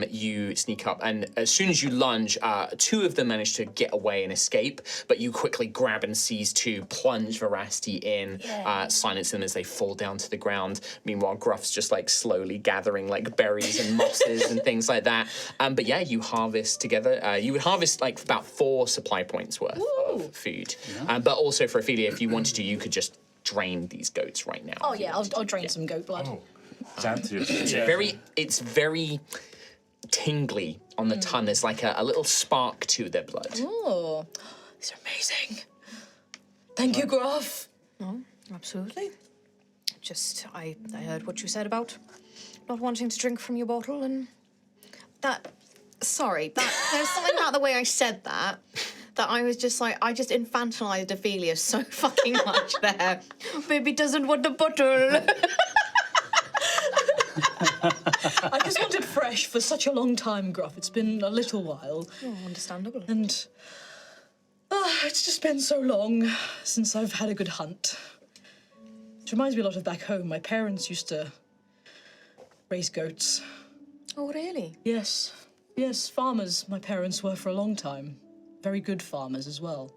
A: you sneak up, and as soon as you lunge, two of them manage to get away and escape, but you quickly grab and seize two, plunge Veracity in, silence them as they fall down to the ground. Meanwhile, Gruff's just, like, slowly gathering, like, berries and mosses and things like that. But yeah, you harvest together. You would harvest like about 4 supply points worth of food. But also for Ophelia, if you wanted to, you could just drain these goats right now.
E: Oh yeah, I'll drain some goat blood.
A: It's very tingly on the tongue. There's like a little spark to their blood.
E: Oh, these are amazing. Thank you, Gruff.
B: Oh, absolutely. I heard what you said about not wanting to drink from your bottle, and that. Sorry, there's something about the way I said that I was just like, I just infantilized Ophelia so fucking much there. Baby doesn't want the bottle.
E: I just wanted fresh for such a long time, Gruff. It's been a little while.
B: Oh, understandable.
E: And it's just been so long since I've had a good hunt. It reminds me a lot of back home. My parents used to raise goats.
B: Oh, really?
E: Yes, farmers my parents were for a long time. Very good farmers as well.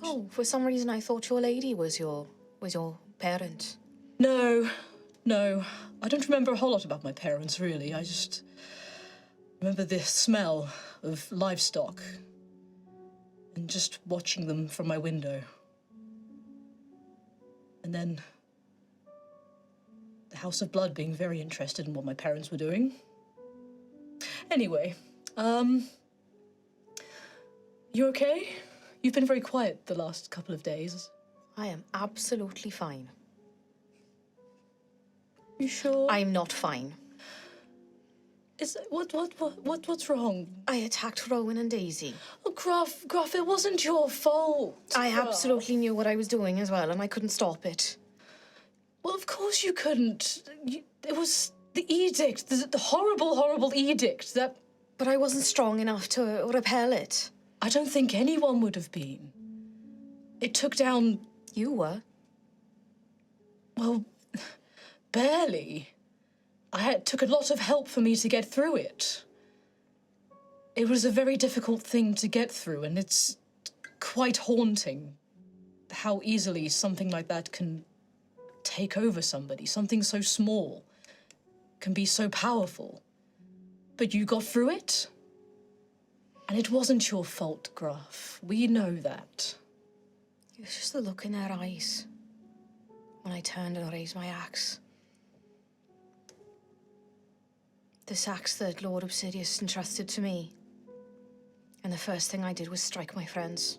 B: Oh, for some reason I thought your lady was your parent.
E: No. I don't remember a whole lot about my parents, really. I just remember the smell of livestock and just watching them from my window. And then the House of Blood being very interested in what my parents were doing. Anyway, you okay? You've been very quiet the last couple of days.
B: I am absolutely fine.
E: You sure?
B: I'm not fine.
E: What's wrong?
B: I attacked Rowan and Daisy.
E: Oh, Gruff, it wasn't your fault.
B: I absolutely knew what I was doing as well, and I couldn't stop it.
E: Well, of course you couldn't. It was the edict, the horrible, horrible edict that...
B: But I wasn't strong enough to repel it.
E: I don't think anyone would have been. It took down...
B: You were.
E: Well, barely. It took a lot of help for me to get through it. It was a very difficult thing to get through, and it's quite haunting how easily something like that can take over somebody. Something so small can be so powerful. But you got through it? And it wasn't your fault, Gruff. We know that.
B: It was just the look in her eyes when I turned and raised my axe.
F: This axe that Lord Obsidius entrusted to me. And the first thing I did was strike my friends.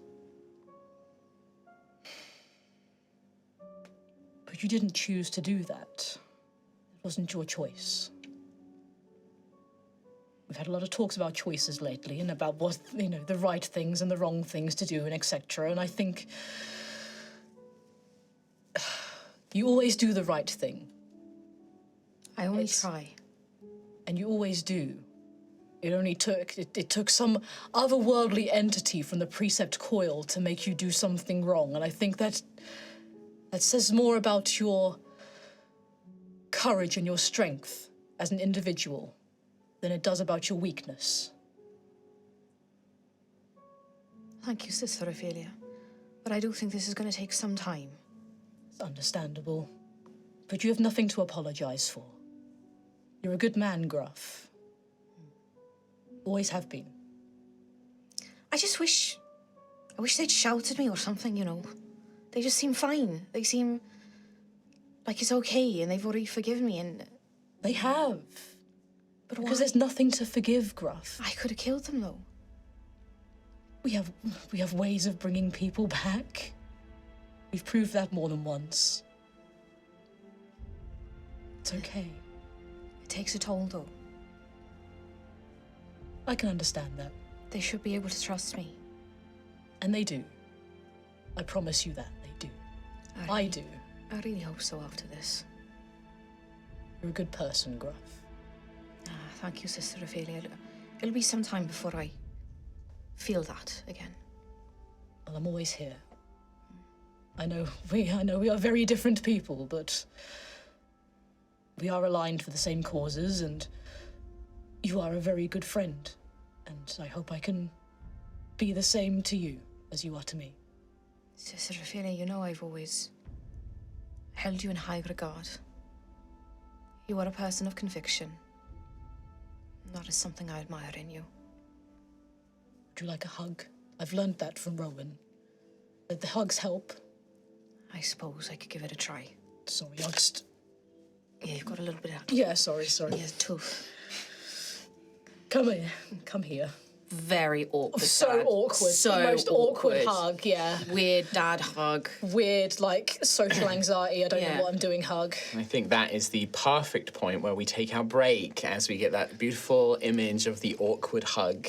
E: But you didn't choose to do that. It wasn't your choice. We've had a lot of talks about choices lately and about what, the right things and the wrong things to do and etc. And I think you always do the right thing.
F: I only try.
E: And you always do. It took some otherworldly entity from the Precept Coil to make you do something wrong. And I think that says more about your courage and your strength as an individual than it does about your weakness.
F: Thank you, Sister Ophelia. But I do think this is going to take some time.
E: It's understandable. But you have nothing to apologize for. You're a good man, Gruff. Always have been.
F: I wish they'd shout at me or something, They just seem fine. They seem like it's okay and they've already forgiven me and...
E: They have.
F: But
E: Because
F: why?
E: there's nothing to forgive, Gruff.
F: I could have killed them, though.
E: We have ways of bringing people back. We've proved that more than once. It's okay.
F: It takes a toll, though.
E: I can understand that.
F: They should be able to trust me.
E: And they do. I promise you that, they do. I do.
F: I really hope so after this.
E: You're a good person, Gruff.
F: Thank you, Sister Ophelia. It'll be some time before I feel that again.
E: Well, I'm always here. I know we are very different people, but we are aligned for the same causes, and you are a very good friend. And I hope I can be the same to you as you are to me.
F: Sister Ophelia, I've always held you in high regard. You are a person of conviction. That is something I admire in you.
E: Would you like a hug? I've learned that from Rowan. That the hugs help.
F: I suppose I could give it a try.
E: Sorry, I'll just...
F: Yeah, you've got a little bit of...
E: Yeah, sorry.
F: Yeah, tooth.
E: Come here. Come here.
B: Very awkward.
E: So
B: Dad.
E: awkward.
B: So
E: the most awkward hug, yeah.
B: Weird dad hug.
E: Weird, social anxiety, I don't know what I'm doing hug.
A: I think that is the perfect point where we take our break as we get that beautiful image of the awkward hug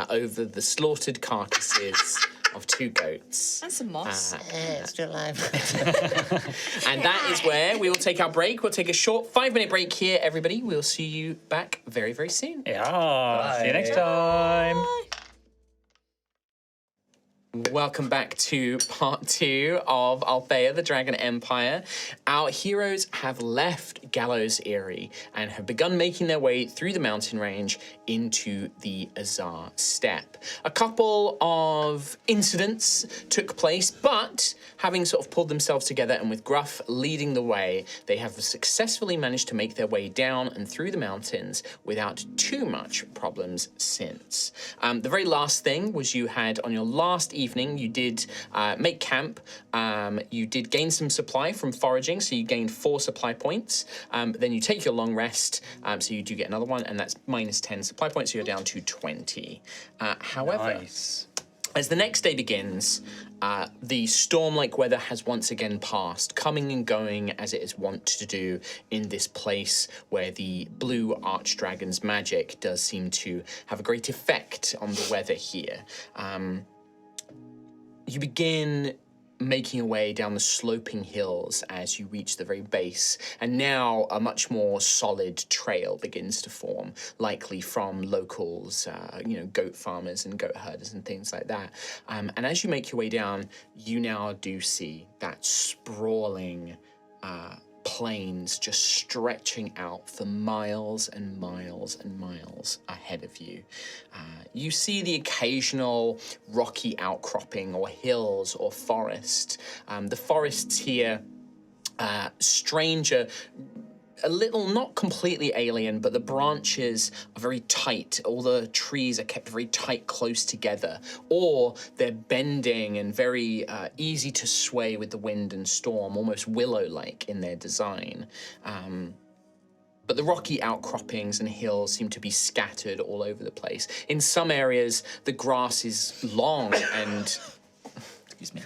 A: over the slaughtered carcasses of two goats.
B: And some moss.
G: Still alive.
A: And that is where we will take our break. We'll take a short 5-minute break here, everybody. We'll see you back very, very soon.
C: Yeah. See you next time.
A: Welcome back to part 2 of Altheya, the Dragon Empire. Our heroes have left Gallows Eyrie and have begun making their way through the mountain range into the Azarr Steppe. A couple of incidents took place, but having sort of pulled themselves together and with Gruff leading the way, they have successfully managed to make their way down and through the mountains without too much problems since. The very last thing was you had on your last evening, you did make camp. You did gain some supply from foraging, so you gained 4 supply points. Then you take your long rest, so you do get another one, and that's minus 10 supply points, so you're down to 20. However,
C: Nice.
A: as the next day begins, the storm-like weather has once again passed, coming and going as it is wont to do in this place where the blue archdragon's magic does seem to have a great effect on the weather here. You begin making your way down the sloping hills as you reach the very base, and now a much more solid trail begins to form, likely from locals, goat farmers and goat herders and things like that. And as you make your way down, you now do see that sprawling plains just stretching out for miles and miles and miles ahead of you. You see the occasional rocky outcropping or hills or forest. The forests here, stranger, a little, not completely alien, but the branches are very tight. All the trees are kept very tight, close together, or they're bending and very easy to sway with the wind and storm, almost willow-like in their design. but the rocky outcroppings and hills seem to be scattered all over the place. In some areas, the grass is long and
G: Excuse me.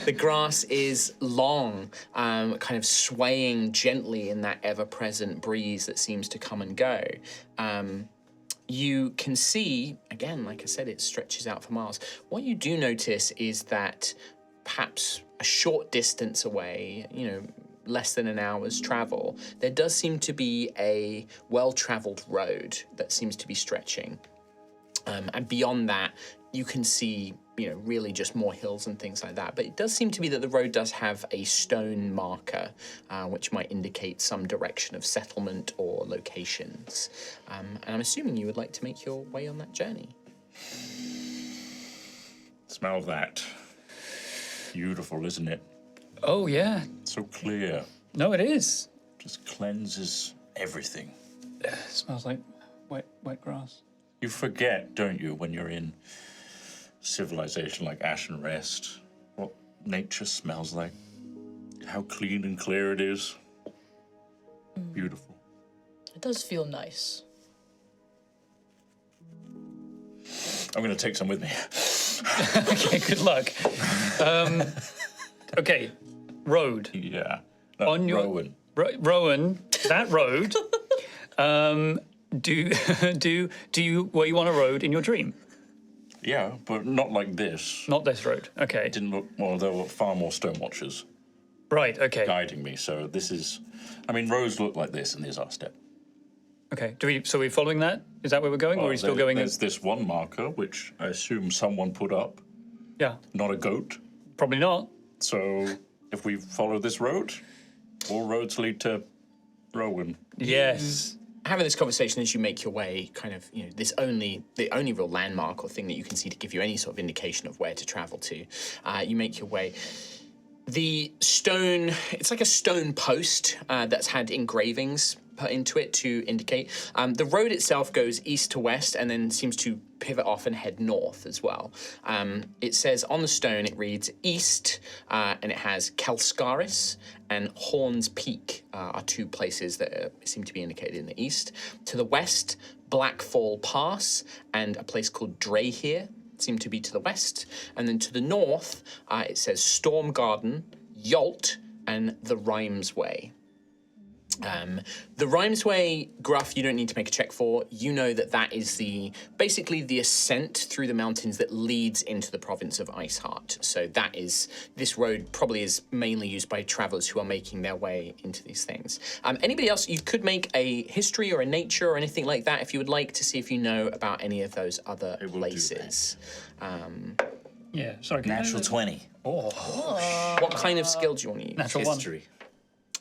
A: the grass is long, kind of swaying gently in that ever-present breeze that seems to come and go. You can see, again, like I said, it stretches out for miles. What you do notice is that perhaps a short distance away, less than an hour's travel, there does seem to be a well-traveled road that seems to be stretching. And beyond that, you can see, really just more hills and things like that. But it does seem to be that the road does have a stone marker, which might indicate some direction of settlement or locations. And I'm assuming you would like to make your way on that journey.
D: Smell that. Beautiful, isn't it?
C: Oh, yeah.
D: So clear.
C: No, it is.
D: Just cleanses everything.
C: It smells like wet grass.
D: You forget, don't you, when you're in civilization like Ashen Rest, what nature smells like, how clean and clear it is. Beautiful.
E: It does feel nice.
D: I'm going to take some with me.
C: Okay, good luck. Okay, road.
D: Yeah.
C: On your
D: Rowan.
C: Rowan, that road. Do you were you on a road in your dream?
D: Yeah, but not like this.
C: Not this road. Okay.
D: Didn't look, well, there were far more stone watchers
C: Right. Okay.
D: guiding me, so this is, roads look like this, and there's our step.
C: Okay. So we're following that? Is that where we're going, or are we still going?
D: There's this one marker, which I assume someone put up,
C: Yeah.
D: not a goat.
C: Probably not.
D: So if we follow this road, all roads lead to Rowan.
C: Yes.
A: Having this conversation as you make your way, kind of, the only real landmark or thing that you can see to give you any sort of indication of where to travel to, you make your way. The stone, it's like a stone post that's had engravings put into it to indicate. The road itself goes east to west and then seems to pivot off and head north as well. It says on the stone, it reads east, and it has Calscaris and Horns Peak are two places that seem to be indicated in the east. To the west, Blackfall Pass and a place called Drehir seem to be to the west. And then to the north, it says Storm Garden, Yolt, and the Rhymes Way. The Rhymes Way, Gruff, you don't need to make a check for. You know that is basically the ascent through the mountains that leads into the province of Iceheart. So this road probably is mainly used by travelers who are making their way into these things. Anybody else, you could make a history or a nature or anything like that if you would like to see if you know about any of those other places.
C: Yeah. Sorry.
G: Natural 20.
A: What kind of skill do you want to use?
C: Natural one.
G: History.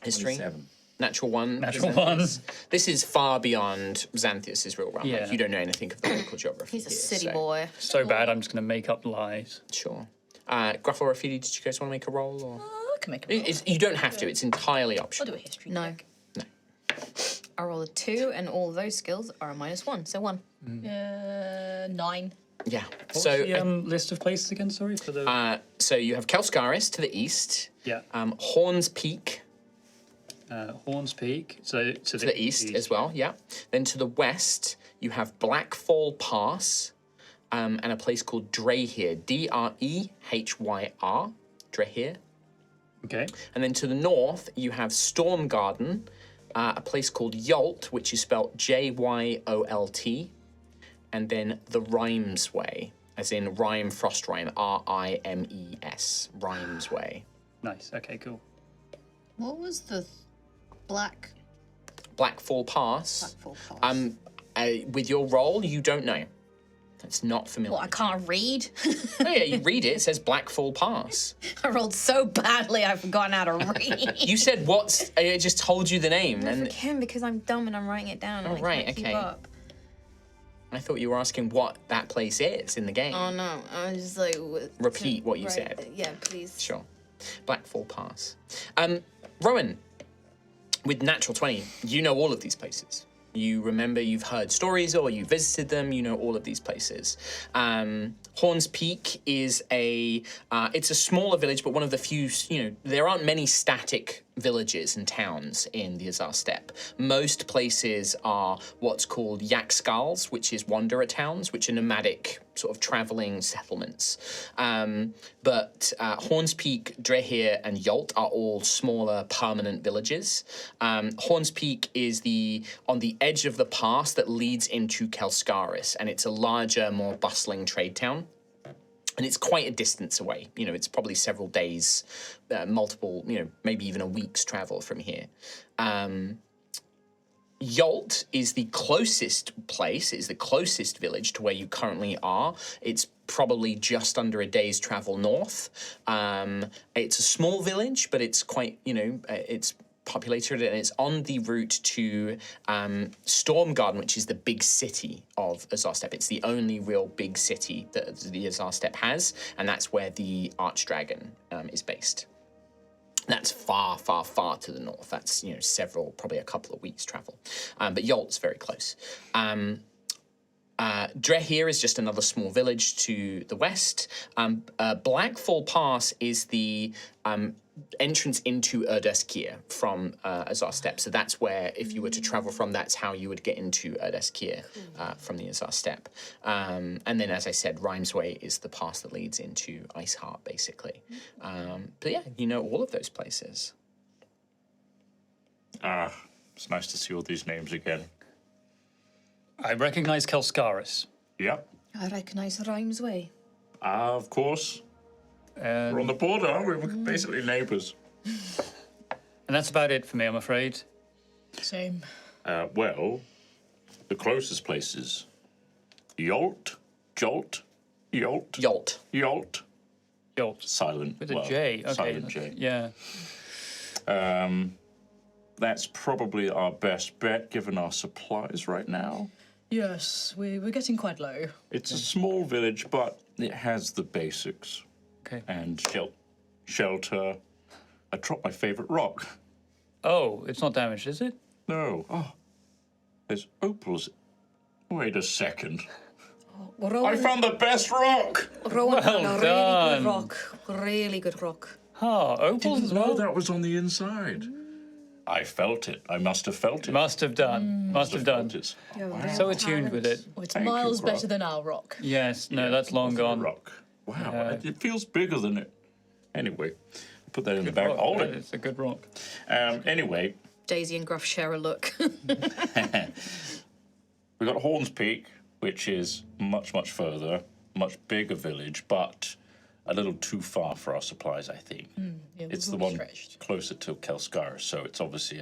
A: History?
G: 27.
A: Natural one.
C: Natural one.
A: This is far beyond Xanthius' real realm.
C: Yeah.
A: Like, you don't know anything of the local geography.
B: He's a
A: here,
B: city
A: so-
B: boy.
C: So bad. I'm just going to make up lies.
A: Sure. Gruff or Rafidi, did you guys want to make a roll? Or?
E: I can make a roll.
A: You don't have to. It's entirely
E: I'll
A: optional.
E: do a history
B: No.
E: check.
B: I roll a 2, and all those skills are a -1, so 1.
E: 9.
A: Yeah.
C: What's
A: So,
C: the list of places again? Sorry for the.
A: so you have Calscaris to the east.
C: Yeah.
A: Horns Peak
C: Horns Peak. So to
A: to the east as well. Yeah. Then to the west, you have Blackfall Pass, and a place called Drehir. Drehir. Drehir.
C: Okay.
A: And then to the north, you have Storm Garden, a place called Yolt, which is spelled Jyolt, and then the Rhymes Way, as in rhyme, frost rhyme, Rimes, Rhymes Way.
C: Nice. Okay. Cool.
H: What was the
A: Blackfall Pass.
H: Blackfall Pass?
A: With your roll, you don't know. It's not familiar.
B: What, I can't read?
A: Oh yeah, you read it. It says Blackfall Pass.
B: I rolled so badly I've forgotten how to read.
A: You said what's? I just told you the name,
B: I
A: and
B: can because I'm dumb and I'm writing it down. And
A: Oh, right,
B: I can't
A: okay.
B: Keep up.
A: I thought you were asking what that place is in the game.
B: Oh no, I was just like.
A: Repeat what you
B: right,
A: said.
B: Yeah, please.
A: Sure. Blackfall Pass. Rowan, with Natural 20, you know all of these places. You remember you've heard stories or you visited them, you know all of these places. Horns Peak is it's a smaller village, but one of the few, there aren't many static villages and towns in the Azarr Steppe. Most places are what's called yaksgals, which is wanderer towns, which are nomadic sort of traveling settlements. But Horns Peak, Drehir, and Yolt are all smaller permanent villages. Horns Peak is on the edge of the pass that leads into Kelskaris, and it's a larger, more bustling trade town. And it's quite a distance away. You know, it's probably several days, multiple, maybe even a week's travel from here. Yolt is the closest place, is the closest village to where you currently are. It's probably just under a day's travel north. It's a small village, but it's quite, it's populated, and it's on the route to Stormgarden, which is the big city of Azarr Steppe. It's the only real big city that the Azarr Steppe has, and that's where the Archdragon is based. That's far, far, far to the north. That's, probably a couple of weeks' travel. But Yolt's very close. Drehir is just another small village to the west. Blackfall Pass is the entrance into Erdeskir from Azarr Steppe. So that's where, if you were to travel from, that's how you would get into Erdeskir from the Azarr Steppe. And then, as I said, Rhymesway is the pass that leads into Iceheart, basically. But yeah, you know all of those places.
D: It's nice to see all these names again.
C: I recognize Kelskaris.
D: Yep.
F: I recognise Rhymesway.
D: Of course. We're on the border, aren't we? We're basically neighbours.
C: And that's about it for me, I'm afraid.
E: Same.
D: Well, the closest places: Yolt, Jolt, Yolt,
A: Yolt.
D: Yolt.
C: Yolt.
D: Silent.
C: With a J. Okay.
D: Silent J.
C: Yeah.
D: That's probably our best bet, given our supplies right now.
E: Yes, we're getting quite low.
D: It's a small village, but it has the basics.
C: Okay.
D: And shelter. I dropped my favourite rock.
C: Oh, it's not damaged, is it?
D: No. Oh, there's opals. Wait a second.
F: Rowan,
D: I found the best rock!
F: Rowan found
C: Well
F: a
C: done.
F: really good rock. Really good rock.
C: Ah, opals as well?
D: that was on the inside. I felt it. I must have felt it.
C: Must have done. Must have done.
D: Felt it.
F: Wow.
C: So attuned with it.
E: Well, it's
D: Thank you,
E: miles
D: Gruff.
E: better than our rock.
C: Yes, no, that's long
D: That's a
C: gone.
D: rock. Wow,
C: Yeah.
D: it feels bigger than it. Anyway, put that in the bag.
C: Rock,
D: Hold
C: yeah,
D: it.
C: It's a good rock.
D: Anyway,
B: Daisy and Gruff share a look.
D: we got Horns Peak, which is much, much further, much bigger village, but a little too far for our supplies, I think.
E: Yeah,
D: It's
E: we're
D: the one
E: stretched.
D: closer to Kelskar, so it's obviously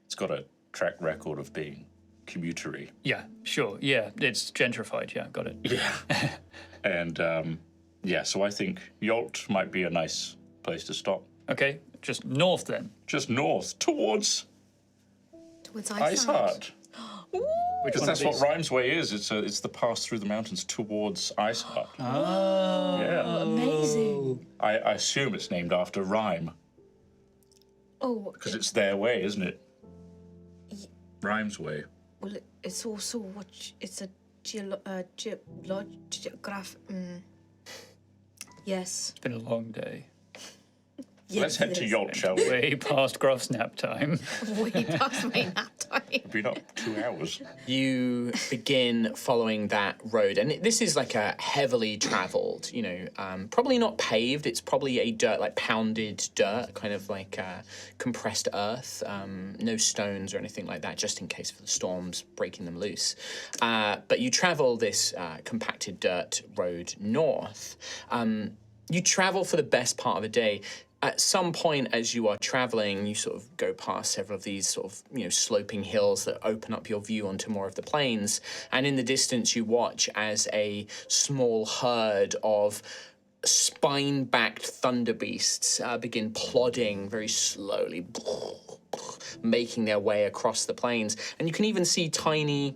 D: it's got a track record of being commutery.
C: Yeah, sure. Yeah, it's gentrified. Yeah, got it.
D: Yeah. And so I think Yolt might be a nice place to stop.
C: Okay, just north then.
D: Just north, towards
B: Towards
D: Iceheart.
C: Which
D: Because
C: one
D: that's
C: of
D: what
C: these?
D: Rhymesway is. It's the pass through the mountains towards Iceheart.
C: Oh.
D: Yeah.
E: Amazing.
D: I assume it's named after Rhyme,
F: Oh,
D: because it's their way, isn't it? Rhymesway.
F: well, it's also it's a geograph. Yes.
C: It's been a long day.
F: Yes,
D: Let's head
F: it
D: to
F: is.
D: Yolt, shall we?
C: Way past Gruff's nap time.
B: Way past my nap time.
D: We've been up 2 hours.
A: You begin following that road, and this is like a heavily traveled, probably not paved. It's probably a dirt, like pounded dirt, kind of like compressed earth. No stones or anything like that, just in case for the storms breaking them loose. But you travel this compacted dirt road north. You travel for the best part of a day. At some point, as you are traveling, you sort of go past several of these sort of, sloping hills that open up your view onto more of the plains. And in the distance, you watch as a small herd of spine-backed thunder beasts begin plodding very slowly, making their way across the plains. And you can even see tiny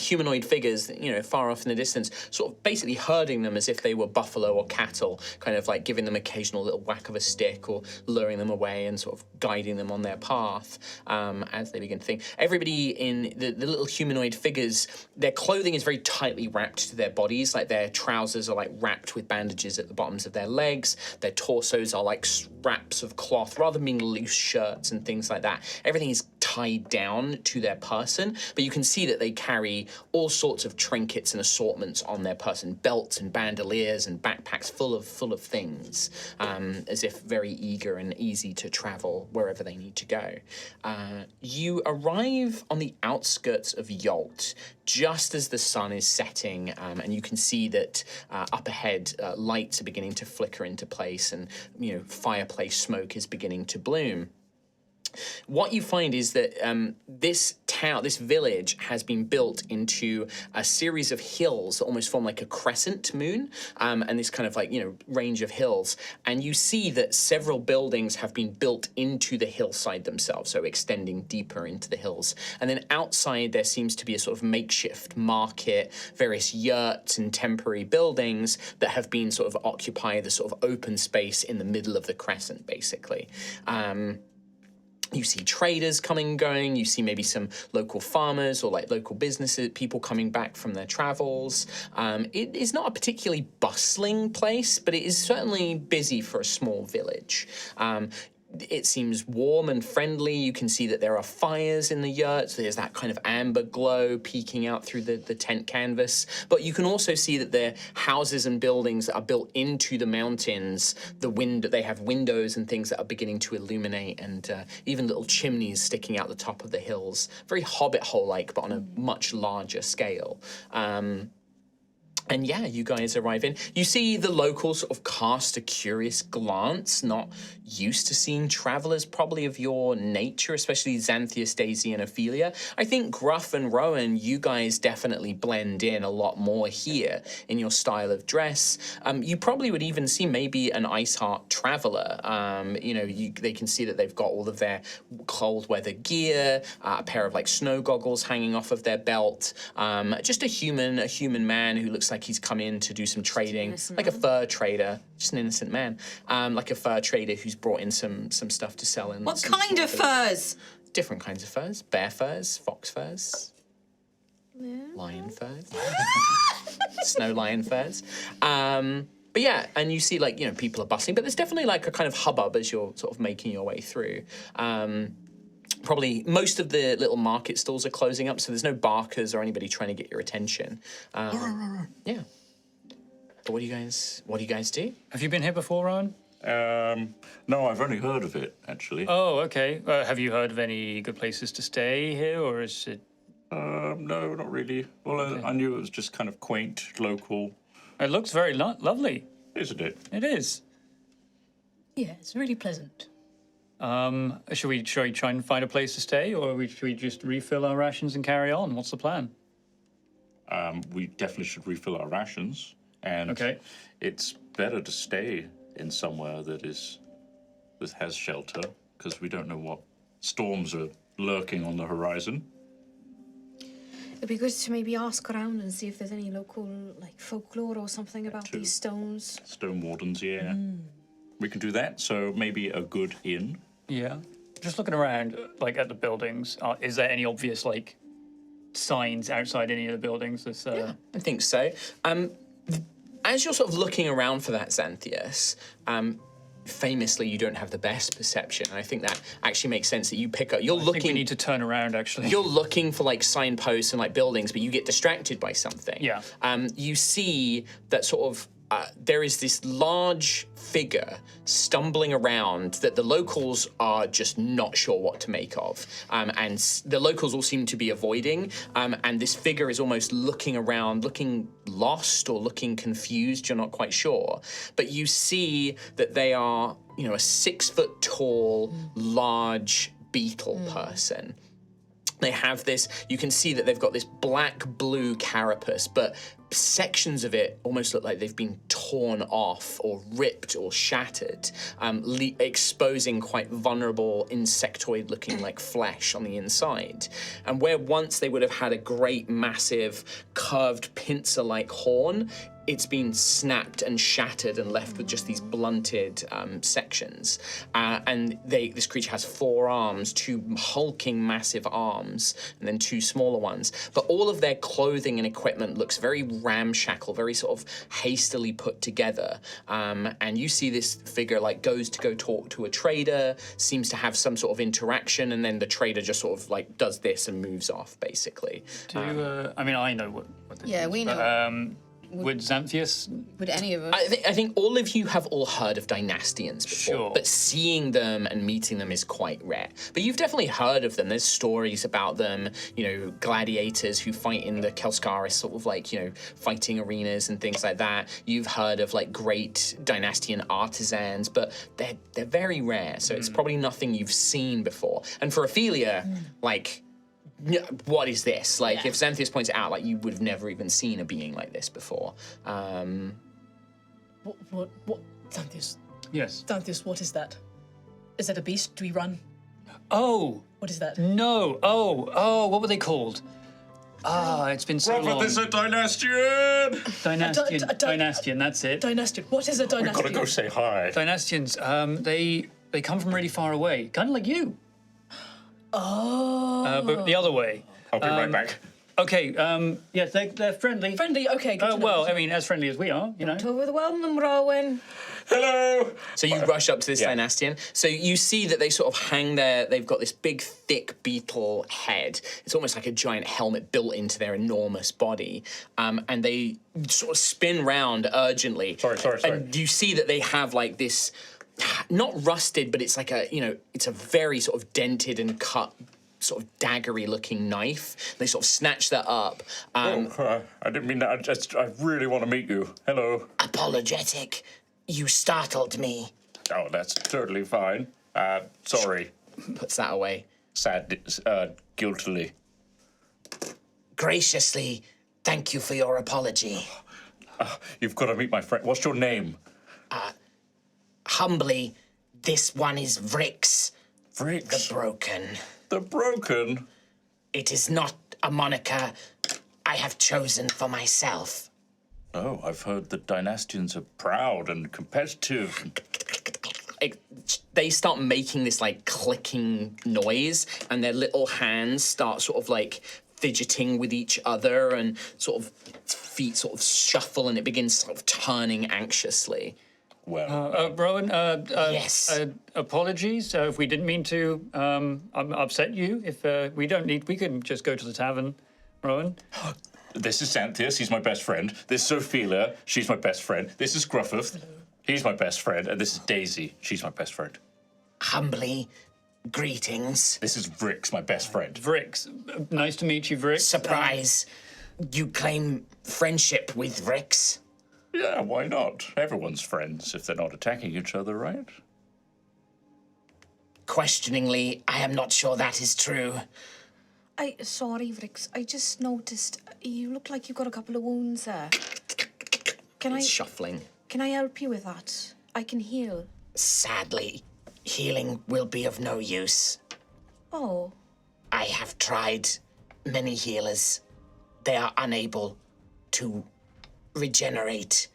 A: humanoid figures, far off in the distance, sort of basically herding them as if they were buffalo or cattle, kind of like giving them occasional little whack of a stick or luring them away and sort of guiding them on their path as they begin to think. Everybody in the little humanoid figures, their clothing is very tightly wrapped to their bodies, like their trousers are like wrapped with bandages at the bottoms of their legs, their torsos are like wraps of cloth rather than being loose shirts and things like that. Everything is tied down to their person, but you can see that they carry all sorts of trinkets and assortments on their person, belts and bandoliers and backpacks full of things, as if very eager and easy to travel wherever they need to go. You arrive on the outskirts of Yolt just as the sun is setting, and you can see that up ahead lights are beginning to flicker into place, and fireplace smoke is beginning to bloom. What you find is that this village has been built into a series of hills that almost form like a crescent moon, and this kind of range of hills. And you see that several buildings have been built into the hillside themselves, so extending deeper into the hills. And then outside there seems to be a sort of makeshift market, various yurts and temporary buildings that have been sort of occupy the sort of open space in the middle of the crescent, basically. You see traders coming and going, you see maybe some local farmers or local businesses, people coming back from their travels. It is not a particularly bustling place, but it is certainly busy for a small village. It seems warm and friendly. You can see that there are fires in the yurts. There's that kind of amber glow peeking out through the tent canvas. But you can also see that the houses and buildings that are built into the mountains, they have windows and things that are beginning to illuminate, and even little chimneys sticking out the top of the hills. Very Hobbit hole-like, but on a much larger scale. And yeah, you guys arrive in. You see the locals sort of cast a curious glance, not used to seeing travelers probably of your nature, especially Xanthias, Daisy, and Ophelia. I think Gruff and Rowan, you guys definitely blend in a lot more here in your style of dress. You probably would even see maybe an Ice Heart traveler. They can see that they've got all of their cold weather gear, a pair of snow goggles hanging off of their belt. Just a human man who looks like he's come in to do some trading, like a fur trader, just an innocent man, like a fur trader who's brought in some stuff to sell. In
H: What kind of furs?
A: Different kinds of furs: bear furs, fox furs, lion furs, snow lion furs. But yeah, and you see people are bustling, but there's definitely a kind of hubbub as you're sort of making your way through. Probably most of the little market stalls are closing up, so there's no barkers or anybody trying to get your attention. Yeah. But what do you guys do?
C: Have you been here before, Rowan?
D: No, I've only heard of it, actually.
C: Oh, okay. Have you heard of any good places to stay here, or is it...
D: No, not really. Well, okay. I knew it was just kind of quaint, local.
C: It looks very lovely.
D: Isn't it?
C: It is.
E: Yeah, it's really pleasant.
C: Should we try and find a place to stay, or should we just refill our rations and carry on? What's the plan?
D: We definitely should refill our rations, and it's better to stay in somewhere that has shelter, because we don't know what storms are lurking on the horizon.
F: It'd be good to maybe ask around and see if there's any local folklore or something about these stones.
D: Stone wardens, yeah. We can do that. So maybe a good inn.
C: Yeah. Just looking around, at the buildings, is there any obvious, signs outside any of the buildings?
A: Yeah, I think so. As you're sort of looking around for that, Xanthias, famously, you don't have the best perception. And I think that actually makes sense that you pick up... I think
C: we need to turn around, actually.
A: You're looking for, signposts and, buildings, but you get distracted by something.
C: Yeah.
A: You see that sort of... there is this large figure stumbling around that the locals are just not sure what to make of. And the locals all seem to be avoiding. And this figure is almost looking around, looking lost or looking confused. You're not quite sure. But you see that they are, a 6-foot-tall, large beetle person. They have this, you can see that they've got this black-blue carapace, but sections of it almost look like they've been torn off or ripped or shattered, exposing quite vulnerable insectoid-looking like flesh on the inside. And where once they would have had a great, massive, curved pincer-like horn, it's been snapped and shattered and left with just these blunted sections. And this creature has 4 arms, 2 hulking massive arms, and then 2 smaller ones. But all of their clothing and equipment looks very ramshackle, very sort of hastily put together. And you see this figure like goes to go talk to a trader, seems to have some sort of interaction, and then the trader just sort of like does this and moves off, basically.
C: I mean, I know what this is.
B: we know.
C: But, would Xanthius...
B: Would any of us?
A: I think all of you have all heard of Dynastians before,
C: Sure.
A: but seeing them and meeting them is quite rare. But you've definitely heard of them. There's stories about them, gladiators who fight in the Kelskaris sort of like, fighting arenas and things like that. You've heard of like great Dynastian artisans, but they're very rare, so it's probably nothing you've seen before. And for Ophelia, like... what is this? Like, if Xanthius points it out, like, you would have never even seen a being like this before.
E: What? Xanthius,
C: Yes.
E: Xanthius, what is that? Is that a beast? Do we run?
C: Oh,
E: What is that?
C: no. Oh, what were they called? It's been so long.
D: This is a Dynastian!
C: Dynastian, that's it.
E: Dynastian. What is a Dynastian?
D: Gotta go say hi.
C: Dynastians, they come from really far away, kind of like you.
E: Oh.
C: But the other way.
D: I'll be right back.
C: Okay, yes, they're friendly.
E: Friendly, okay, good to know.
C: Well, I mean, as friendly as we are,
F: Overwhelm them, Rowan.
D: Hello!
A: So you rush up to this Dynastian. So you see that they sort of hang there. They've got this big, thick beetle head. It's almost like a giant helmet built into their enormous body. And they sort of spin round urgently.
D: Sorry.
A: And you see that they have like this, not rusted, but it's like it's a very sort of dented and cut, sort of daggery looking knife. They sort of snatch that up.
D: I didn't mean that. I really want to meet you. Hello.
I: Apologetic. You startled me.
D: Oh, that's totally fine. Sorry.
A: Puts that away.
D: Sad, guiltily.
I: Graciously, thank you for your apology.
D: You've got to meet my friend. What's your name?
I: Humbly, this one is Vicks,
D: Vicks.
I: the Broken.
D: The Broken?
I: It is not a moniker I have chosen for myself.
D: Oh, I've heard that Dynastians are proud and competitive.
A: They start making this like clicking noise, and their little hands start sort of like fidgeting with each other, and sort of feet sort of shuffle, and it begins sort of turning anxiously.
D: Well,
C: Rowan,
I: Yes.
C: apologies if we didn't mean to upset you. If we can just go to the tavern, Rowan.
D: this is Xanthius. He's my best friend. This is Ophelia. She's my best friend. This is Gruff. He's my best friend. And this is Daisy. She's my best friend.
I: Humbly, greetings.
D: This is Vicks, my best friend.
C: Vicks, nice to meet you, Vicks.
I: Surprise. You claim friendship with Vicks?
D: Yeah, why not? Everyone's friends if they're not attacking each other, right?
I: Questioningly, I am not sure that is true.
F: Sorry, Vicks. I just noticed you look like you've got a couple of wounds there.
A: It's shuffling.
F: Can I help you with that? I can heal.
I: Sadly, healing will be of no use.
F: Oh.
I: I have tried many healers. They are unable to regenerate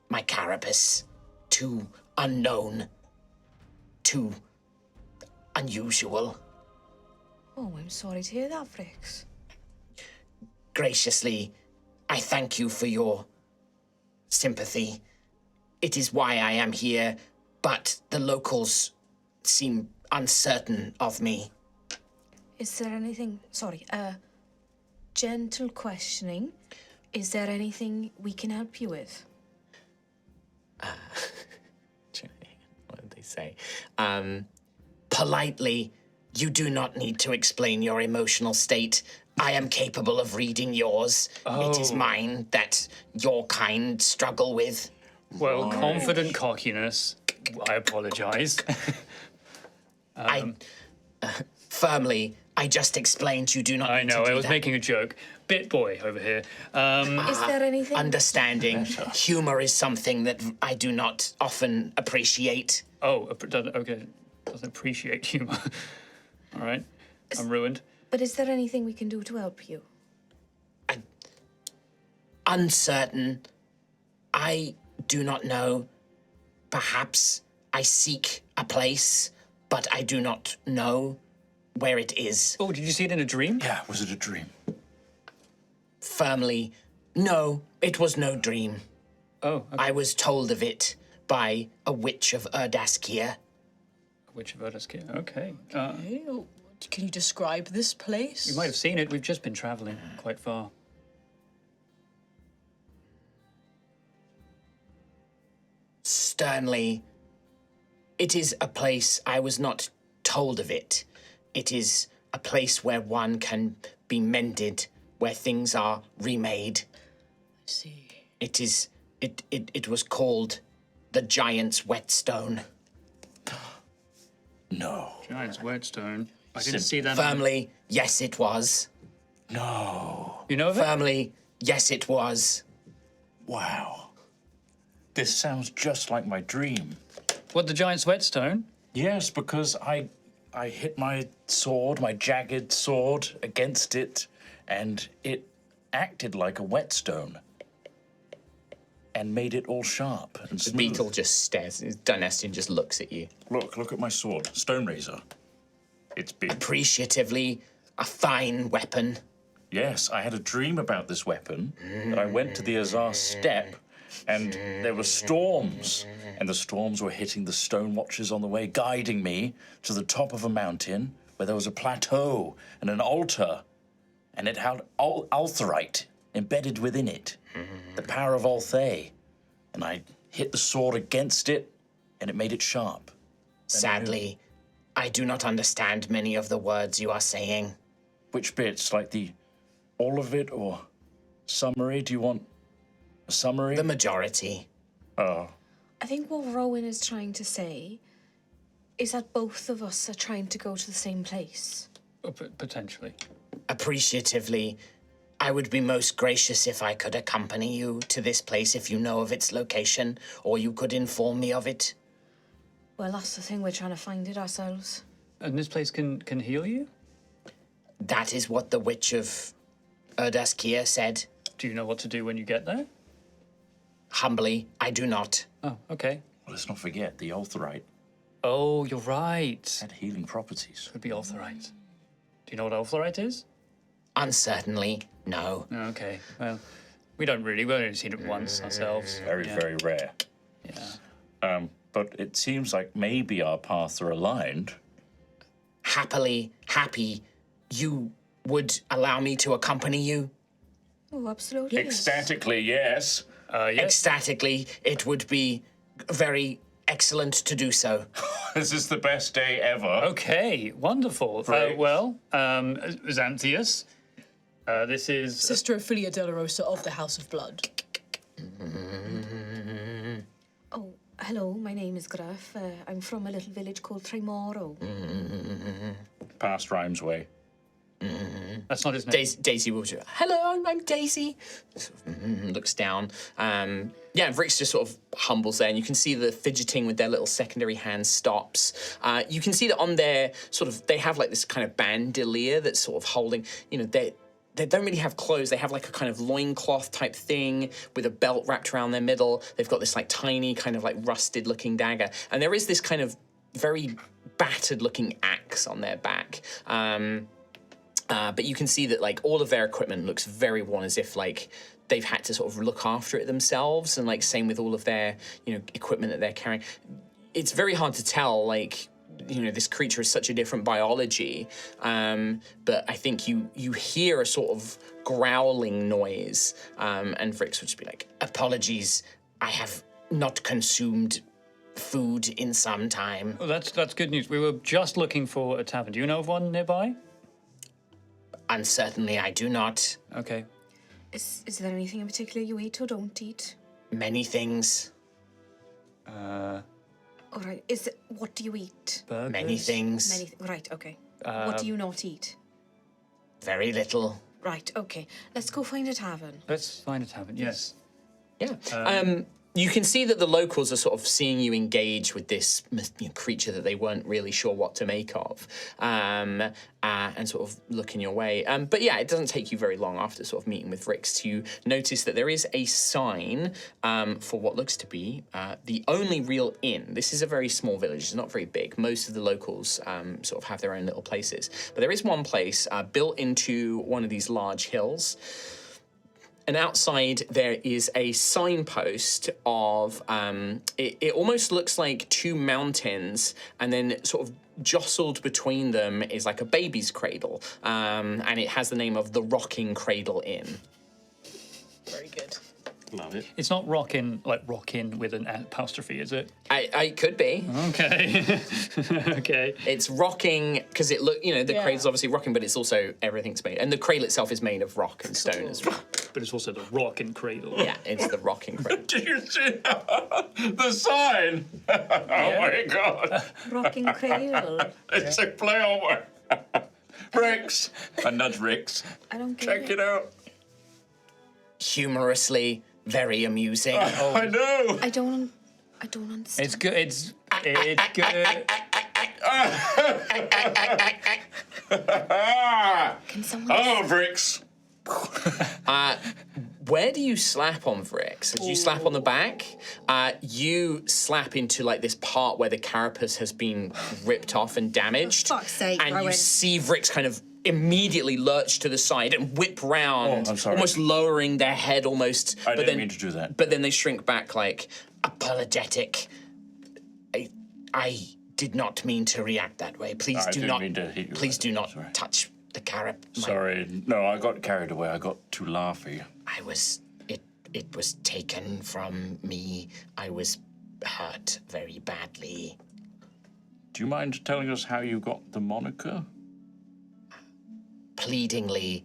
I: my carapace. Too unknown. Too unusual.
F: Oh, I'm sorry to hear that, Vicks.
I: Graciously, I thank you for your sympathy. It is why I am here, but the locals seem uncertain of me.
F: Is there anything... Sorry, gentle questioning. Is there anything we can help you with?
A: What did they say?
I: Politely, you do not need to explain your emotional state. I am capable of reading yours. It is mine that your kind struggle with.
C: Well, confident cockiness. I apologise.
I: Firmly, I just explained you do not
C: I
I: need to
C: know,
I: do
C: I was
I: that.
C: making a joke. bit boy over here.
F: Is there anything?
I: Understanding. Humor is something that I do not often appreciate.
C: Okay. Doesn't appreciate humor. All right. I'm ruined.
F: But is there anything we can do to help you?
I: Uncertain. I do not know. Perhaps I seek a place, but I do not know where it is.
C: Oh, did you see it in a dream?
D: Yeah, was it a dream?
I: Firmly, no, it was no dream.
C: Oh, okay.
I: I was told of it by a witch of Erdaskia.
C: Witch of Erdaskia. Okay.
E: Hey, can you describe this place?
C: You might have seen it. We've just been traveling quite far.
I: Sternly, it is a place I was not told of it. It is a place where one can be mended, where things are remade.
E: I see.
I: It was called the Giant's Whetstone.
D: No.
C: Giant's Whetstone. I didn't see that.
I: Firmly, yes it was.
D: No.
C: You know of it?
I: Firmly, yes it was.
D: Wow. This sounds just like my dream.
C: What, the Giant's Whetstone?
D: Yes, because I hit my sword, my jagged sword, against it, and it acted like a whetstone and made it all sharp and
A: The
D: smooth.
A: beetle just stares. Dynestian just looks at you.
D: Look at my sword, stone razor. It's big.
I: Appreciatively, a fine weapon.
D: Yes, I had a dream about this weapon, that I went to the Azarr Steppe, and there were storms, and the storms were hitting the stone watchers on the way, guiding me to the top of a mountain where there was a plateau and an altar, and it had Altherite embedded within it, the power of Altheya, and I hit the sword against it, and it made it sharp.
I: Sadly, I do not understand many of the words you are saying.
D: Which bits, like all of it, or summary? Do you want a summary?
I: The majority.
D: Oh.
F: I think what Rowan is trying to say is that both of us are trying to go to the same place.
C: Oh, potentially.
I: Appreciatively, I would be most gracious if I could accompany you to this place if you know of its location, or you could inform me of it.
F: Well, that's the thing, we're trying to find it ourselves.
C: And this place can heal you?
I: That is what the Witch of Erdaskia said.
C: Do you know what to do when you get there?
I: Humbly, I do not.
C: Oh, okay.
D: Well, let's not forget the Altherite
C: Oh, you're right.
D: had healing properties.
C: Could be Altherite. Do you know what Altherite is?
I: Uncertainly, no.
C: Okay, well, we've only seen it once ourselves.
D: Very, very rare.
C: Yeah.
D: But it seems like maybe our paths are aligned.
I: Happy, you would allow me to accompany you?
F: Oh, absolutely.
D: Ecstatically, yes.
C: Yes.
I: Ecstatically, it would be very excellent to do so.
D: This is the best day ever.
C: Okay, wonderful.
D: Great.
C: Xanthius, this is...
E: Sister Ophelia de la Rosa of the House of Blood.
F: Oh, hello, my name is Gruff. I'm from a little village called Tremoro.
D: Past Rhymes Way.
C: That's not his name.
A: Daisy will just, hello, I'm Daisy. Looks down. Yeah, Vicks just sort of humbles there, and you can see the fidgeting with their little secondary hand stops. You can see that on their they have like this kind of bandolier that's sort of holding, they don't really have clothes. They have like a kind of loincloth type thing with a belt wrapped around their middle. They've got this like tiny kind of like rusted looking dagger. And there is this kind of very battered looking axe on their back. But you can see that like all of their equipment looks very worn, as if like they've had to sort of look after it themselves, and like same with all of their equipment that they're carrying. It's very hard to tell, like this creature is such a different biology, but I think you hear a sort of growling noise, and Vicks would just be like,
I: Apologies, I have not consumed food in some time.
C: Oh, that's good news. We were just looking for a tavern. Do you know of one nearby?
I: Uncertainly, I do not.
C: Okay.
F: Is there anything in particular you eat or don't eat?
I: Many things,
F: All right. What do you eat?
C: Burgers.
I: many things,
F: Right. Okay. What do you not eat?
I: very little.
F: Right, okay. Let's go find a tavern.
C: Let's find a tavern, yes.
A: Yeah. You can see that the locals are sort of seeing you engage with this creature that they weren't really sure what to make of, and sort of looking your way. But yeah, it doesn't take you very long after sort of meeting with Rix to notice that there is a sign for what looks to be the only real inn. This is a very small village. It's not very big. Most of the locals sort of have their own little places. But there is one place built into one of these large hills. And outside there is a signpost of, it almost looks like two mountains, and then sort of jostled between them is like a baby's cradle. And it has the name of the Rocking Cradle Inn.
E: Very good.
D: Love it.
C: It's not rockin', like rockin' with an apostrophe, is it?
A: I could be.
C: Okay. Okay.
A: It's rocking, because it look, the cradle's obviously rocking, but it's also, everything's made, and the cradle itself is made of rock and stone as well.
C: But it's also the rockin' cradle.
A: Yeah, it's the Rocking Cradle.
D: Did you see the sign? Oh my God.
F: Rocking cradle.
D: It's a play on word. Rix. I nudge Rix.
F: I don't get
D: Check it out.
I: Humorously, very amusing.
D: I know.
F: I don't understand.
C: It's good. It's good.
F: Can someone...
D: Oh, Rix.
A: Where do you slap on Vrix? Do you slap on the back? You slap into like this part where the carapace has been ripped off and damaged.
H: For fuck's sake,
A: and
H: Rowan.
A: you see Vrix kind of immediately lurch to the side and whip round,
D: Oh, I'm sorry.
A: almost lowering their head almost.
D: I
A: but
D: didn't
A: then,
D: mean to do that.
A: But then they shrink back like,
I: Apologetic. I did not mean to react that way. Please
D: I
I: do
D: didn't
I: not.
D: mean to hit you
I: Please
D: like
I: do
D: that.
I: not
D: Sorry.
I: touch the carrot.
D: Sorry. No, I got carried away. I got too laughy.
I: I was. It was taken from me. I was hurt very badly.
D: Do you mind telling us how you got the moniker?
I: Pleadingly,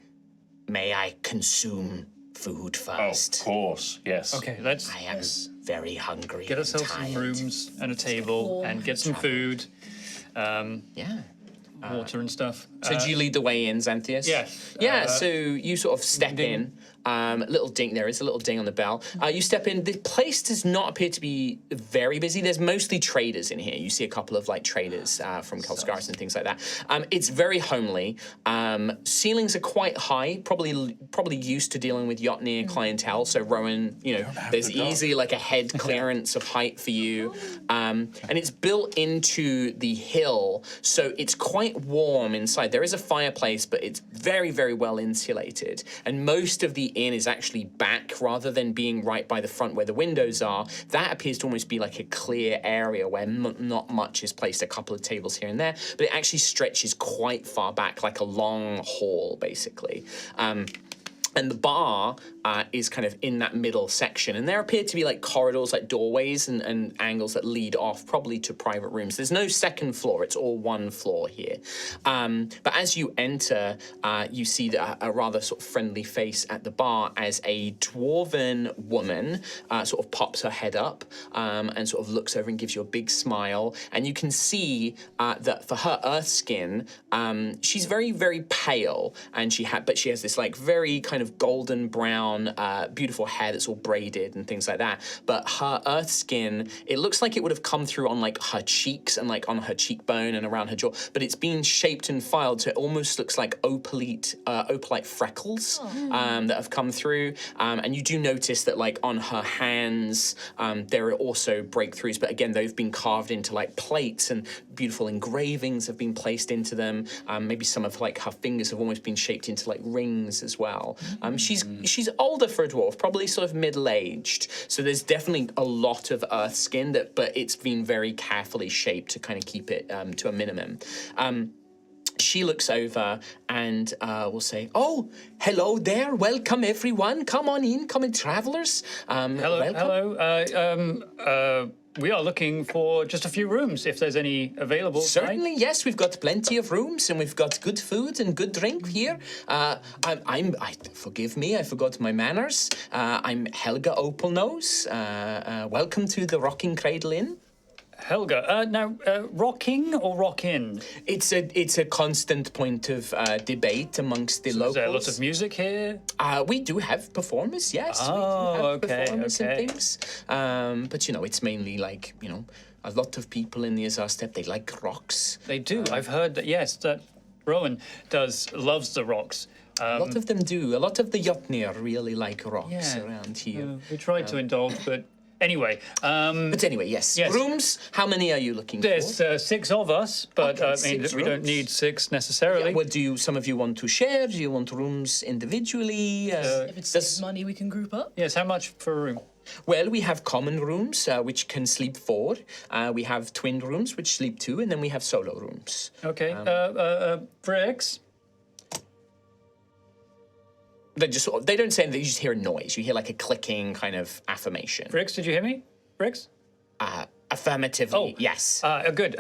I: may I consume food first?
D: Of course, yes.
C: Okay, let's
I: I am very hungry.
C: get ourselves
I: and
C: some
I: tired.
C: rooms and a table and get some food,
A: yeah.
C: water and stuff.
A: So do you lead the way in, Xanthias?
C: Yeah.
A: Yeah, so you sort of step in. Little ding, there is a little ding on the bell. You step in. The place does not appear to be very busy. There's mostly traders in here. You see a couple of like traders from Kelskaris and things like that. It's very homely. Ceilings are quite high. Probably used to dealing with Yotnir clientele. So Rowan, there's
D: the dog.
A: easily like a head clearance of height for you. And it's built into the hill, so it's quite warm inside. There is a fireplace, but it's very, very well insulated. And most of the inn is actually back rather than being right by the front where the windows are. That appears to almost be like a clear area where not much is placed, a couple of tables here and there, but it actually stretches quite far back, like a long hall, basically. And the bar is kind of in that middle section. And there appear to be like corridors, like doorways and angles that lead off probably to private rooms. There's no second floor. It's all one floor here. But as you enter, you see a rather sort of friendly face at the bar as a dwarven woman sort of pops her head up and sort of looks over and gives you a big smile. And you can see that for her earth skin, she's very, very pale. And but she has this like very kind of golden brown, beautiful hair that's all braided and things like that. But her earth skin, it looks like it would have come through on like her cheeks and like on her cheekbone and around her jaw, but it's been shaped and filed, so it almost looks like opalite freckles that have come through. And you do notice that like on her hands, there are also breakthroughs, but again, they've been carved into like plates and beautiful engravings have been placed into them. Maybe some of like her fingers have almost been shaped into like rings as well. She's older for a dwarf, probably sort of middle-aged. So there's definitely a lot of earth skin but it's been very carefully shaped to kind of keep it to a minimum. She looks over and will say, "Oh, hello there. Welcome, everyone. Come on in. Come in, travelers. Welcome.
C: Hello. We are looking for just a few rooms, if there's any available.
A: Certainly, yes. We've got plenty of rooms, and we've got good food and good drink here. Forgive me, I forgot my manners. I'm Helga Opalnose. Welcome to the Rocking Cradle Inn.
C: Helga, now, rocking or rock-in?
A: It's a constant point of debate amongst the locals.
C: Is there lots of music here?
A: We do have performers, yes.
C: Oh,
A: we do have
C: okay,
A: performers
C: okay.
A: and things. But, it's mainly like, a lot of people in the Azarr Steppe, they like rocks.
C: They do. I've heard that, yes, that Rowan loves the rocks.
A: A lot of them do. A lot of the Jotnir really like rocks
C: Yeah.
A: around here.
C: We tried to indulge, but anyway.
A: But anyway, yes.
C: Yes.
A: Rooms, how many are you looking
C: There's
A: for?
C: 6 of us, but
A: Okay,
C: I mean,
A: 6
C: we don't
A: rooms.
C: need 6 necessarily.
A: What some of you want to share? Do you want rooms individually?
E: If it's money, we can group up.
C: Yes, how much for a room?
A: Well, we have common rooms, which can sleep 4. We have twin rooms, which sleep 2, and then we have solo rooms.
C: Okay, Bricks?
A: They don't say anything, you just hear a noise. You hear like a clicking kind of affirmation.
C: Bricks, did you hear me? Bricks?
A: Affirmatively, yes.
C: Good.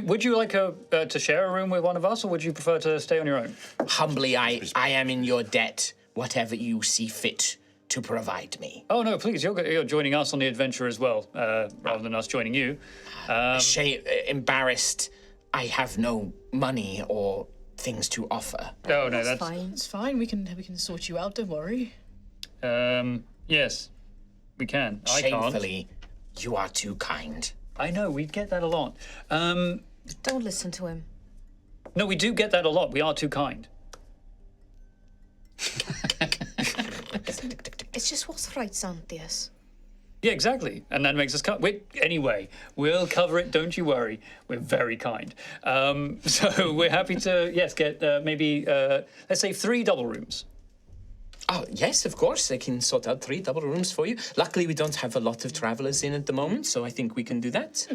C: Would you like to share a room with one of us, or would you prefer to stay on your own?
A: Humbly, I am in your debt, whatever you see fit to provide me.
C: Oh, no, please, you're joining us on the adventure as well, rather than us joining you.
A: Embarrassed, I have no money or things to offer.
C: Oh, no, that's...
B: fine.
E: It's fine. We can sort you out. Don't worry.
C: Yes, we can. I can't.
A: Shamefully, you are too kind.
C: I know, we get that a lot.
B: Don't listen to him.
C: No, we do get that a lot. We are too kind.
B: It's just what's right, Xanthias.
C: Yeah, exactly. And that makes us cut. Anyway, we'll cover it. Don't you worry. We're very kind. So we're happy to, yes, get maybe, let's say 3 double rooms.
A: Oh, yes, of course. I can sort out 3 double rooms for you. Luckily, we don't have a lot of travelers in at the moment, so I think we can do that.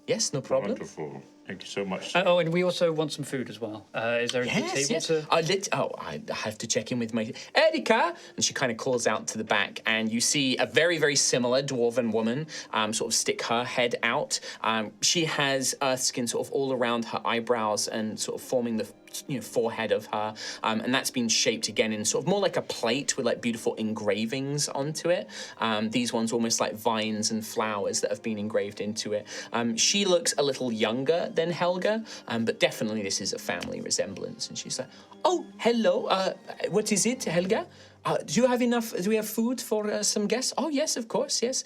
A: Yes, no problem.
D: Wonderful. Thank you so much.
C: Oh, and we also want some food as well. Is there a good
A: Yes,
C: table
A: yes.
C: to...
A: I have to check in with my Erika, and she kind of calls out to the back, and you see a very, very similar dwarven woman sort of stick her head out. She has earth skin sort of all around her eyebrows and sort of forming the forehead of her, and that's been shaped again in sort of more like a plate with like beautiful engravings onto it. These ones almost like vines and flowers that have been engraved into it. She looks a little younger than Helga, but definitely this is a family resemblance. And she's like, "Oh, hello. What is it, Helga? Do you have enough? Do we have food for some guests? Oh, yes, of course, yes.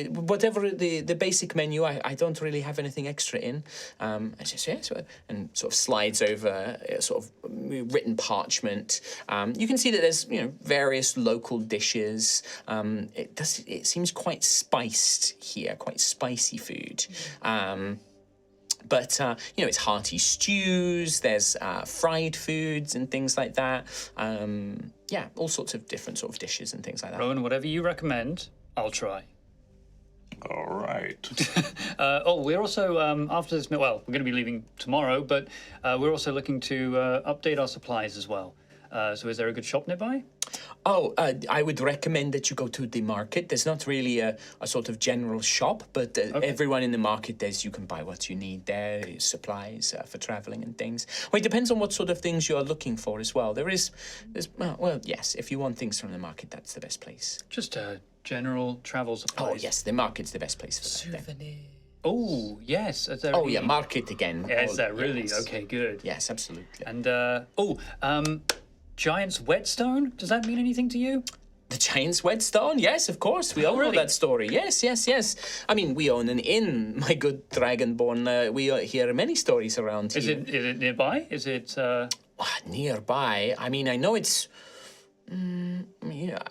A: Whatever the basic menu, I don't really have anything extra in." And she says, yes, and sort of slides over sort of written parchment. You can see that there's various local dishes. It seems quite spiced here, quite spicy food. But, it's hearty stews, there's fried foods and things like that. Yeah, all sorts of different sort of dishes and things like that.
C: Rowan, whatever you recommend, I'll try.
D: All right.
C: We're also, after this, well, we're going to be leaving tomorrow, but we're also looking to update our supplies as well. So is there a good shop nearby?
A: Oh, I would recommend that you go to the market. There's not really a sort of general shop, but everyone in the market, you can buy what you need there, supplies for traveling and things. Well, it depends on what sort of things you are looking for as well. Yes, if you want things from the market, that's the best place.
C: Just general travel supplies.
A: Oh, yes, the market's the best place for that. then.
E: Souvenir.
C: Oh, yes.
A: Oh, yeah, market again.
C: Yeah, is that really?
A: Yes.
C: Okay, good.
A: Yes, absolutely.
C: And, Giant's Whetstone? Does that mean anything to you?
A: The Giant's Whetstone? Yes, of course. We all know that story. Yes. I mean, we own an inn, my good Dragonborn. We hear many stories around here.
C: Is it nearby? Is it...
A: Nearby? I mean, I know it's...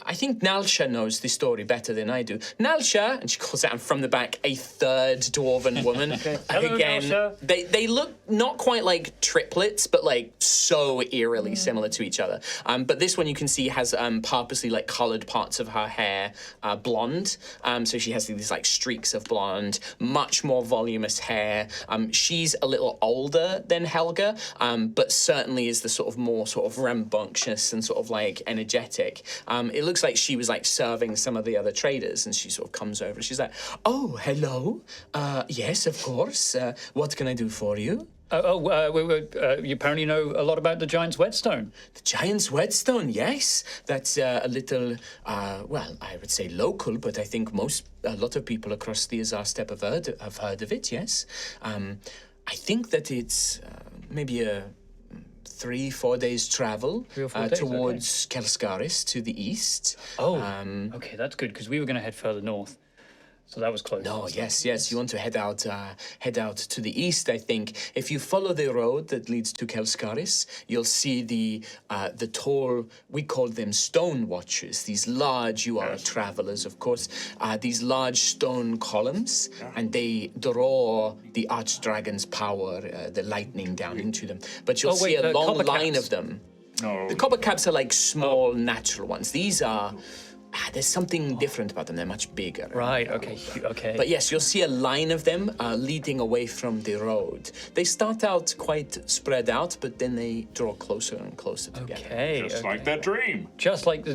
A: I think Nalsha knows the story better than I do. Nalsha, and she calls out from the back a third dwarven woman.
C: Hello,
A: again,
C: Nalsha.
A: they look not quite like triplets, but like so eerily similar to each other. But this one you can see has purposely like coloured parts of her hair blonde. So she has these like streaks of blonde, much more voluminous hair. She's a little older than Helga, but certainly is the sort of more sort of rambunctious and sort of like energetic. It looks like she was like serving some of the other traders, and she sort of comes over. She's like, "Oh, hello. Yes, of course. What can I do for you?"
C: You apparently know a lot about the Giant's Whetstone.
A: The Giant's Whetstone, yes. That's a little, well, I would say local, but I think a lot of people across the Azarr Steppe have heard of it, yes. I think that it's maybe a 3-4 days travel
C: 3 or 4 days,
A: towards Kelskaris to the east.
C: Oh, okay, that's good, because we were going to head further north. So that was close.
A: No, yes. You want to head out to the east. I think if you follow the road that leads to Kelskaris, you'll see the tall. We call them stone watchers. These large. You are travelers, of course. These large stone columns, and they draw the archdragon's power, the lightning down into them. But you'll see a long line of them.
D: No.
A: The copper caps are like small natural ones. These are. There's something different about them. They're much bigger.
C: Right, okay.
A: But yes, you'll see a line of them leading away from the road. They start out quite spread out, but then they draw closer and closer together.
C: Okay.
D: Just like that dream.
C: Just like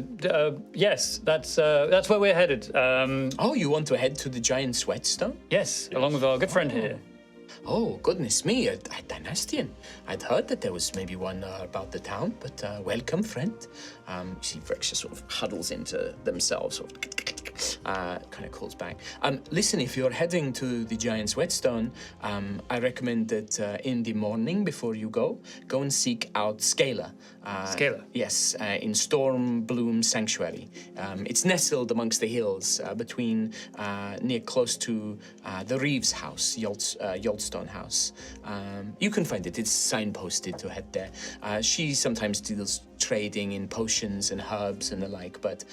C: yes, that's where we're headed.
A: Oh, you want to head to the Giant's Whetstone?
C: Yes, along with our good friend here.
A: Oh, goodness me, a Dynastian. I'd heard that there was maybe one about the town, but welcome, friend. You see Vrex just sort of huddles into themselves, sort of kind of calls back. Listen, if you're heading to the Giant's Whetstone, I recommend that in the morning before you go and seek out Scalar.
C: Scalar?
A: Yes, in Storm Bloom Sanctuary. It's nestled amongst the hills near close to the Reeves house, Yoltstone house. You can find it. It's signposted to head there. She sometimes deals trading in potions and herbs and the like, but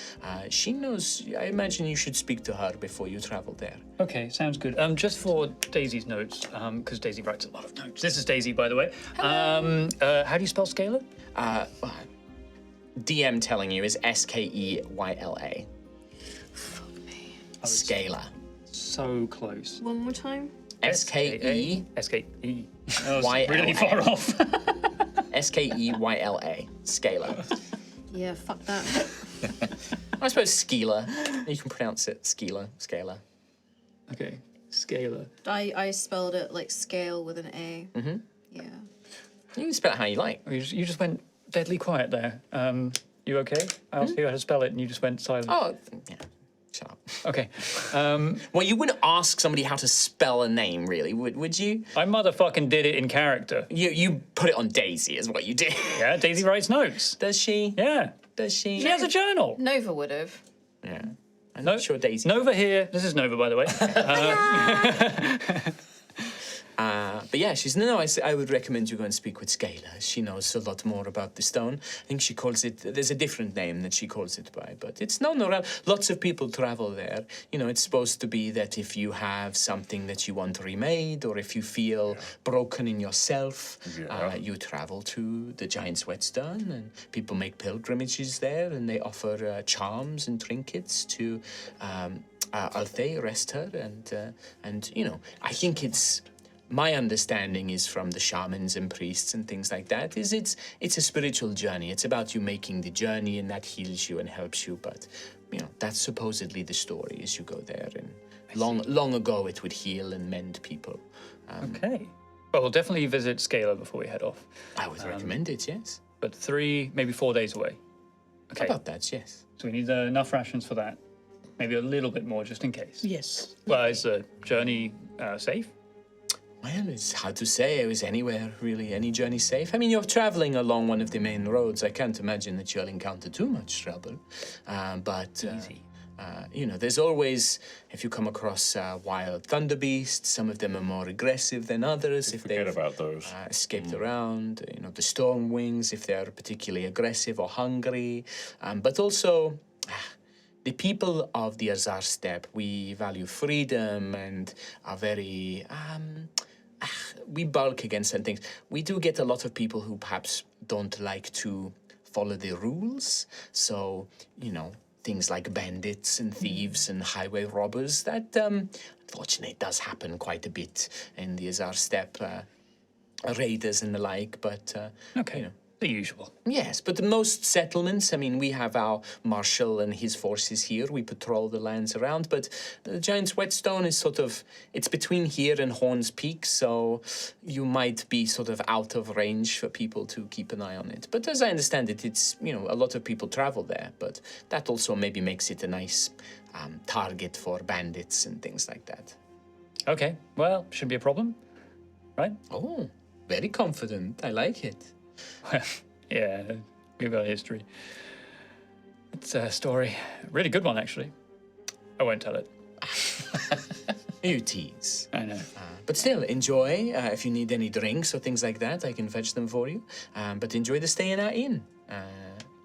A: she knows. I imagine you should speak to her before you travel there.
C: Okay, sounds good. Just for Daisy's notes, because Daisy writes a lot of notes. This is Daisy, by the way. How do you spell Scalar?
A: DM telling you is Skeyla.
B: Fuck me.
A: Scalar.
C: So close.
F: One more time.
A: Skeyla.
C: S-K-E. I was really far off.
A: Skeyla. Scalar.
F: Yeah, fuck that.
A: I suppose Skeela. You can pronounce it Skeela. Scalar.
C: Okay, Scalar.
F: I spelled it like scale with an A. Mm-hmm. Yeah.
A: You can spell it how you like.
C: You just went deadly quiet there. You okay? I asked you how to spell it and you just went silent.
A: Oh, yeah. Shut up.
C: Okay.
A: Well, you wouldn't ask somebody how to spell a name, really, would you?
C: I motherfucking did it in character.
A: You put it on Daisy, is what you did.
C: Yeah, Daisy writes notes.
A: Does she?
C: Yeah.
A: Does she?
C: She has a journal.
B: Nova would have.
A: Yeah. I'm not sure Daisy.
C: Nova here. This is Nova, by the way.
A: But yeah, she's I would recommend you go and speak with Scalar. She knows a lot more about the stone. I think she calls it. There's a different name that she calls it by, but it's known around. Lots of people travel there. You know, it's supposed to be that if you have something that you want remade, or if you feel broken in yourself, you travel to the Giant's Whetstone, and people make pilgrimages there, and they offer charms and trinkets to Altheya, rest her, and you know, I think it's. My understanding is from the shamans and priests and things like that is it's a spiritual journey. It's about you making the journey, and that heals you and helps you. But you know, that's supposedly the story as you go there. And long ago, it would heal and mend people.
C: Okay. Well, we'll definitely visit Scalar before we head off.
A: I would recommend it. Yes.
C: But 3, maybe 4 days away. Okay.
A: About that, yes.
C: So we need enough rations for that. Maybe a little bit more just in case.
E: Yes.
C: Well, is the journey safe?
A: Well, it's hard to say. It was anywhere, really. Any journey safe? I mean, you're traveling along one of the main roads. I can't imagine that you'll encounter too much trouble. But you know, there's always, if you come across wild thunder beasts, some of them are more aggressive than others. If
D: Forget
A: they've
D: about those.
A: escaped around, you know, the storm wings, if they're particularly aggressive or hungry. But also, the people of the Azarr Steppe, we value freedom and are very, we bulk against certain things. We do get a lot of people who perhaps don't like to follow the rules. So, you know, things like bandits and thieves and highway robbers, that unfortunately does happen quite a bit in the Azarr Steppe, raiders and the like, but,
C: Okay.
A: you know.
C: The usual.
A: Yes, but most settlements, I mean, we have our marshal and his forces here. We patrol the lands around, but the Giant's Whetstone is sort of, it's between here and Horn's Peak, so you might be sort of out of range for people to keep an eye on it. But as I understand it, it's, you know, a lot of people travel there, but that also maybe makes it a nice target for bandits and things like that.
C: Okay, well, shouldn't be a problem, right?
A: Oh, very confident. I like it.
C: Yeah, we've got a history. It's a story. A really good one, actually. I won't tell it.
A: You tease.
C: I know.
A: But still, enjoy. If you need any drinks or things like that, I can fetch them for you. But enjoy the stay in our inn.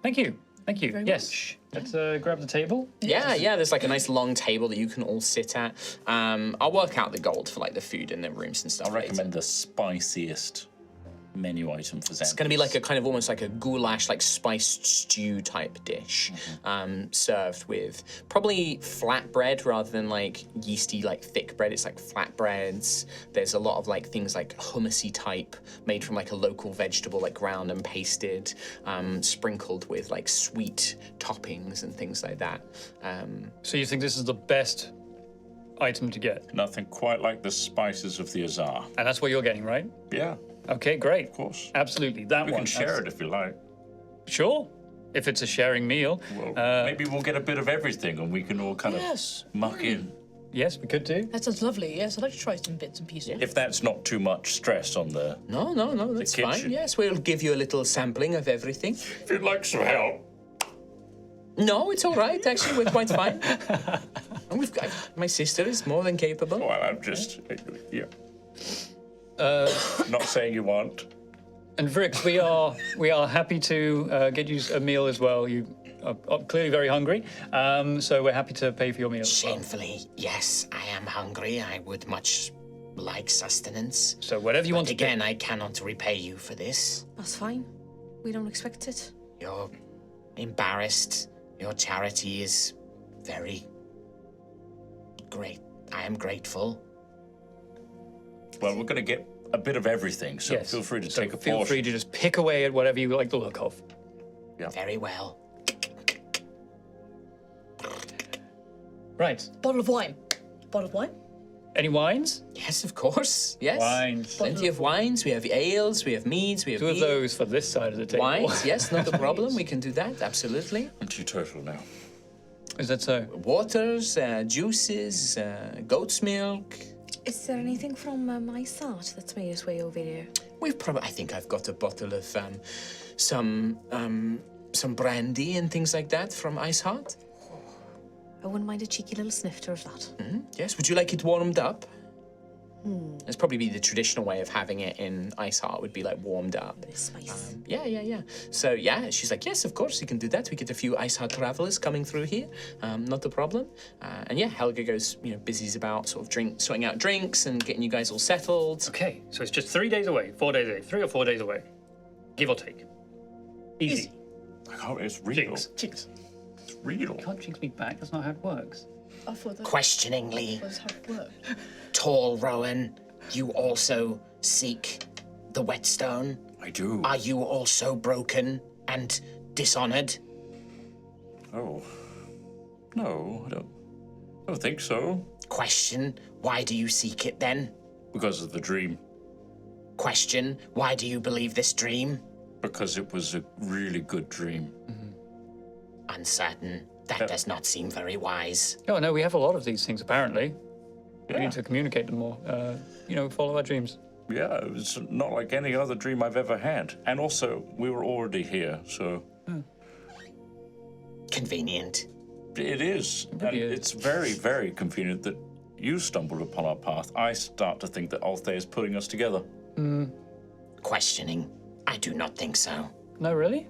C: Thank you. Thank you. Yes. Let's grab the table.
A: Yeah, there's like a nice long table that you can all sit at. I'll work out the gold for like the food and the rooms and stuff.
D: I recommend the spiciest menu item for Xanthus.
A: It's going to be like a kind of almost like a goulash, like spiced stew type dish, served with probably flatbread rather than like yeasty, like thick bread. It's like flatbreads. There's a lot of like things like hummusy type, made from like a local vegetable, like ground and pasted, sprinkled with like sweet toppings and things like that.
C: So you think this is the best item to get?
D: Nothing quite like the spices of the Azarr.
C: And that's what you're getting, right?
D: Yeah,
C: Okay, great.
D: of course.
C: Absolutely. That
D: We
C: one.
D: can share it if you like.
C: Sure. If it's a sharing meal.
D: Well, maybe we'll get a bit of everything and we can all kind
E: Yes.
D: of muck in.
C: Yes, we could do.
E: That sounds lovely. Yes, I'd like to try some bits and pieces.
D: If that's not too much stress on the...
A: No, that's fine.
D: kitchen.
A: Yes, we'll give you a little sampling of everything.
D: If you'd like some help.
A: No, it's all right. Actually, we're quite fine. And we've got my sister is more than capable.
D: Well, I'm just... Yeah. Not saying you aren't.
C: And Vicks, we are happy to get you a meal as well. You are clearly very hungry, so we're happy to pay for your meal. as well.
I: Shamefully, yes, I am hungry. I would much like sustenance.
C: So whatever you want to
I: Again, I cannot repay you for this.
F: That's fine. We don't expect it.
I: You're embarrassed. Your charity is very great. I am grateful.
D: Well, we're going to get a bit of everything, so
C: Yes.
D: feel free to
C: So
D: take a
C: feel
D: portion.
C: free to just pick away at whatever you like the look of.
I: Very well.
C: Right.
E: Bottle of wine. Bottle of wine?
C: Any wines?
A: Yes, of course. Yes.
C: Wines.
A: Plenty of wines. We have ales. We have meads. We have
C: Two of
A: beer.
C: those for this side of the table.
A: Wines. Yes, not a problem. We can do that. Absolutely.
D: I'm teetotal now.
C: Is that so?
A: Waters, juices, goat's milk.
F: Is there anything from my start that's made its way over here?
A: We've probably. I think I've got a bottle of some brandy and things like that from Ice Heart.
F: I wouldn't mind a cheeky little snifter of that.
A: Yes. Would you like it warmed up? That's probably be the traditional way of having it in Ice Heart. Would be like warmed up.
F: Spice.
A: Yeah. So yeah, she's like, yes, of course, you can do that. We get a few Ice Heart travelers coming through here. Not a problem. And yeah, Helga goes, busies about sort of sorting out drinks and getting you guys all settled.
C: Okay, so it's just 3 days away, 4 days away, 3 or 4 days away, give or take. Easy.
D: It's real.
C: Jinx. Jinx.
D: It's real.
C: Can't jinx me back. That's not how it works.
E: I thought that
I: Questioningly,
E: was how it worked.
I: tall Rowan, you also seek the whetstone.
D: I do.
I: Are you also broken and dishonored?
D: Oh. No, I don't think so.
I: Question, why do you seek it then?
D: Because of the dream.
I: Question, why do you believe this dream?
D: Because it was a really good dream.
I: Uncertain. That does not seem very wise.
C: Oh, no, we have a lot of these things, apparently. We
D: Yeah.
C: need to communicate them more. Follow our dreams.
D: Yeah, it was not like any other dream I've ever had. And also, we were already here, so
I: Convenient.
D: it is. And
C: really is.
D: it's very, very convenient that you stumbled upon our path. I start to think that Altheya is putting us together.
I: Questioning. I do not think so.
C: No, really?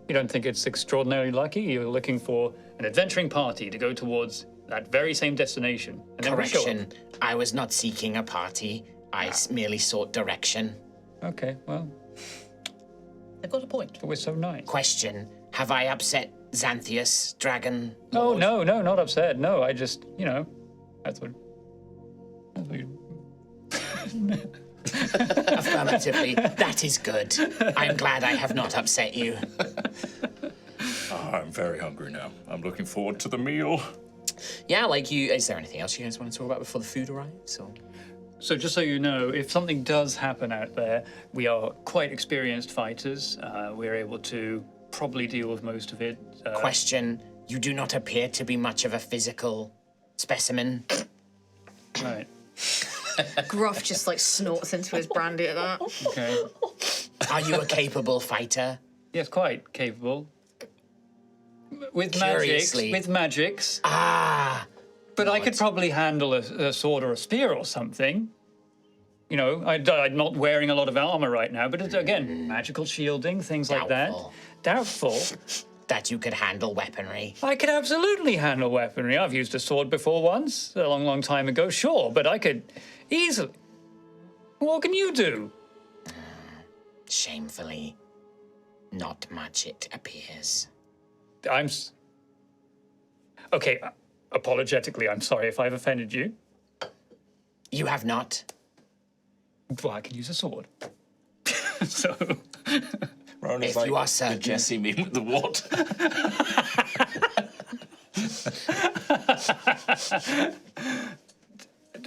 C: You don't think it's extraordinarily lucky? You're looking for an adventuring party to go towards that very same destination. And then we show up.
I: Correction. I was not seeking a party. I merely sought direction.
C: Okay, well,
E: They've got a point.
C: but we're so nice.
I: Question. Have I upset Xanthius, dragon?
C: Oh,
I: lord?
C: no, not upset. No, I just, I thought you...
I: Affirmative. appreciatively. That is good. I'm glad I have not upset you.
D: I'm very hungry now. I'm looking forward to the meal.
A: Yeah, like you. Is there anything else you guys want to talk about before the food arrives? Or?
C: So just so you know, if something does happen out there, we are quite experienced fighters. We're able to probably deal with most of it.
I: Question: you do not appear to be much of a physical specimen.
C: Right.
B: Gruff just like snorts into his brandy at that.
C: Okay.
I: Are you a capable fighter?
C: Yes, quite capable. With
I: Curiously.
C: magics.
I: Ah,
C: But I could probably handle a sword or a spear or something. You know, I'm not wearing a lot of armor right now, but it's, again, magical shielding, things like that. Doubtful.
I: that you could handle weaponry.
C: I could absolutely handle weaponry. I've used a sword before once, a long, long time ago, sure, but I could easily. What can you do?
I: Shamefully, not much, it appears.
C: Okay, apologetically, I'm sorry if I've offended you.
I: You have not.
C: Well, I can use a sword. So.
D: Rowan is
I: If
D: like
I: you are certain.
D: the Jesse meme with the water.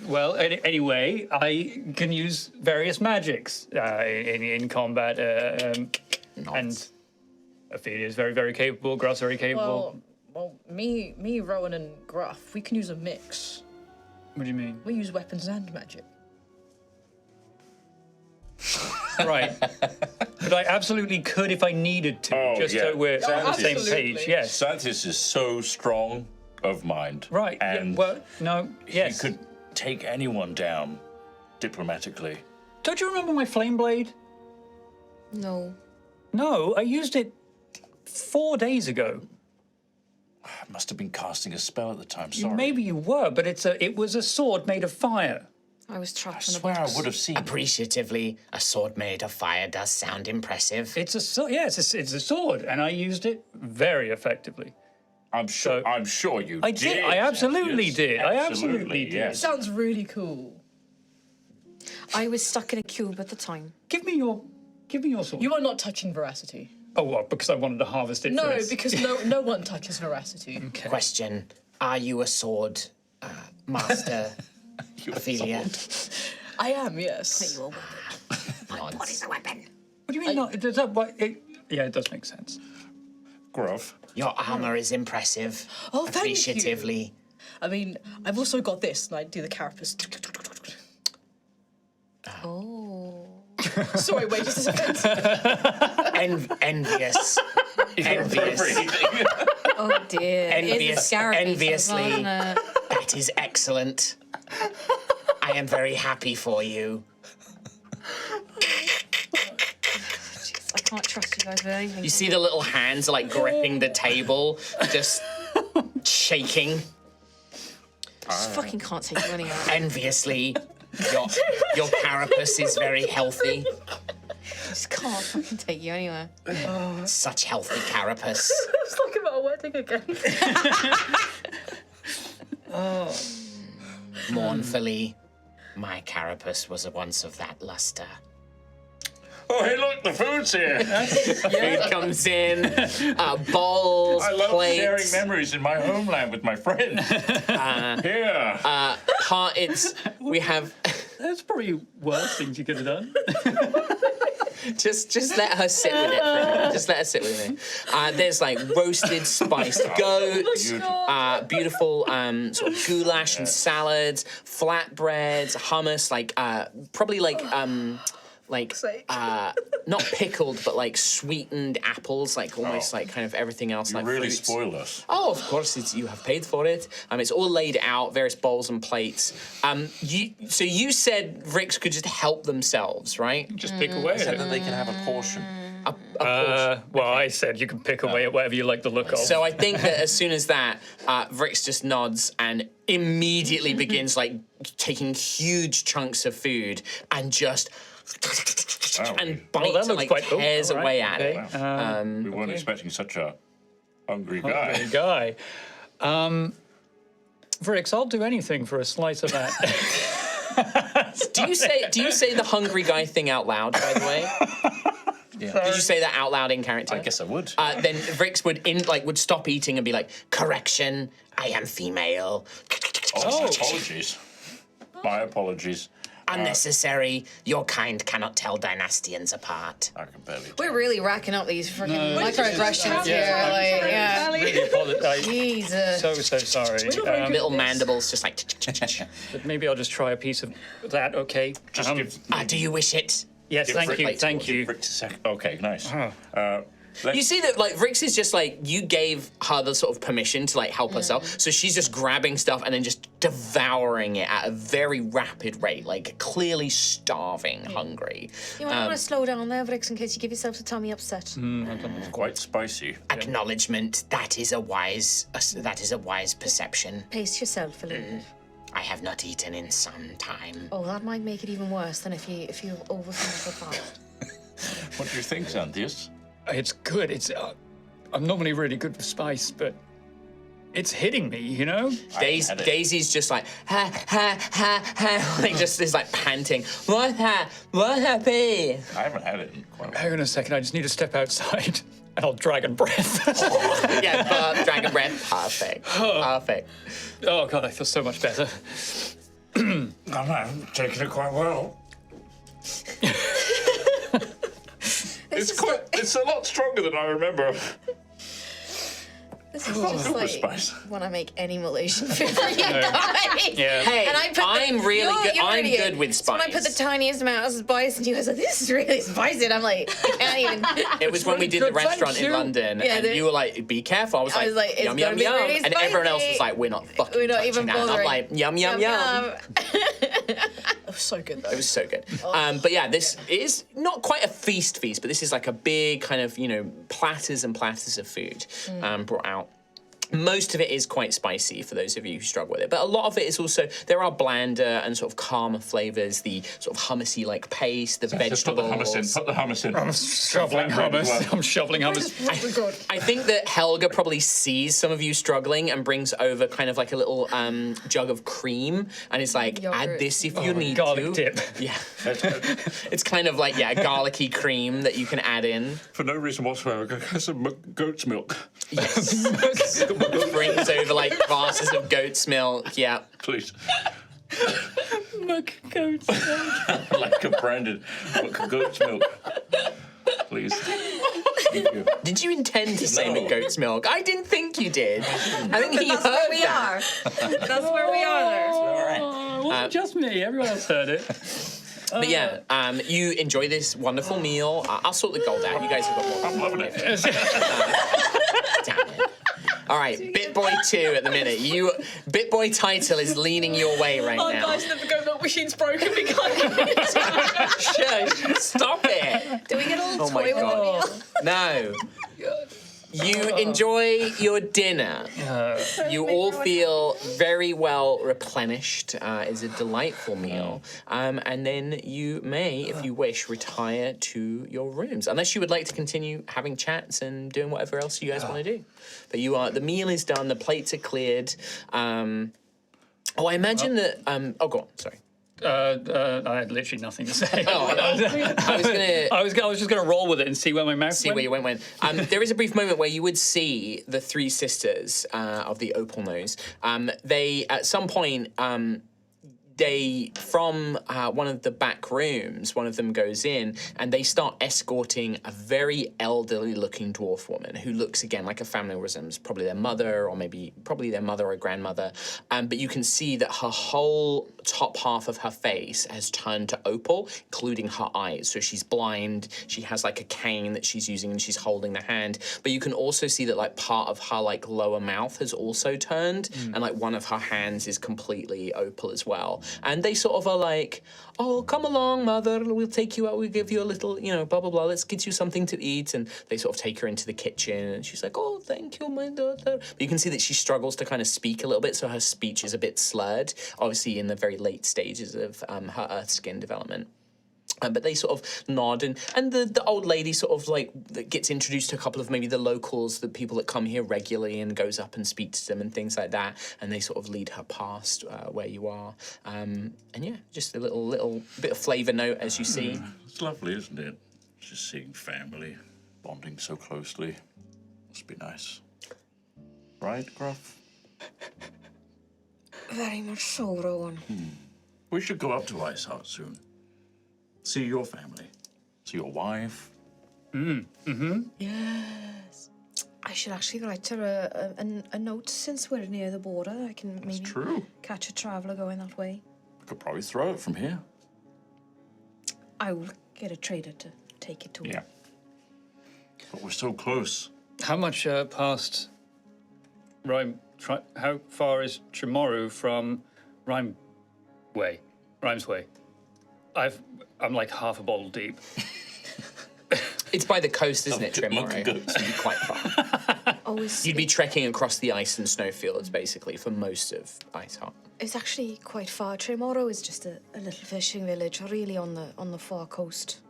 C: Well, anyway, I can use various magics in combat, and Ophelia is very, very capable. Gruff's very capable.
E: Well, me, Rowan, and Gruff, we can use a mix.
C: What do you mean?
E: We use weapons and magic.
C: Right. But I absolutely could if I needed to,
D: Oh,
C: just
D: yeah.
C: so we're on the same
E: absolutely.
C: page. Yes.
D: Santis is so strong of mind.
C: Right.
D: And
C: yeah, well, no. Yes.
D: he could take anyone down diplomatically.
C: Don't you remember my flame blade?
B: No.
C: No, I used it 4 days ago.
D: I must have been casting a spell at the time. Sorry.
C: Maybe you were, but it was a sword made of fire.
B: I was
D: I
B: trapped in a
D: swear I
B: box.
D: would have seen.
I: Appreciatively, a sword made of fire does sound impressive.
C: It's a sword. Yeah, it's a sword, and I used it very effectively.
D: I'm sure.
C: So-
D: I'm sure you
C: I
D: did.
C: did. I absolutely
D: Yes,
C: did. I absolutely did.
D: Yes.
E: Sounds really cool.
B: I was stuck in a cube at the time.
C: Give me your sword.
E: You are not touching veracity.
C: Oh, what? Because I wanted to harvest it
E: No,
C: first.
E: because no one touches veracity.
C: Okay.
I: Question: are you a sword master, Ophelia?
E: I am, yes.
I: What is a weapon?
C: What do you mean? Not? Does that? Yeah, it does make sense.
D: Gruff.
I: Your armor is impressive.
E: Oh, thank you.
I: Appreciatively.
E: I mean, I've also got this, and I do the carapace.
B: Oh.
E: Sorry, wait just a second.
I: Envious. Envious.
B: Oh dear.
I: Envious-
B: It is a scarabaeus as well,
I: enviously.
B: isn't it?
I: That is excellent. I am very happy for you.
B: I can't trust you guys with anything.
A: You see the little hands like gripping the table, just shaking.
B: just fucking can't take you anywhere.
I: Enviously, your carapace is very healthy.
B: Just can't fucking take you anywhere.
I: Such healthy carapace.
E: Let's talk about a wedding again.
I: Mournfully, my carapace was once of that luster.
D: Oh, hey, look, the food's here.
A: Food comes in, bowls,
D: I love
A: plates.
D: sharing memories in my homeland with my friends. Here.
A: We have.
C: That's probably worse things you could have done.
A: Just let her sit with it for a minute. Just let her sit with me. There's like roasted spiced goats, beautiful sort of goulash and salads, flatbreads, hummus, like probably like not pickled but like sweetened apples, like almost like kind of everything else.
D: You
A: like
D: really
A: fruits.
D: spoil us.
A: Oh, of course, you have paid for it. It's all laid out, various bowls and plates. So you said Vicks could just help themselves, right?
C: Just pick away at
D: Said
C: it.
D: that they can have a portion.
C: Well, I said you can pick away at whatever you like the look of.
A: So I think that as soon as that, Vicks just nods and immediately begins like taking huge chunks of food and just and bites
C: that
A: and
C: looks
A: like
C: quite cool.
A: tears
C: All right,
A: away at
C: okay.
A: it.
D: We weren't expecting such a hungry guy.
C: Guy. Vrix, I'll do anything for a slice of that
A: Do you say the hungry guy thing out loud, by the way?
D: Yeah.
A: Did you say that out loud in character?
D: I guess I would.
A: Then Vicks would stop eating and be like, "Correction, I am female."
D: Apologies. My apologies.
I: Unnecessary. Your kind cannot tell dynastians apart.
D: I can barely.
B: We're really racking up these freaking
C: No.
B: microaggressions here. Like, yeah.
C: Really apologize.
B: Jesus.
C: So sorry.
A: Little mandibles just like.
C: But maybe I'll just try a piece of that. Okay.
D: Just give.
I: Do you wish it?
C: Yes, thank you. Thank
D: Give
C: you.
D: Rick a sec. Okay, nice.
A: You see that, like, Rix is just like, you gave her the sort of permission to, like, help herself. So she's just grabbing stuff and then just devouring it at a very rapid rate, like, clearly starving, hungry.
F: You might want to slow down there, Vicks, in case you give yourself a tummy upset.
D: It's quite spicy.
I: Acknowledgement. That is a wise perception.
F: Pace yourself a little.
I: I have not eaten in some time.
F: Oh, that might make it even worse than if you overfinish the pot.
D: What do you think, Xanthias?
C: It's good. It's. I'm normally really good with spice, but it's hitting me, you know?
A: Daisy's just like, ha, ha, ha, ha, like, just is like panting. What happened?
D: I haven't had it in quite a while.
C: Hang on a second. I just need to step outside, and I'll dragon breath.
A: Yeah, dragon breath. Perfect. Perfect.
C: Oh God, I feel so much better.
D: I'm taking it quite well. It's a lot stronger than I remember.
B: This is just like
D: spice.
B: when I make any Malaysian food for you guys.
C: Yeah.
A: Hey,
B: And I put
A: I'm really good.
B: you're
A: I'm
B: idiot.
A: good with
B: So when I put the
A: spice.
B: tiniest amount of spice, and you guys are like, this is really spicy. And I'm like, I can't even.
A: It was when we did the
C: good, thank
A: restaurant in
C: you.
A: London,
B: Yeah,
A: and
B: there-
A: you were like, "Be careful." I was
B: I was like, it's
A: "Yum
B: gonna
A: yum
B: be
A: yum,"
B: really
A: and everyone else was
B: spicy.
A: like, "We're not fucking
B: We're not
A: touching
B: even
A: that." And I'm
B: bothering.
A: like, "Yum yum yum."
E: Oh, so good though.
A: It was so good. But yeah, this is not quite a feast, but this is like a big kind of, platters and platters of food brought out. Most of it is quite spicy for those of you who struggle with it, but a lot of it is also, there are blander and sort of calmer flavors, the sort of hummusy like paste, the
D: Just put the
A: vegetables.
D: hummus in. Put the hummus in.
C: I'm shoveling
D: Flatbread as
C: hummus.
D: well.
C: I'm shoveling hummus.
A: I think that Helga probably sees some of you struggling and brings over kind of like a little jug of cream and is like, add
B: Yogurt.
A: this if you need
C: garlic
A: to.
C: dip.
A: Yeah. It's kind of like, a garlicky cream that you can add in.
D: For no reason whatsoever, get some goat's milk.
A: Yes. Brings over like glasses of goat's milk. Yeah.
D: Please.
C: Goats.
D: Like a branded goat's milk. Please. Thank you.
A: Did you intend to say
D: No.
A: goat's milk? I didn't think you did. I think he
B: That's
A: heard
B: where we
A: that.
B: are. That's where we are there.
C: Oh, it wasn't just me. Everyone else heard it.
A: But yeah, you enjoy this wonderful meal. I'll sort the gold out. You guys have got more.
D: I'm loving it.
A: Damn it. All right, BitBoy 2 at the minute. BitBoy title is leaning your way right now.
E: the go milk machine's broken. We can't.
A: Shush, stop it.
B: Do we get a little
A: Oh my
B: toy with the meal?
A: god. No. You enjoy your dinner. You all feel very well replenished. It's a delightful meal. And then you may, if you wish, retire to your rooms. Unless you would like to continue having chats and doing whatever else you guys want to do. But the meal is done, the plates are cleared. I imagine that... go on, sorry.
C: I had literally nothing to say.
A: I was
C: I was just gonna roll with it and see where my mouth
A: see
C: went.
A: where you went. There is a brief moment where you would see the three sisters of the opal nose. They, at some point, from one of the back rooms, one of them goes in and they start escorting a very elderly looking dwarf woman who looks again like a family resembles probably their mother or probably their mother or grandmother. But you can see that her whole top half of her face has turned to opal, including her eyes. So she's blind. She has like a cane that she's using and she's holding the hand. But you can also see that like part of her like lower mouth has also turned and like one of her hands is completely opal as well. And they sort of are like, oh, come along, mother, we'll take you out, we'll give you a little, blah, blah, blah, let's get you something to eat. And they sort of take her into the kitchen and she's like, oh, thank you, my daughter. But you can see that she struggles to kind of speak a little bit, so her speech is a bit slurred, obviously in the very late stages of her earth skin development. But they sort of nod, and the old lady sort of like gets introduced to a couple of maybe the locals, the people that come here regularly, and goes up and speaks to them and things like that. And they sort of lead her past where you are. And yeah, just a little bit of flavour note as you see.
D: It's lovely, isn't it? Just seeing family bonding so closely. Must be nice. Right, Gruff?
F: Very much so, Rowan.
D: We should go up to Ice Heart soon. See your family. See your wife.
E: Yes.
F: I should actually write her a note since we're near the border. I can maybe
D: True.
F: catch a traveller going that way.
D: We could probably throw it from here.
F: I will get a trader to take it to her.
D: Yeah. But we're so close.
C: How much past how far is Trimoru from Rhymeway? Rhymesway. I'm like half a bottle deep.
A: It's by the coast, isn't it,
D: Monkey
A: Trimoru?
D: goats.
A: You'd be quite far.
F: Always,
A: You'd be trekking across the ice and snowfields, basically, for most of Ice Heart.
F: it's actually quite far. Tremoro is just a little fishing village, really on the far coast.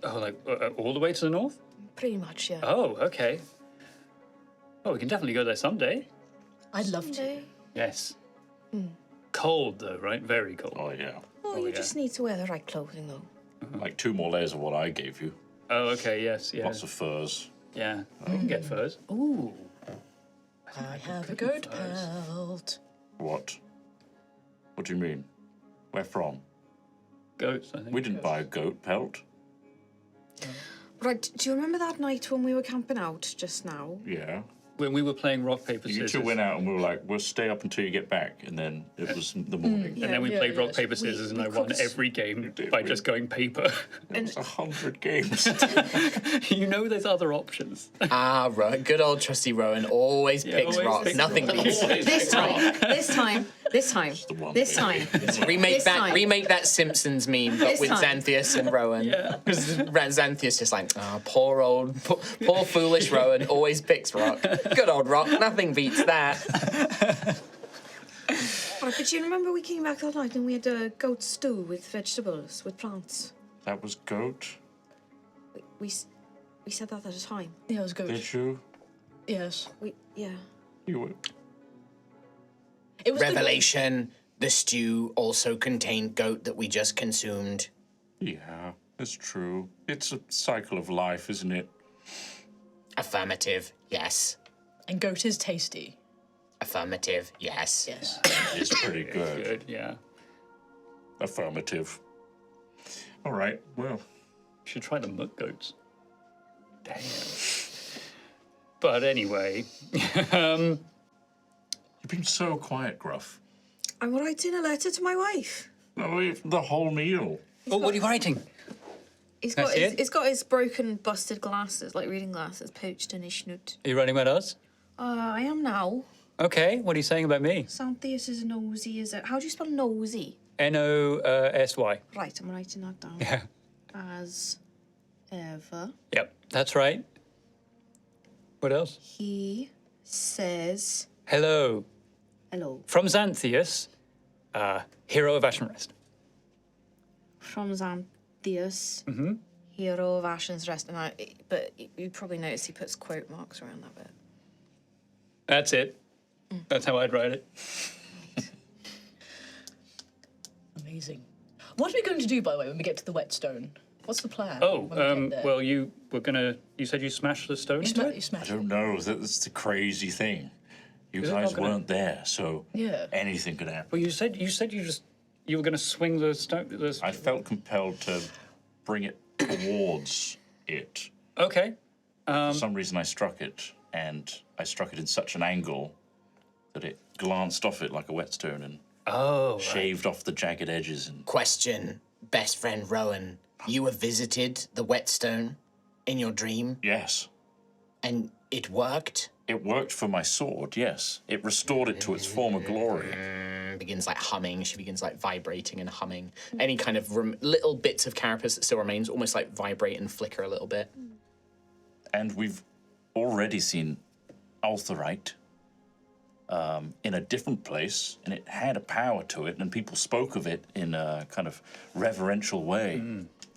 C: Oh, like all the way to the north?
F: Pretty much, yeah.
C: Oh, okay. Oh, we can definitely go there someday.
E: I'd love to.
F: Someday.
C: Yes. Cold though, right? Very cold.
D: Oh, yeah.
F: Oh, you
C: yeah.
F: just need to wear the right clothing, though.
D: Like 2 more layers of what I gave you.
C: Oh, okay. Yes. Yeah.
D: Lots of furs.
C: Yeah. We can get furs. Ooh.
E: I have a goat pelt.
D: What? What do you mean? Where from?
C: Goats. I think.
D: We didn't buy a goat pelt.
F: Right, do you remember that night when we were camping out just now?
D: Yeah.
C: When we were playing rock paper
D: You
C: scissors.
D: two went out and we were like, we'll stay up until you get back. And then it was the morning.
C: And then we
E: Yeah,
C: played rock
E: yes.
C: paper scissors, and I won every game
D: did,
C: by
D: we-
C: just going paper.
D: It was 100 games.
C: You know, there's other options.
A: Ah, right. Good old trusty Rowan always picks
C: always
A: rock.
C: picks
A: Nothing
C: rock.
A: beats it.
F: This time,
D: the one
F: this
D: thing.
F: time.
A: Remake
F: This time.
A: that Simpsons meme, but
F: This
A: with
F: time.
A: Xanthias and Rowan.
C: Yeah.
A: Because Xanthias just like, poor foolish Rowan always picks rock. Good old rock. Nothing beats that.
F: Right, but do you remember we came back that night and we had a goat stew with vegetables, with plants?
D: That was goat.
F: We said that at a time.
E: Yeah, it was goat.
D: Did you?
E: Yes.
F: Yeah.
D: You were.
E: It was
A: Revelation. The stew also contained goat that we just consumed.
D: Yeah, it's true. It's a cycle of life, isn't it?
A: Affirmative. Yes.
E: And goat is tasty.
A: Affirmative. Yes.
E: Yes.
D: It's pretty good.
C: Good. Yeah.
D: Affirmative. All right, well,
C: You should try the muck goats. Damn. But anyway,
D: you've been so quiet, Gruff.
F: I'm writing a letter to my wife.
D: No, the whole meal.
C: oh, what are you writing?
F: He's
C: Can I
F: got
C: see
F: his,
C: it?
F: he's got his broken, busted glasses, like reading glasses, poached in his snoot.
C: Are you writing about us?
F: I am now.
C: Okay. What are you saying about me?
F: Xanthias is nosy, is it? How do you spell nosy?
C: Nosy.
F: Right, I'm writing that down.
C: Yeah.
F: As ever,
C: Yep. That's right. What else?
F: he says
C: Hello.
F: hello.
C: From Xanthias, hero of Ashen Rest.
F: From Xanthias, hero of Ashen's Rest. But you probably noticed he puts quote marks around that bit.
C: That's it. That's how I'd write it.
E: Amazing. What are we going to do, by the way, when we get to the whetstone? What's the plan?
C: Oh,
E: when we get there?
C: well, you said you smashed the stone
E: You
C: into
E: sma-
C: it?
E: you smash
D: I don't know. That's the crazy thing. You
C: Is it
D: guys
C: not gonna-
D: weren't there, so
E: Yeah.
D: anything could happen.
C: Well, you said you were going to swing the stone.
D: I felt compelled to bring it towards it.
C: Okay.
D: For some reason, I struck it, and I struck it in such an angle that it glanced off it like a whetstone and
C: Oh.
D: shaved off the jagged edges. And
A: Question, best friend Rowan. You have visited the whetstone in your dream,
D: yes,
A: and it worked?
D: it worked for my sword. Yes, it restored it to its former glory.
A: Begins like humming. She begins like vibrating and humming. Any kind of little bits of carapace that still remains almost like vibrate and flicker a little bit.
D: And we've already seen Altherite. in a different place, and it had a power to it, and people spoke of it in a kind of reverential way.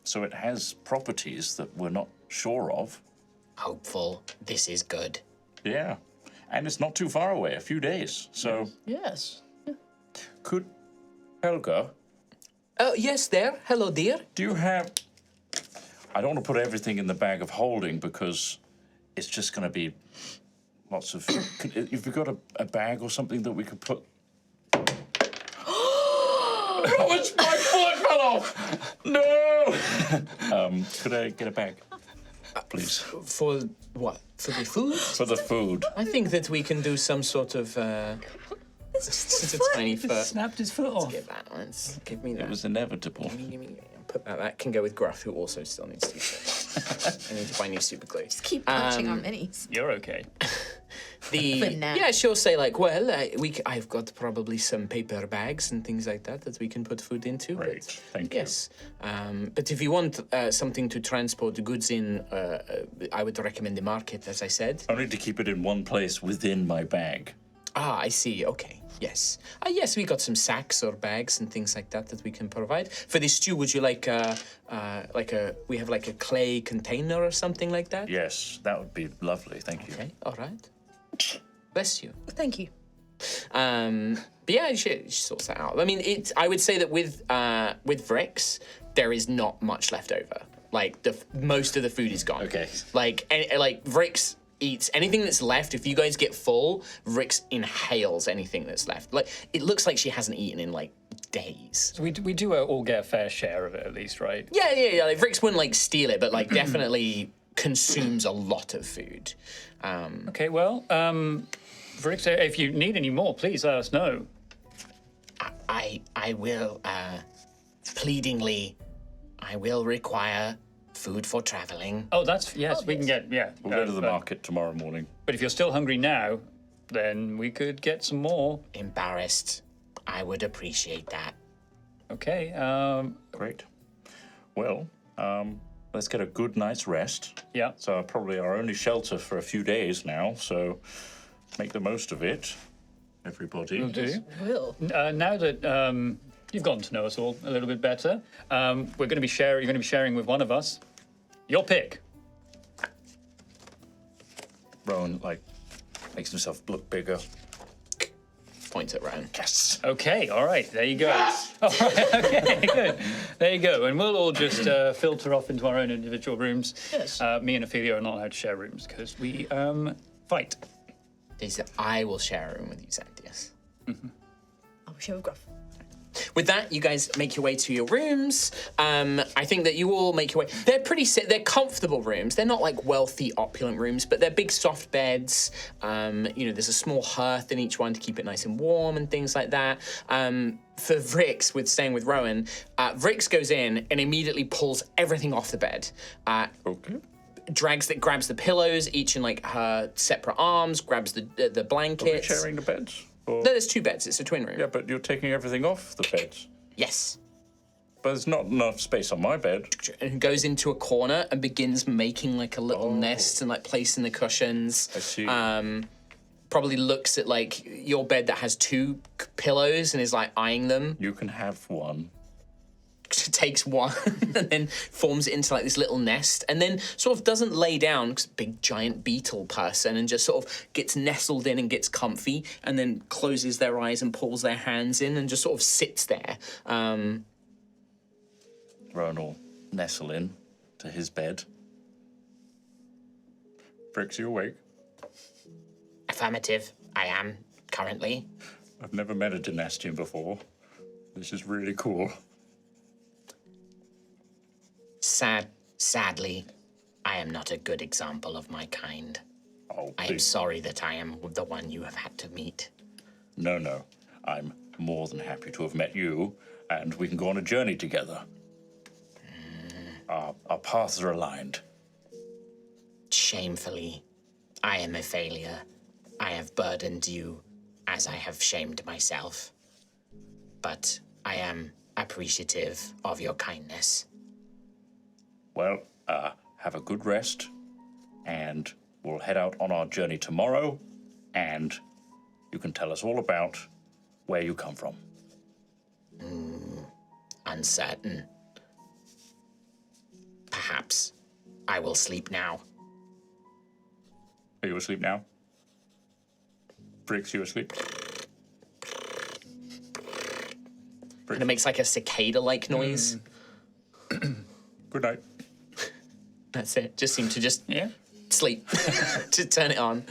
D: So it has properties that we're not sure of.
I: Hopeful. This is good.
D: Yeah. And it's not too far away, a few days. So
E: Yes.
D: could Helga,
A: Oh, yes, there. Hello, dear.
D: do you have... I don't want to put everything in the bag of holding because it's just going to be lots of... If you've got a bag or something that we could put... Oh, it's my foot fell off! No! Could I get a bag, please?
A: For what? For the food?
D: For the food.
A: I think that we can do some sort of... It's a tiny foot.
C: Snapped his foot off.
A: Get that. Let's give me that.
D: It was inevitable.
A: Give me. Put that. That can go with Gruff, who also still needs to be fit. I need to buy new super glue.
B: Just keep punching our minis.
C: You're okay.
B: For now.
A: Yeah, she'll say like, well, I've got probably some paper bags and things like that we can put food into.
D: Great,
A: But,
D: thank you.
A: yes, but if you want something to transport the goods in, I would recommend the market, as I said.
D: I need to keep it in one place within my bag.
A: Ah, I see. Okay. Yes. Yes, we got some sacks or bags and things like that we can provide. For the stew, would you like we have like a clay container or something like that?
D: Yes, that would be lovely. Thank you.
A: Okay. All right. Bless you.
E: Thank you.
A: But yeah, she sorts that out. I mean, I would say that with Vicks, there is not much left over. Like most of the food is gone.
D: Okay.
A: Like Vicks eats anything that's left. If you guys get full, Vicks inhales anything that's left. Like it looks like she hasn't eaten in like days.
C: So we do all get a fair share of it at least, right?
A: Yeah. Like, Vicks wouldn't like steal it, but like definitely consumes a lot of food.
C: Okay, well, Vrix, if you need any more, please let us know.
I: I will, pleadingly, I will require food for traveling.
C: Oh, we can get,
D: We'll go to the market tomorrow morning.
C: But if you're still hungry now, then we could get some more.
I: Embarrassed. I would appreciate that.
C: Okay,
D: Great. Well, let's get a good night's rest.
C: yeah.
D: So probably our only shelter for a few days now, so make the most of it, everybody.
C: Will do.
E: Will.
C: Now that you've gotten to know us all a little bit better, you're going to be sharing with one of us. Your pick.
D: Rowan, makes himself look bigger.
A: Points at Rowan.
D: Yes.
C: Okay, all right, there you go. All right, okay, good. There you go. And we'll all just filter off into our own individual rooms.
E: Yes.
C: Me and Ophelia are not allowed to share rooms because we fight.
A: They said, I will share a room with you, Zach, yes.
E: I wish I were Gruff.
A: With that, you guys make your way to your rooms. I think that you all make your way. They're they're comfortable rooms. They're not like wealthy, opulent rooms, but they're big, soft beds. There's a small hearth in each one to keep it nice and warm and things like that. For Vrix, with staying with Rowan, Vrix goes in and immediately pulls everything off the bed.
D: Okay.
A: Grabs the pillows, each in like her separate arms, grabs the
D: Are we
A: blankets.
D: sharing the beds? Or...
A: No, there's two beds. It's a twin room.
D: Yeah, but you're taking everything off the beds.
A: Yes.
D: But there's not enough space on my bed.
A: And goes into a corner and begins making like a little nest and like placing the cushions.
D: I see.
A: Probably looks at like your bed that has two pillows and is like eyeing them.
D: You can have one.
A: Takes one and then forms it into like this little nest and then sort of doesn't lay down because big giant beetle person and just sort of gets nestled in and gets comfy and then closes their eyes and pulls their hands in and just sort of sits there.
D: Rowan will nestle in to his bed. Bricks, you awake?
I: Affirmative, I am, currently.
D: I've never met a Dynastian before. This is really cool.
I: Sadly, I am not a good example of my kind.
D: Oh,
I: I am
D: please.
I: sorry that I am the one you have had to meet.
D: No. I'm more than happy to have met you, and we can go on a journey together. Our paths are aligned.
I: Shamefully, I am a failure. I have burdened you as I have shamed myself. But I am appreciative of your kindness.
D: Well, have a good rest, and we'll head out on our journey tomorrow, and you can tell us all about where you come from.
I: Uncertain. Perhaps I will sleep now.
D: Are you asleep now? Briggs, you asleep?
A: And it makes like a cicada-like noise.
D: Good night.
A: That's it. Just seem to just
C: Yeah.
A: sleep. Just turn it on.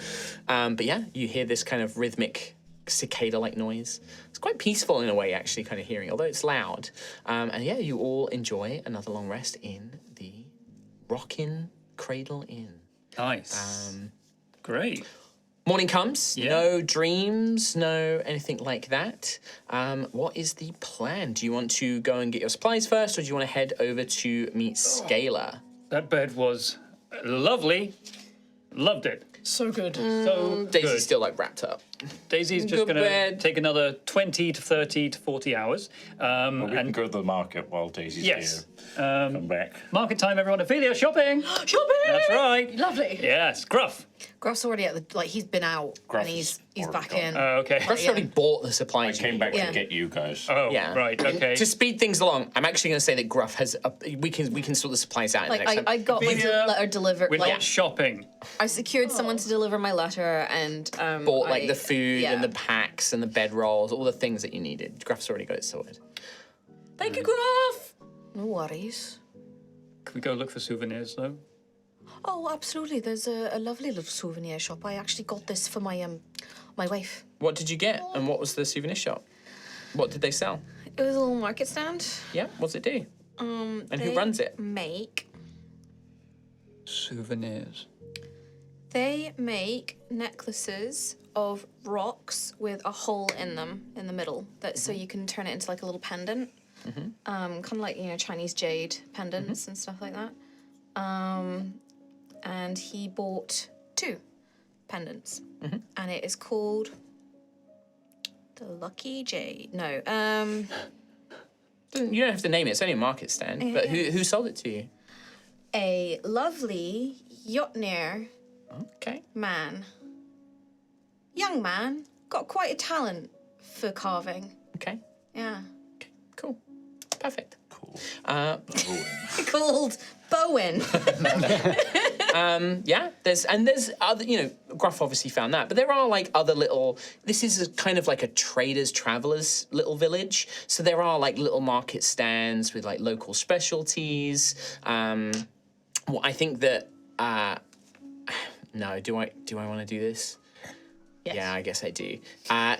A: But yeah, you hear this kind of rhythmic cicada-like noise. It's quite peaceful in a way, actually, kind of hearing, although it's loud. And yeah, you all enjoy another long rest in the Rockin' Cradle Inn.
C: Nice. Great.
A: Morning comes,
C: Yeah.
A: no dreams, no anything like that. What is the plan? Do you want to go and get your supplies first, or do you want to head over to meet Scalar?
C: That bed was lovely. Loved it.
E: So good.
C: So
A: Daisy's
C: good.
A: still like wrapped up.
C: Daisy's just
A: Good
C: going to
A: bed.
C: take another 20 to 30 to 40 hours.
D: Well, we can
C: and
D: go to the market while Daisy's
C: yes,
D: here. Come back.
C: market time, everyone. Ophelia, shopping.
E: Shopping!
C: That's right.
E: Lovely.
C: Yes, Gruff.
B: Gruff's already at the he's been out
D: Gruff
B: and he's
D: is
B: back
D: already
B: in.
D: gone.
C: Okay.
A: Gruff's
B: Yeah.
A: already bought the
D: I
A: supplies.
D: came back
B: Yeah.
D: to get you guys.
C: Oh,
A: Yeah.
C: right. Okay.
A: To speed things along, I'm actually going to say that Gruff has. We can sort the supplies out. in the
B: Like
A: next time.
B: I got my
C: Ophelia,
B: letter delivered.
C: We're
B: Like
C: not shopping.
B: I secured someone to deliver my letter and
A: bought like
B: I-
A: the food
B: yeah.
A: and the packs and the bedrolls, all the things that you needed. Gruff's already got it sorted.
E: Thank you, Gruff.
B: No worries.
C: Can we go look for souvenirs, though?
B: Oh, absolutely. There's a lovely little souvenir shop. I actually got this for my my wife.
A: What did you get, and what was the souvenir shop? What did they sell?
B: It was a little market stand.
A: Yeah, what's it do? And who
B: They
A: runs it?
B: Make
C: Souvenirs.
B: They make necklaces of rocks with a hole in them in the middle, that so you can turn it into like a little pendant, kind of like Chinese jade pendants and stuff like that. And he bought 2 pendants, and it is called the Lucky Jade. No,
A: You don't have to name it. It's only a market stand. But who sold it to you?
B: a lovely Jotnir
A: Okay.
B: man, young man, got quite a talent for carving.
A: Okay.
B: Yeah.
A: Cool. Perfect.
D: Cool.
B: Called Bowen.
A: Yeah, there's other, Gruff obviously found that, but there are like other little, this is a kind of like a traders, travelers little village. So there are like little market stands with like local specialties. Well, I think that, no, do I want to do this?
E: Yes.
A: Yeah, I guess I do.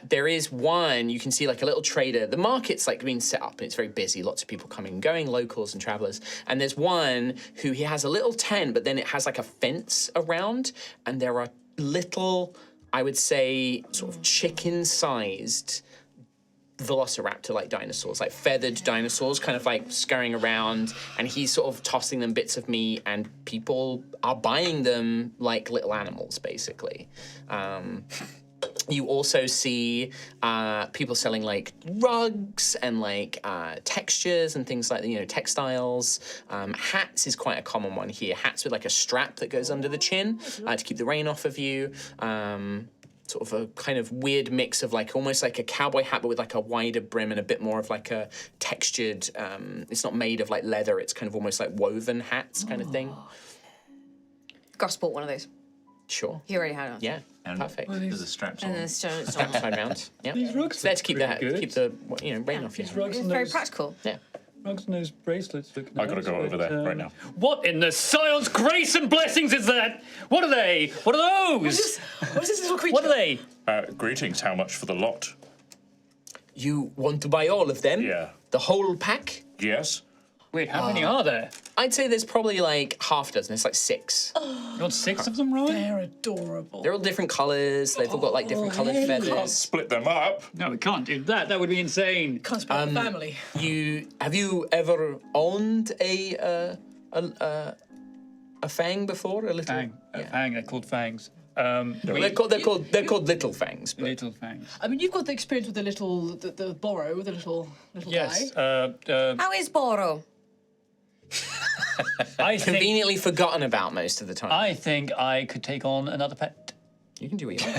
A: There is one, you can see like a little trader. The market's like being set up and it's very busy. Lots of people coming and going, locals and travelers. And there's one who he has a little tent, but then it has like a fence around. And there are little, I would say, sort of chicken-sized velociraptor-like dinosaurs, like feathered dinosaurs, kind of like scurrying around, and he's sort of tossing them bits of meat, and people are buying them like little animals, basically. You also see people selling like rugs and like textures and things like textiles. Hats is quite a common one here. Hats with like a strap that goes under the chin to keep the rain off of you. Sort of a kind of weird mix of like almost like a cowboy hat but with like a wider brim and a bit more of like a textured, it's not made of like leather, it's kind of almost like woven hats kind of thing.
B: Gus bought one of those.
A: Sure.
B: He already had one.
A: Yeah.
D: And
A: Perfect.
D: there's a straps on.
B: And then so it's
A: Upside round. Yeah.
C: These rugs
A: It's there
C: look
A: to keep
C: pretty
A: the
C: good.
A: keep the rain off you.
C: Rugs and
B: very
C: those,
B: practical.
A: Yeah.
C: rugs and those bracelets look
D: I gotta
C: nice,
D: go over
C: but,
D: there right now.
C: What in the science, grace and blessings is that? What are they? What are those?
E: What is this little creature?
C: What are they?
D: Greetings. How much for the lot?
A: You want to buy all of them?
D: Yeah.
A: The whole pack?
D: Yes.
C: Wait, how many are there?
A: I'd say there's probably like half a dozen. It's like 6.
C: You want 6 of them, Rowan?
E: They're adorable.
A: They're all different colours. They've all got like different coloured
D: Can't
A: feathers.
D: split them up.
C: No, we can't do that. That would be insane.
E: Can't spell family.
A: Have you ever owned a fang before? A little
C: Fang.
A: Yeah.
C: Fang, they're called fangs.
A: They're called little fangs. But
C: Little fangs.
E: I mean, you've got the experience with the borrow, the little
C: Yes.
E: guy.
B: How is Boro?
C: I think
A: conveniently forgotten about most of the time.
C: I could take on another pet.
A: You can do what you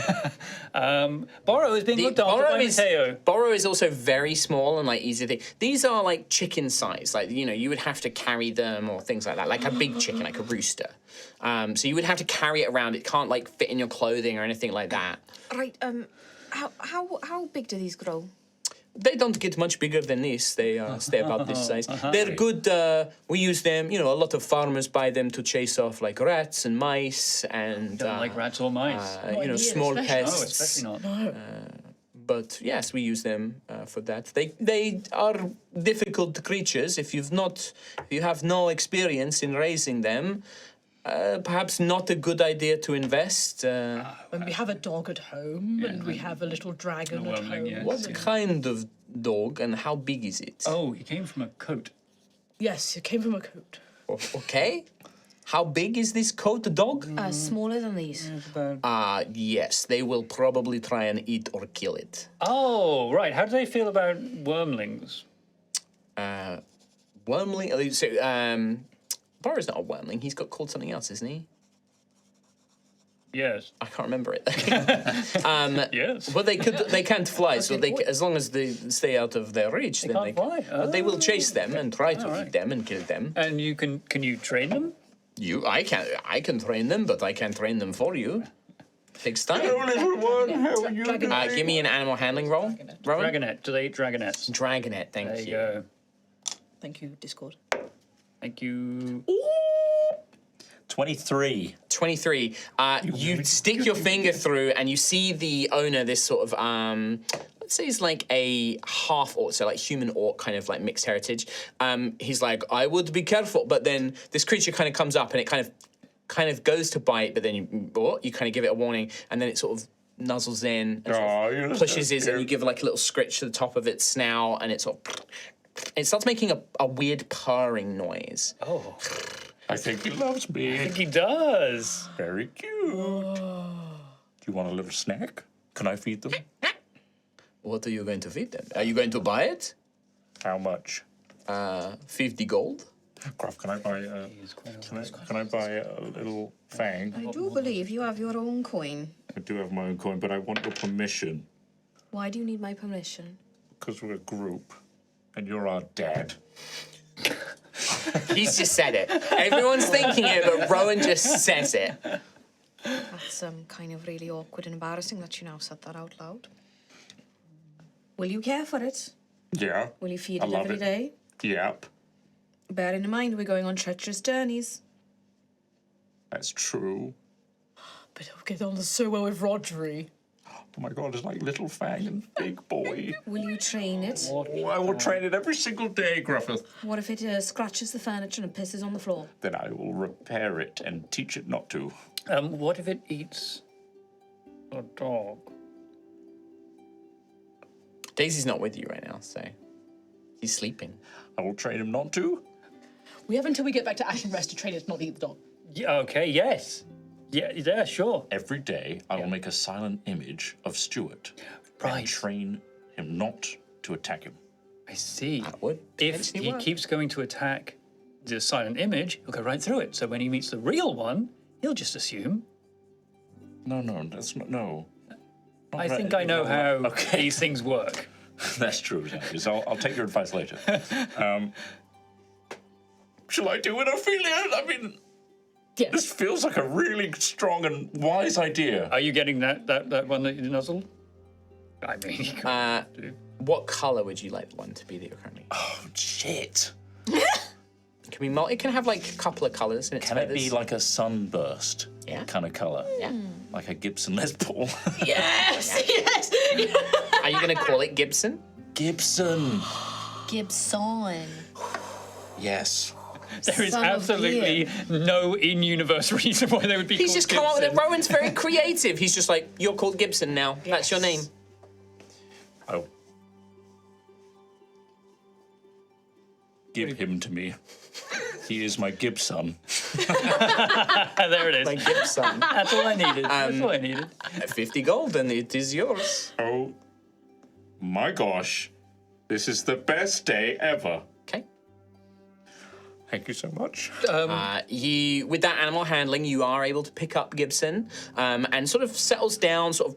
A: want.
C: Borrow is being looked after by Mateo.
A: Borrow is also very small and like easy to. These are like chicken size. Like you would have to carry them or things like that. Like a big chicken, like a rooster. So you would have to carry it around. It can't like fit in your clothing or anything like that.
F: Right. How big do these grow?
A: They don't get much bigger than this. They stay about this size. They're good. We use them. A lot of farmers buy them to chase off like rats and mice and
C: Don't like rats or mice.
A: small pests.
C: No, especially not.
A: But yes, we use them for that. They are difficult creatures. If you have no experience in raising them, perhaps not a good idea to invest.
E: When we have a dog at home and we have a little dragon at home.
C: yes.
A: What kind of dog and how big is it?
C: Oh, he came from a coat.
E: Yes, it came from a coat.
A: Okay. How big is this coat dog?
F: Smaller than these.
A: Yes, they will probably try and eat or kill it.
C: Oh, right. How do they feel about wormlings?
A: Wormling. So, Borrow's not a wormling. He's got called something else, isn't he?
C: Yes.
A: I can't remember it.
C: Yes.
A: But they can't fly, so as long as they stay out of their reach, then
C: can't fly.
A: But they will chase them and try to
C: right.
A: eat them and kill them.
C: And you can you train them?
A: I can train them, but I can't train them for you. Takes time.
D: Little one, how are you doing?
A: Give me an animal handling roll. Rowan?
C: Dragonette. Do they eat dragonettes?
A: Dragonette,
C: There
A: thank
C: you
A: you.
C: go.
E: Thank you, Discord.
C: Thank you.
G: 23.
A: 23. You stick your finger through and you see the owner, this sort of, let's say he's like a half orc, so like human orc, kind of like mixed heritage. He's like, I would be careful. But then this creature kind of comes up and it kind of goes to bite, but then you kind of give it a warning and then it sort of nuzzles in and sort of pushes his, and you give like a little scritch to the top of its snout and it sort of, it starts making a weird purring noise.
C: Oh,
D: I think he loves
C: I
D: me.
C: think he does.
D: Very cute. Do you want a little snack? Can I feed them?
A: What are you going to feed them? Are you going to buy it?
D: How much?
A: 50 gold?
D: Gruff, can I buy can I buy a little fang?
F: I do believe you have your own coin.
D: I do have my own coin, but I want your permission
F: Why do you need my permission?
D: because we're a group and you're our dad.
A: He's just said it. Everyone's thinking it, but Rowan just says it.
F: That's kind of really awkward and embarrassing that you now said that out loud. Will you care for it?
D: Yeah.
F: Will you feed
D: I
F: it
D: love
F: every
D: it.
F: day?
D: Yep.
F: Bearing in mind we're going on treacherous journeys.
D: That's true.
E: But he'll get on so well with Rodri.
D: Oh my god, it's like little fang and big boy.
F: Will you train it?
D: Oh, I will train it every single day, Gruffith.
F: What if it scratches the furniture and pisses on the floor?
D: Then I will repair it and teach it not to.
C: What if it eats a dog?
A: Daisy's not with you right now, so he's sleeping.
D: I will train him not to.
E: We have until we get back to Ashen Rest to train it to not eat the dog.
C: Yeah, okay, yes. Yeah, sure.
D: Every day, I will make a silent image of Stuart
C: Right.
D: and train him not to attack him.
C: I see.
A: That would
C: If
A: potentially
C: he
A: work.
C: keeps going to attack the silent image, he'll go right through it. So when he meets the real one, he'll just assume.
D: No, that's not. No. Not
C: I
D: right.
C: think I know how
D: Okay.
C: these things work.
D: That's true. Because I'll take your advice later. Shall I do it, Ophelia? I mean,
E: Yes.
D: this feels like a really strong and wise idea.
C: Are you getting that one that you nuzzled? I mean, you can't do.
A: What colour would you like the one to be that you're currently?
D: Oh, shit.
A: It can be it can have like a couple of colours in its
D: Can it
A: feathers.
D: be like a sunburst
A: Yeah.
D: kind of colour?
A: Yeah.
D: Like a Gibson Les Paul?
E: Yes! Yes!
A: Are you going to call it Gibson?
D: Gibson.
H: Gibson.
D: Yes.
C: There is
F: Son of
C: absolutely no in-universe reason why they would be
A: He's
C: called
A: just come up with it.
C: Gibson.
A: Rowan's very creative. He's just like, you're called Gibson now. That's your name.
D: Oh. Give him to me. He is my Gibson.
C: There it is.
A: Like Gibson.
C: That's all I needed. That's all I needed.
A: 50 gold and it is yours.
D: Oh my gosh. This is the best day ever.
A: Okay.
D: Thank you so much.
A: You, with that animal handling, you are able to pick up Gibson, and sort of settles down, sort of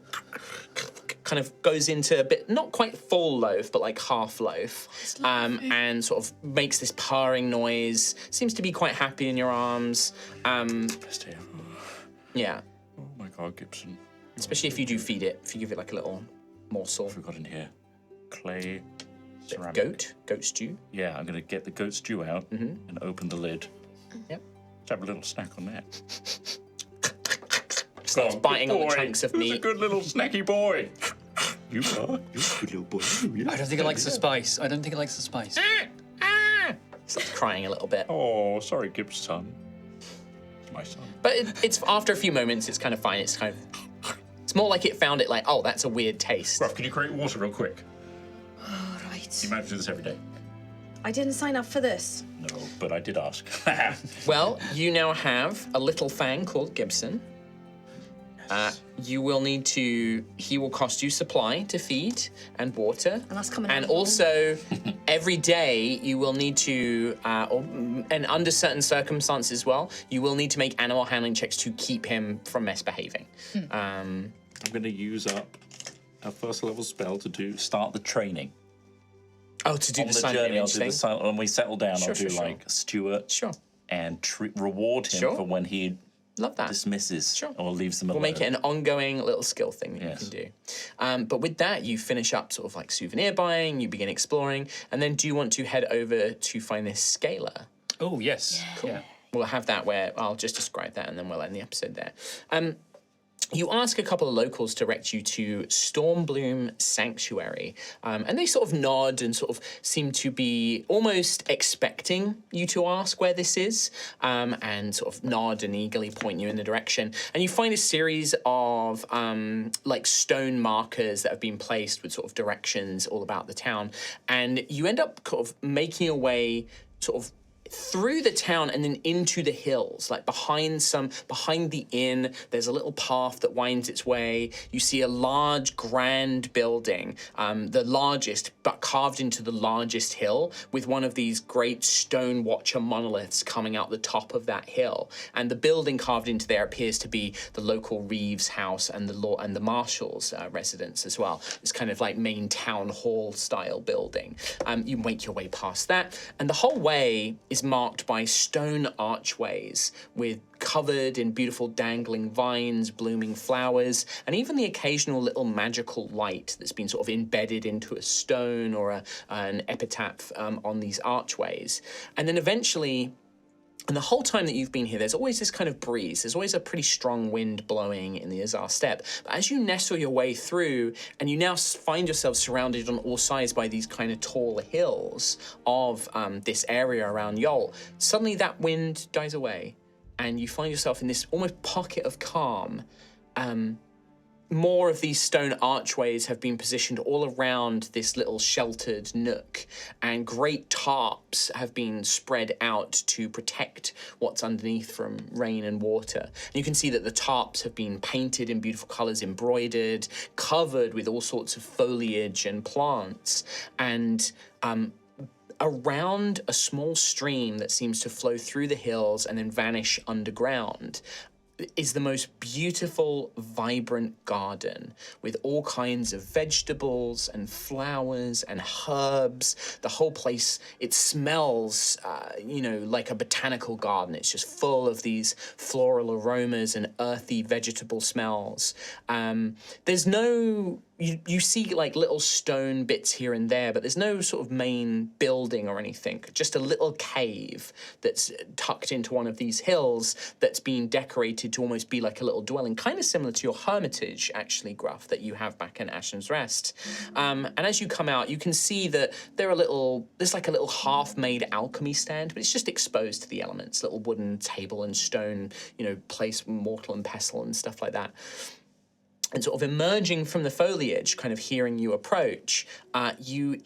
A: kind of goes into a bit, not quite full loaf, but like half loaf, and sort of makes this purring noise. Seems to be quite happy in your arms.
D: Best day ever.
A: Yeah,
D: Oh my God, Gibson.
A: especially if you do feed it. If you give it like a little morsel.
D: What have we got in here? Clay, ceramic.
A: Goat stew.
D: Yeah, I'm gonna get the goat stew out and open the lid.
A: Yep.
D: Let's have a little snack on that.
A: Starts biting on the chunks of
D: Who's a
A: meat.
D: good little snacky boy? You are. You're a good little boy.
C: I don't think it likes the spice. I don't think it likes the spice.
A: Starts crying a little bit.
D: Oh, sorry, Gibbs' son. It's my son.
A: But it's after a few moments, it's kind of fine. It's kind of, it's more like it found it like, oh, that's a weird taste.
D: Gruff, can you create water real quick?
F: All right.
D: You manage to do this every day.
F: I didn't sign up for this.
D: No, but I did ask.
A: Well, you now have a little fang called Gibson. You will need to. He will cost you supply to feed and water.
F: And that's coming
A: And
F: out of
A: also, every day you will need to, and under certain circumstances as well, you will need to make animal handling checks to keep him from misbehaving.
D: I'm going to use up a first level spell to start the training.
A: Oh, to do
D: On
A: the
D: the
A: sign
D: journey, I'll
A: image
D: do
A: thing.
D: the when we settle down,
A: Sure,
D: I'll do
A: sure,
D: like Stuart
A: Sure,
D: and reward him
A: Sure.
D: for when he
A: love that.
D: dismisses
A: Sure.
D: or leaves them
A: We'll
D: alone.
A: make it an ongoing little skill thing that
D: Yes.
A: you can do. But with that, you finish up sort of like souvenir buying, you begin exploring, and then do you want to head over to find this scaler?
C: Oh, yes. Cool. Yeah.
A: We'll have that where I'll just describe that and then we'll end the episode there. You ask a couple of locals to direct you to Stormbloom Sanctuary, and they sort of nod and sort of seem to be almost expecting you to ask where this is, and sort of nod and eagerly point you in the direction. And you find a series of like stone markers that have been placed with sort of directions all about the town, and you end up sort of making your way sort of through the town and then into the hills, like behind the inn, there's a little path that winds its way. You see a large, grand building, the largest, but carved into the largest hill, with one of these great stone watcher monoliths coming out the top of that hill. And the building carved into there appears to be the local Reeves house and the marshal's residence as well. It's kind of like main town hall style building. You make your way past that, and the whole way is marked by stone archways with covered in beautiful dangling vines, blooming flowers, and even the occasional little magical light that's been sort of embedded into a stone or an epitaph on these archways. And then eventually, and the whole time that you've been here, there's always this kind of breeze. There's always a pretty strong wind blowing in the Azarr Steppe. But as you nestle your way through, and you now find yourself surrounded on all sides by these kind of tall hills of this area around Yolt, suddenly that wind dies away, and you find yourself in this almost pocket of calm. More of these stone archways have been positioned all around this little sheltered nook, and great tarps have been spread out to protect what's underneath from rain and water. And you can see that the tarps have been painted in beautiful colours, embroidered, covered with all sorts of foliage and plants, and around a small stream that seems to flow through the hills and then vanish underground is the most beautiful, vibrant garden with all kinds of vegetables and flowers and herbs. The whole place, it smells, like a botanical garden. It's just full of these floral aromas and earthy vegetable smells. There's no... You see like little stone bits here and there, but there's no sort of main building or anything. Just a little cave that's tucked into one of these hills that's been decorated to almost be like a little dwelling, kind of similar to your hermitage, actually, Gruff, that you have back in Ashen's Rest. And as you come out, you can see that there's like a little half-made alchemy stand, but it's just exposed to the elements, little wooden table and stone, place mortar and pestle and stuff like that. And sort of emerging from the foliage, kind of hearing you approach, you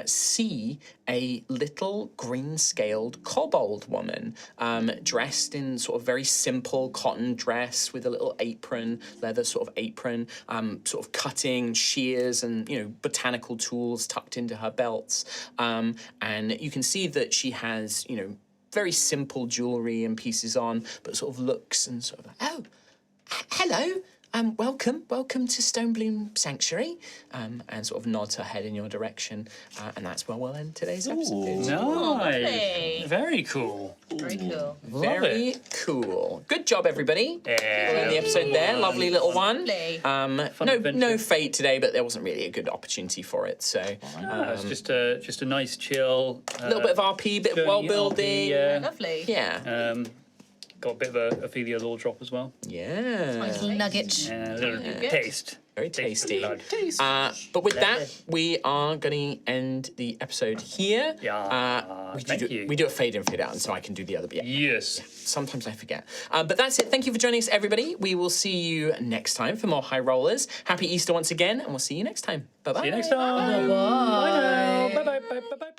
A: see a little green-scaled kobold woman dressed in sort of very simple cotton dress with a little apron, leather sort of apron, sort of cutting shears and, botanical tools tucked into her belts. And you can see that she has, very simple jewellery and pieces on, but sort of looks and sort of, oh, hello. Welcome to Stonebloom Sanctuary, and sort of nods her head in your direction, and that's where we'll end today's episode.
C: Nice. Very cool.
E: Very cool.
A: Very cool. Good job, everybody. We'll end the episode there. Lovely little one.
E: Lovely.
A: No fate today, but there wasn't really a good opportunity for it. So
C: It's just a nice chill.
A: a little bit of RP, bit of world building.
E: Lovely.
A: Yeah.
C: Got a bit of a Ophelia lore drop as well.
A: Yeah.
H: Little nugget.
C: A little taste.
A: Very tasty.
C: blood.
A: But with that, we are going to end the episode here.
C: Yeah, thank you.
A: We do a fade in, fade out, and so I can do the other bit.
C: Yes.
A: Sometimes I forget. But that's it. Thank you for joining us, everybody. We will see you next time for more High Rollers. Happy Easter once again, and we'll see you next time. Bye-bye.
C: See you next time. Bye now. Bye-bye. Bye-bye.